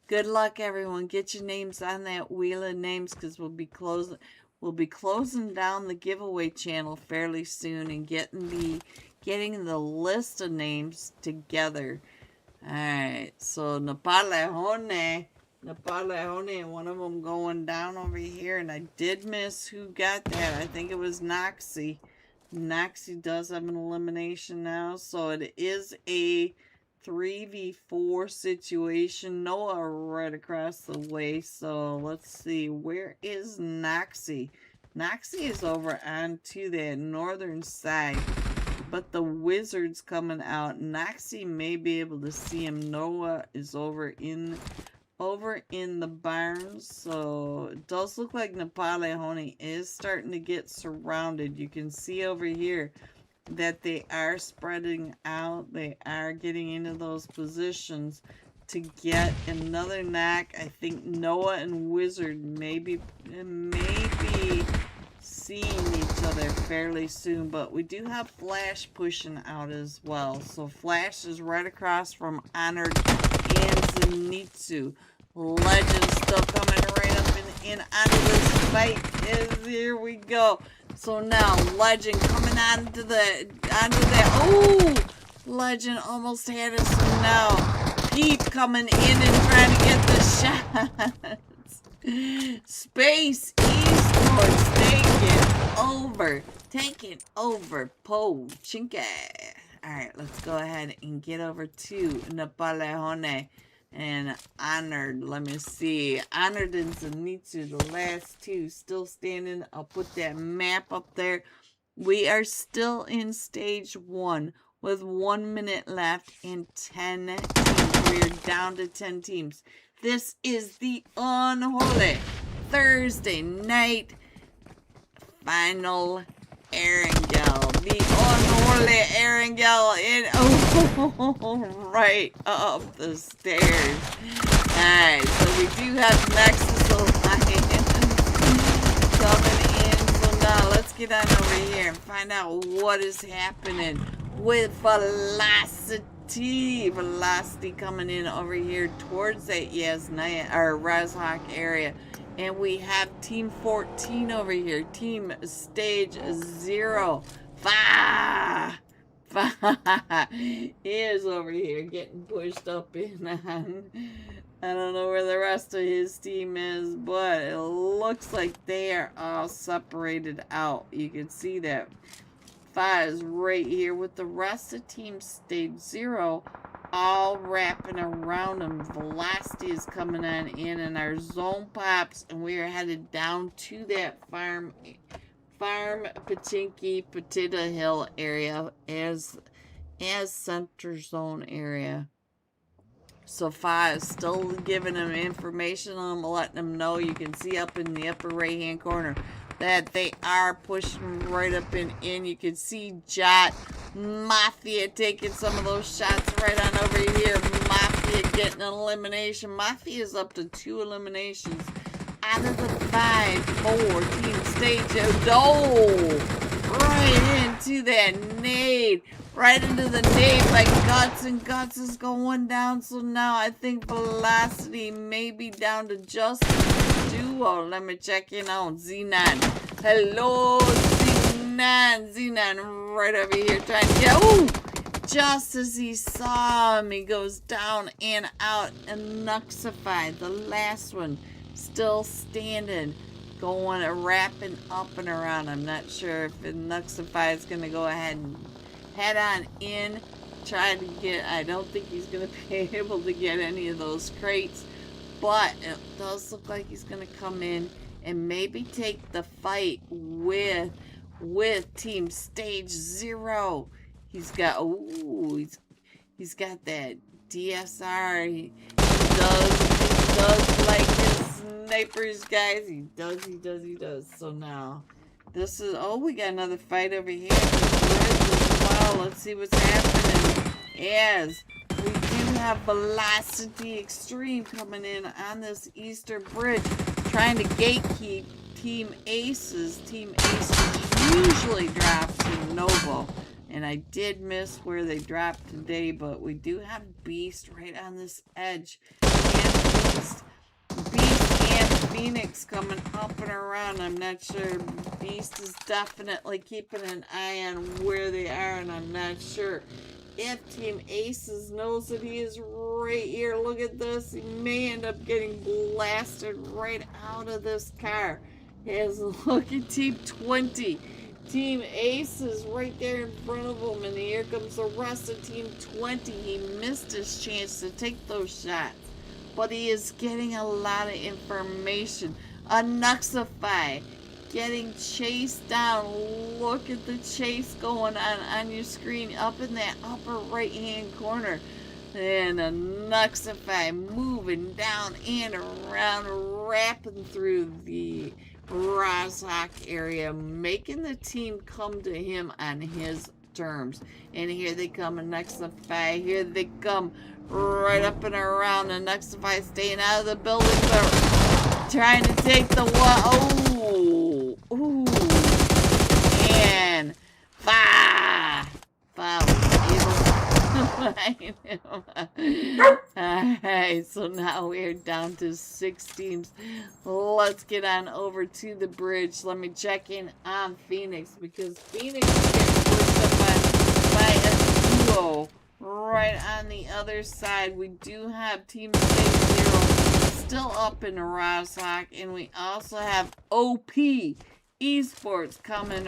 Good luck, everyone. Get your names on that wheel of names, because we'll be closing down the giveaway channel fairly soon and getting the list of names together. Alright, so Napalehone, one of them going down over here, and I did miss who got that. I think it was Noxie. Noxie does have an elimination now, so it is a 3v4 situation. Noah right across the way. So let's see, where is Noxie? Noxie is over onto that northern side, but the Wizard's coming out. Noxie may be able to see him. Noah is over in the barns. So it does look like Napalehone is starting to get surrounded. You can see over here that they are spreading out. They are getting into those positions to get another knock. I think Noah and Wizard may be seeing each other fairly soon, but we do have Flash pushing out as well. So Flash is right across from Honored and Zenitsu. Legend still coming right up in onto this fight. Here we go. So now Legend coming onto that. Oh, Legend almost had us. So now Pete coming in and trying to get the shots. Space Esports taking over Pachinki. Alright, let's go ahead and get over to Napalehone and Honored. Let me see. Honored and Zenitsu, the last two, still standing. I'll put that map up there. We are still in stage 1 with 1 minute left and 10 teams. We are down to 10 teams. This is the Unholy Thursday night final Erangel. The Unholy Erangel in right up the stairs. Alright, so we do have Nexus Alliance coming in. So now let's get on over here and find out what is happening with Velocity. Velocity coming in over here towards that Reshawk area. And we have Team 14 over here. Team Stage 0. Fah! He is over here getting pushed up in on. I don't know where the rest of his team is, but it looks like they are all separated out. You can see that Fa is right here with the rest of Team Stage 0 all wrapping around him. Velocity is coming on in, and our zone pops, and we are headed down to that farm Pachinki Potato Hill area as center zone area. So Fa is still giving him information on him, letting him know. You can see up in the upper right hand corner that they are pushing right up and in. You can see Jot Mafia taking some of those shots right on over here. Mafia getting an elimination. Mafia is up to 2 eliminations out of the 5 for Team Stage. Right into that nade. Right into the nade by Guts, and Guts is going down. So now I think Velocity may be down to just duo. Let me check in on Xenon. Hello, Xenon. Xenon right over here trying to get. Ooh! Just as he saw him, he goes down and out. And Nuxify, the last one, still standing. Going, wrapping up and around. I'm not sure if Nuxify is going to go ahead and head on in, try to get. I don't think he's going to be able to get any of those crates, but it does look like he's going to come in and maybe take the fight with Team Stage 0. He's got, ooh, he's got that DSR. He does like his snipers, guys. He does. So now, this is, oh, we got another fight over here. Well, let's see what's happening. Yes, we do have Velocity Extreme coming in on this Easter Bridge, trying to gatekeep Team Aces. Team Aces usually drops in Novo, and I did miss where they dropped today, but we do have Beast right on this edge. And Beast and Phoenix coming up and around. I'm not sure. Beast is definitely keeping an eye on where they are, and I'm not sure if Team Aces knows that he is right here. Look at this. He may end up getting blasted right out of this car. Look at Team 20. Team Aces right there in front of him, and here comes the rest of Team 20. He missed his chance to take those shots, but he is getting a lot of information. A Nuxify getting chased down. Look at the chase going on your screen up in that upper right hand corner. And a Nuxify moving down and around, wrapping through the Rozhok area, making the team come to him on his terms. And here they come, a Nuxify. Here they come, right up and around. A Nuxify staying out of the building, but trying to take the one. Oh, ooh, and Fa was able to find him. Alright, so now we're down to 6 teams. Let's get on over to the bridge. Let me check in on Phoenix, because Phoenix is getting pushed up by a duo. Right on the other side, we do have Team Stage 0 still up in Rozhok, and we also have OP Esports coming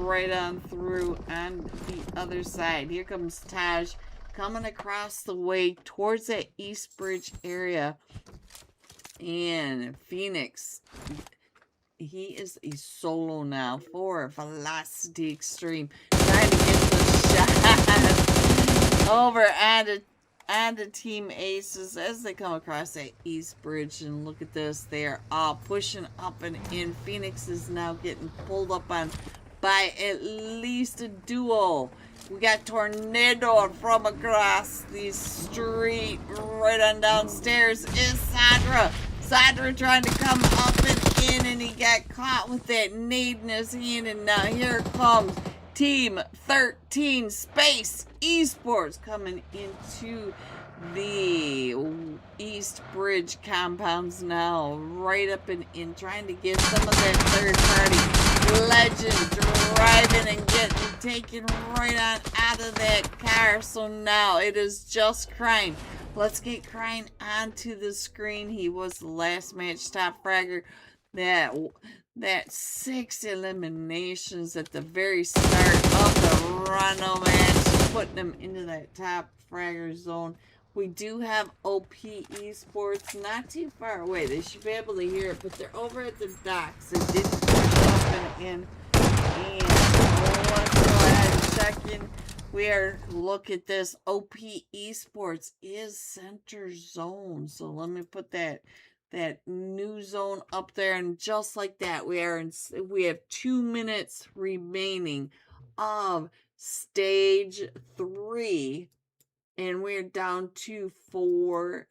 right on through on the other side. Here comes Taj coming across the way towards that East Bridge area. And Phoenix, he is a solo now for Velocity Extreme, trying to get the shot over and the Team Aces as they come across that East Bridge. And look at this, they are all pushing up and in. Phoenix is now getting pulled up on by at least a duo. We got Tornado from across the street. Right on downstairs is Sadra. Sadra trying to come up and in, and he got caught with that nade in his hand. And now here comes Team 13 Space Esports coming into the East Bridge compounds now, right up and in, trying to get some of that third-party legend driving and taken right on out of that car. So now it is just Crime. Let's get Crime onto the screen. He was the last match top fragger. That 6 eliminations at the very start of the Rhino match, putting them into that top fragger zone. We do have OP Esports not too far away. They should be able to hear it, but they're over at the docks. It didn't push up and in. And let's go ahead and check in. Look at this. OP Esports is center zone. So let me put that new zone up there, and just like that, we have 2 minutes remaining of stage 3. And we're down to 4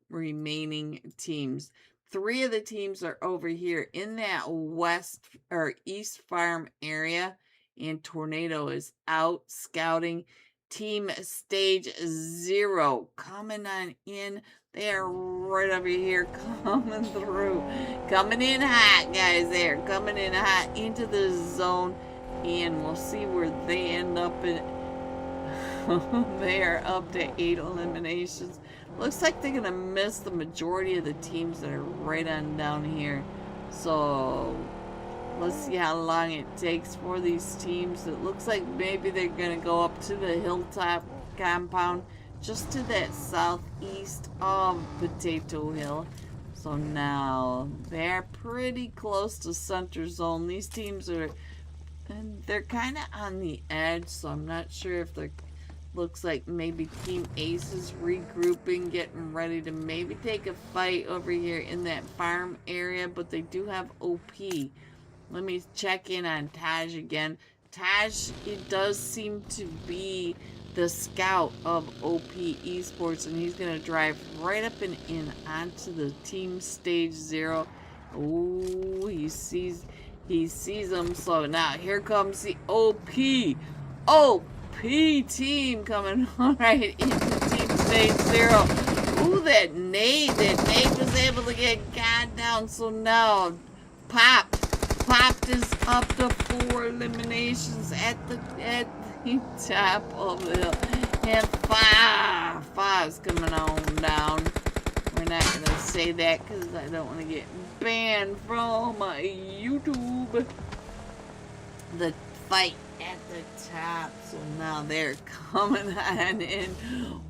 remaining teams. 3 of the teams are over here in that west or east farm area. And Tornado is out scouting. Team stage 0 coming on in. They are right over here coming through. Coming in hot, guys. They're coming in hot into the zone. And we'll see where they end up in. They are up to 8 eliminations. Looks like they're going to miss the majority of the teams that are right on down here. So let's see how long it takes for these teams. It looks like maybe they're going to go up to the hilltop compound, just to that southeast of Potato Hill. So now they're pretty close to center zone. These teams they're kind of on the edge, so I'm not sure if they're. Looks like maybe Team Ace is regrouping, getting ready to maybe take a fight over here in that farm area, but they do have OP. Let me check in on Taj again. Taj, it does seem to be the scout of OP Esports, and he's going to drive right up and in onto the team stage 0. Oh, he sees them. So now here comes the OP team coming right into team stage 0. Ooh, that nade was able to get God down. So now Popped is up to 4 eliminations at the top of the hill. And Five's coming on down. We're not gonna say that because I don't want to get banned from my YouTube. The fight at the top. So now they're coming on in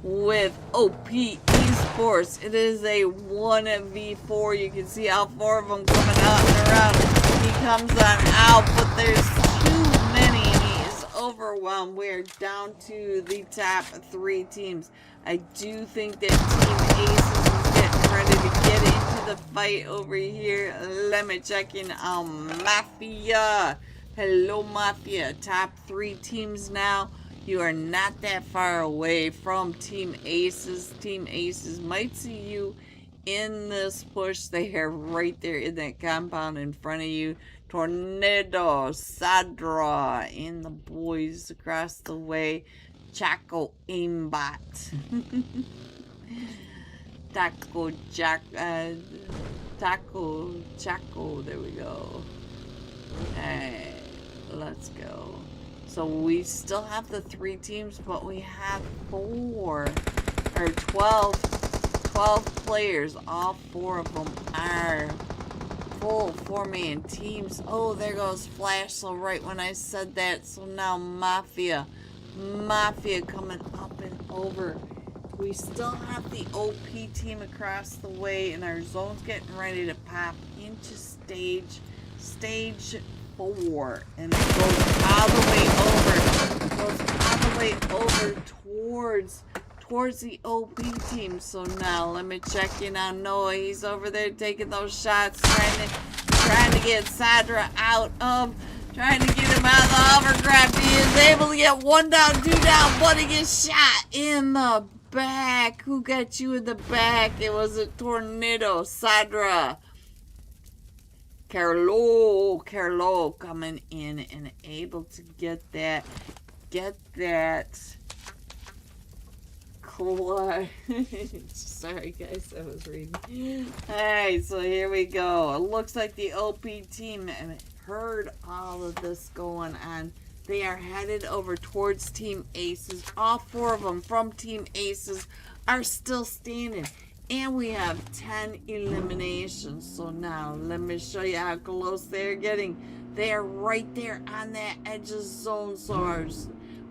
with OP Esports. It is a 1v4. You can see how 4 of them coming out and around. He comes on out, but there's too many and he is overwhelmed. We're down to the top 3 teams. I do think that Team Aces is getting ready to get into the fight over here. Let me check in on Mafia. Hello, Mafia. Top 3 teams now. You are not that far away from Team Aces. Team Aces might see you in this push. They are right there in that compound in front of you. Tornado, Sadra, and the boys across the way. Chaco Aimbot. Taco Chaco. There we go. Hey. Let's go. So we still have the 3 teams, but we have 12 players. All 4 of them are full 4-man teams. Oh, there goes Flash. So right when I said that, so now Mafia coming up and over. We still have the OP team across the way, and our zone's getting ready to pop into stage 4, and it goes all the way over towards the OP team. So now let me check in on Noah. He's over there taking those shots, trying to get Sadra trying to get him out of the hovercraft. He is able to get 1 down, 2 down, but he gets shot in the back. Who got you in the back? It was a Tornado. Sadra. Carlo coming in and able to get that Sorry guys, I was reading. Alright, so here we go. It looks like the OP team heard all of this going on. They are headed over towards Team Aces. All 4 of them from Team Aces are still standing. And we have 10 eliminations. So now, let me show you how close they're getting. They are right there on that edge of zone source.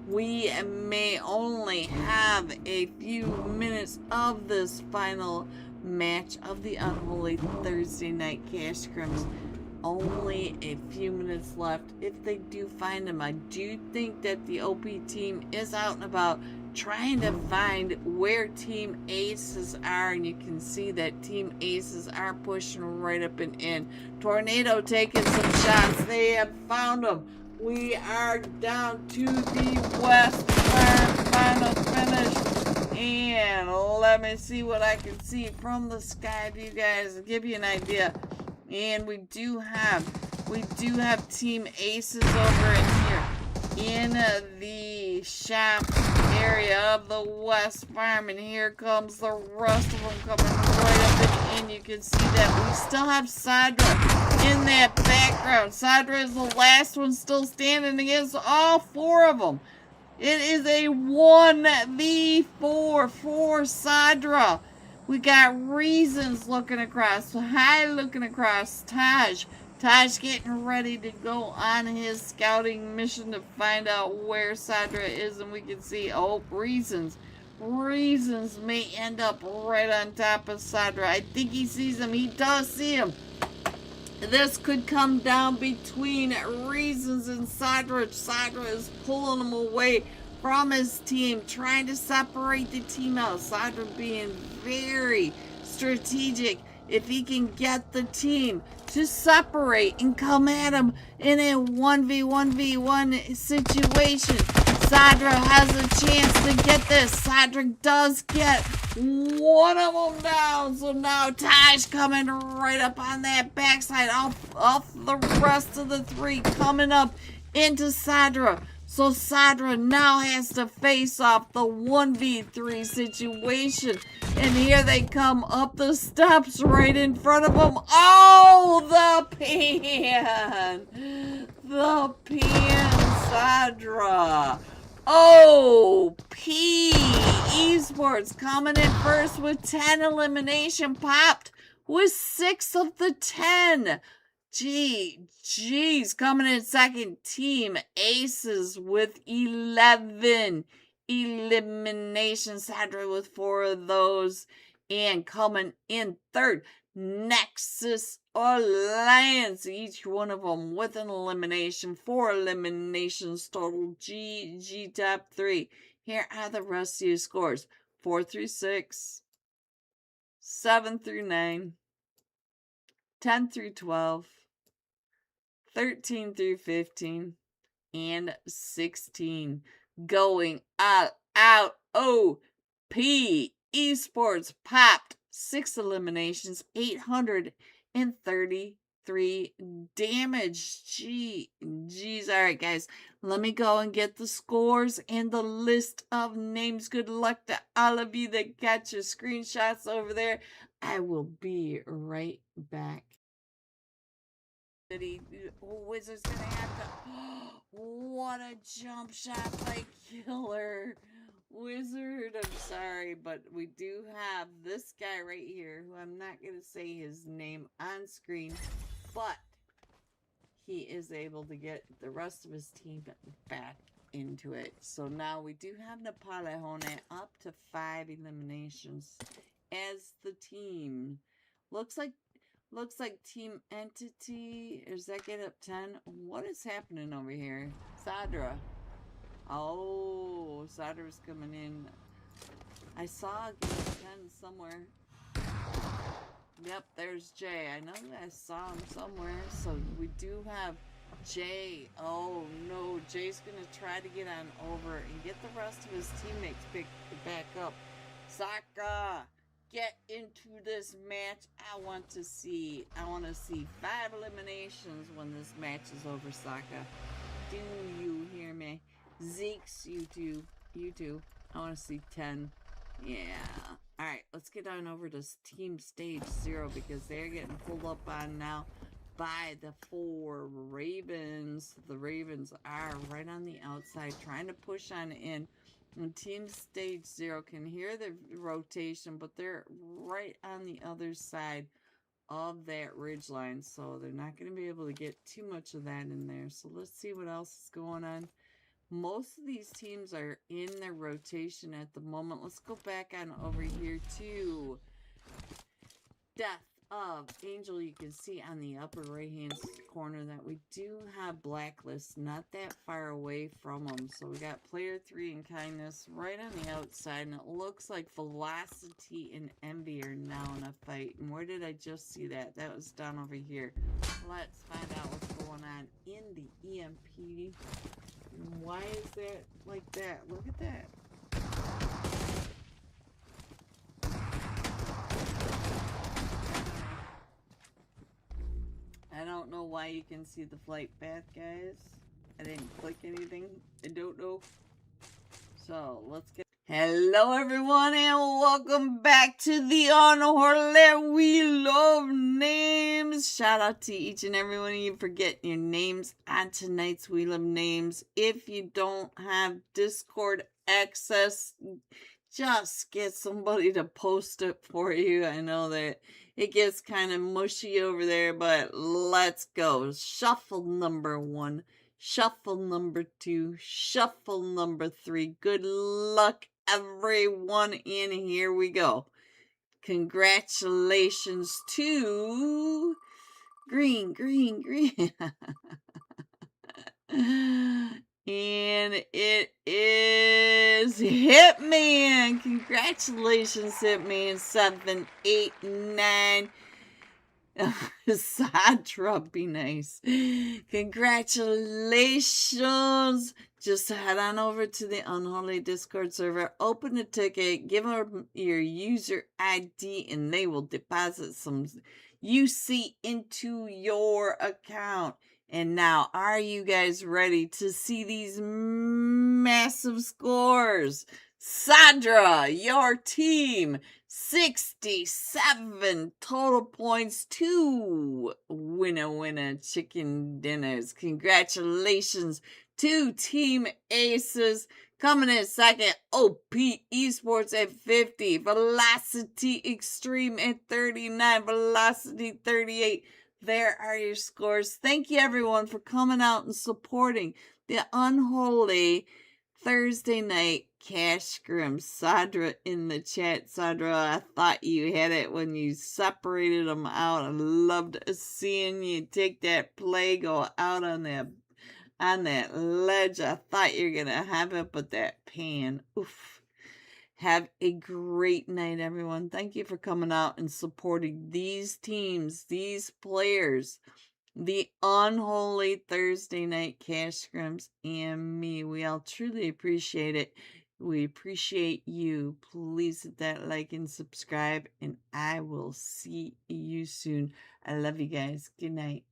We may only have a few minutes of this final match of the Unholy Thursday Night Cash Scrims. Only a few minutes left. If they do find him, I do think that the OP team is out and about trying to find where Team Aces are, and you can see that Team Aces are pushing right up and in. Tornado taking some shots. They have found him. We are down to the West final finish. And let me see what I can see from the sky to you guys, give you an idea. And we do have Team Aces over in here in the shop area of the West Farm, and here comes the rest of them coming right up and in. You can see that we still have Sadra in that background. Sadra is the last one still standing against all 4 of them. It is a 1v4 for Sadra. We got Reasons looking across. Hi, looking across. Taj getting ready to go on his scouting mission to find out where Sadra is. And we can see, oh, Reasons may end up right on top of Sadra. I think he sees him. He does see him. This could come down between Reasons and Sadra. Sadra is pulling him away from his team, trying to separate the team out. Sadra being very strategic. If he can get the team to separate and come at him in a 1v1 situation, Sadra has a chance to get this. Sadra does get one of them down. So now Taj coming right up on that backside. Off the rest of the 3 coming up into Sadra. So Sadra now has to face off the 1v3 situation. And here they come up the steps right in front of them. Oh, the pan! The pan, Sadra. OP Esports coming in first with 10 elimination popped with 6 of the 10. Geez, coming in second, Team Aces with 11 eliminations. Sadra with 4 of those. And coming in third, Nexus Alliance. Each one of them with an elimination. 4 eliminations total. GG top 3. Here are the rest of your scores. 4 through 6. 7 through 9. 10 through 12. 13 through 15, and 16. Going all out. OP Esports popped 6 eliminations, 833 damage. Geez. All right, guys. Let me go and get the scores and the list of names. Good luck to all of you that got your screenshots over there. I will be right back. Wizard's gonna have to. What a jump shot by Killer Wizard. I'm sorry, but we do have this guy right here who I'm not gonna say his name on screen, but he is able to get the rest of his team back into it. So now we do have Napoleone up to 5 eliminations as the team. Looks like Team Entity, does that get up 10? What is happening over here? Sadra. Oh, Sadra's coming in. I saw a game 10 somewhere. Yep, there's Jay. I know that I saw him somewhere. So we do have Jay. Oh no, Jay's gonna try to get on over and get the rest of his teammates back up. Saka get into this match. I want to see 5 eliminations when this match is over, Sokka. Do you hear me? Zeeks, you too. I want to see 10. Yeah. Alright, let's get on over to Team Stage 0 because they're getting pulled up on now by the 4 Ravens. The Ravens are right on the outside trying to push on in. And Team Stage 0 can hear the rotation, but they're right on the other side of that ridge line, so they're not going to be able to get too much of that in there. So let's see what else is going on. Most of these teams are in their rotation at the moment. Let's go back on over here to Death of Angel. You can see on the upper right hand corner that we do have Blacklist not that far away from them. So we got player 3 and Kindness right on the outside, and it looks like Velocity and Envy are now in a fight. And where did I just see that? That was down over here. Let's find out what's going on in the EMP. And why is that like that? Look at that. I don't know why you can see the flight path, guys. I didn't click anything. I don't know. So, let's get... Hello, everyone, and welcome back to the Unholy We Love Names. Shout out to each and every one of you for getting your names on tonight's We Love Names. If you don't have Discord access, just get somebody to post it for you. I know that it gets kind of mushy over there, but let's go. Shuffle number 1, shuffle number 2, shuffle number 3. Good luck, everyone, and here we go. Congratulations to Green. And it is Hitman. Congratulations, Hitman. 7, 8, 9. Sadra, be nice. Congratulations. Just head on over to the Unholy Discord server, open a ticket, give them your user ID, and they will deposit some UC into your account. And now, are you guys ready to see these massive scores? Sadra, your team, 67 total points, 2 winner chicken dinners. Congratulations to Team Aces. Coming in second, OP Esports at 50, Velocity Extreme at 39, Velocity 38. There are your scores. Thank you, everyone, for coming out and supporting the Unholy Thursday night Cash Scrims. Sadra in the chat. Sadra, I thought you had it when you separated them out. I loved seeing you take that play, go out on that ledge. I thought you were going to have it, but that pan, oof. Have a great night, everyone. Thank you for coming out and supporting these teams, these players, the Unholy Thursday night Cash Scrims, and me. We all truly appreciate it. We appreciate you. Please hit that like and subscribe, and I will see you soon. I love you guys. Good night.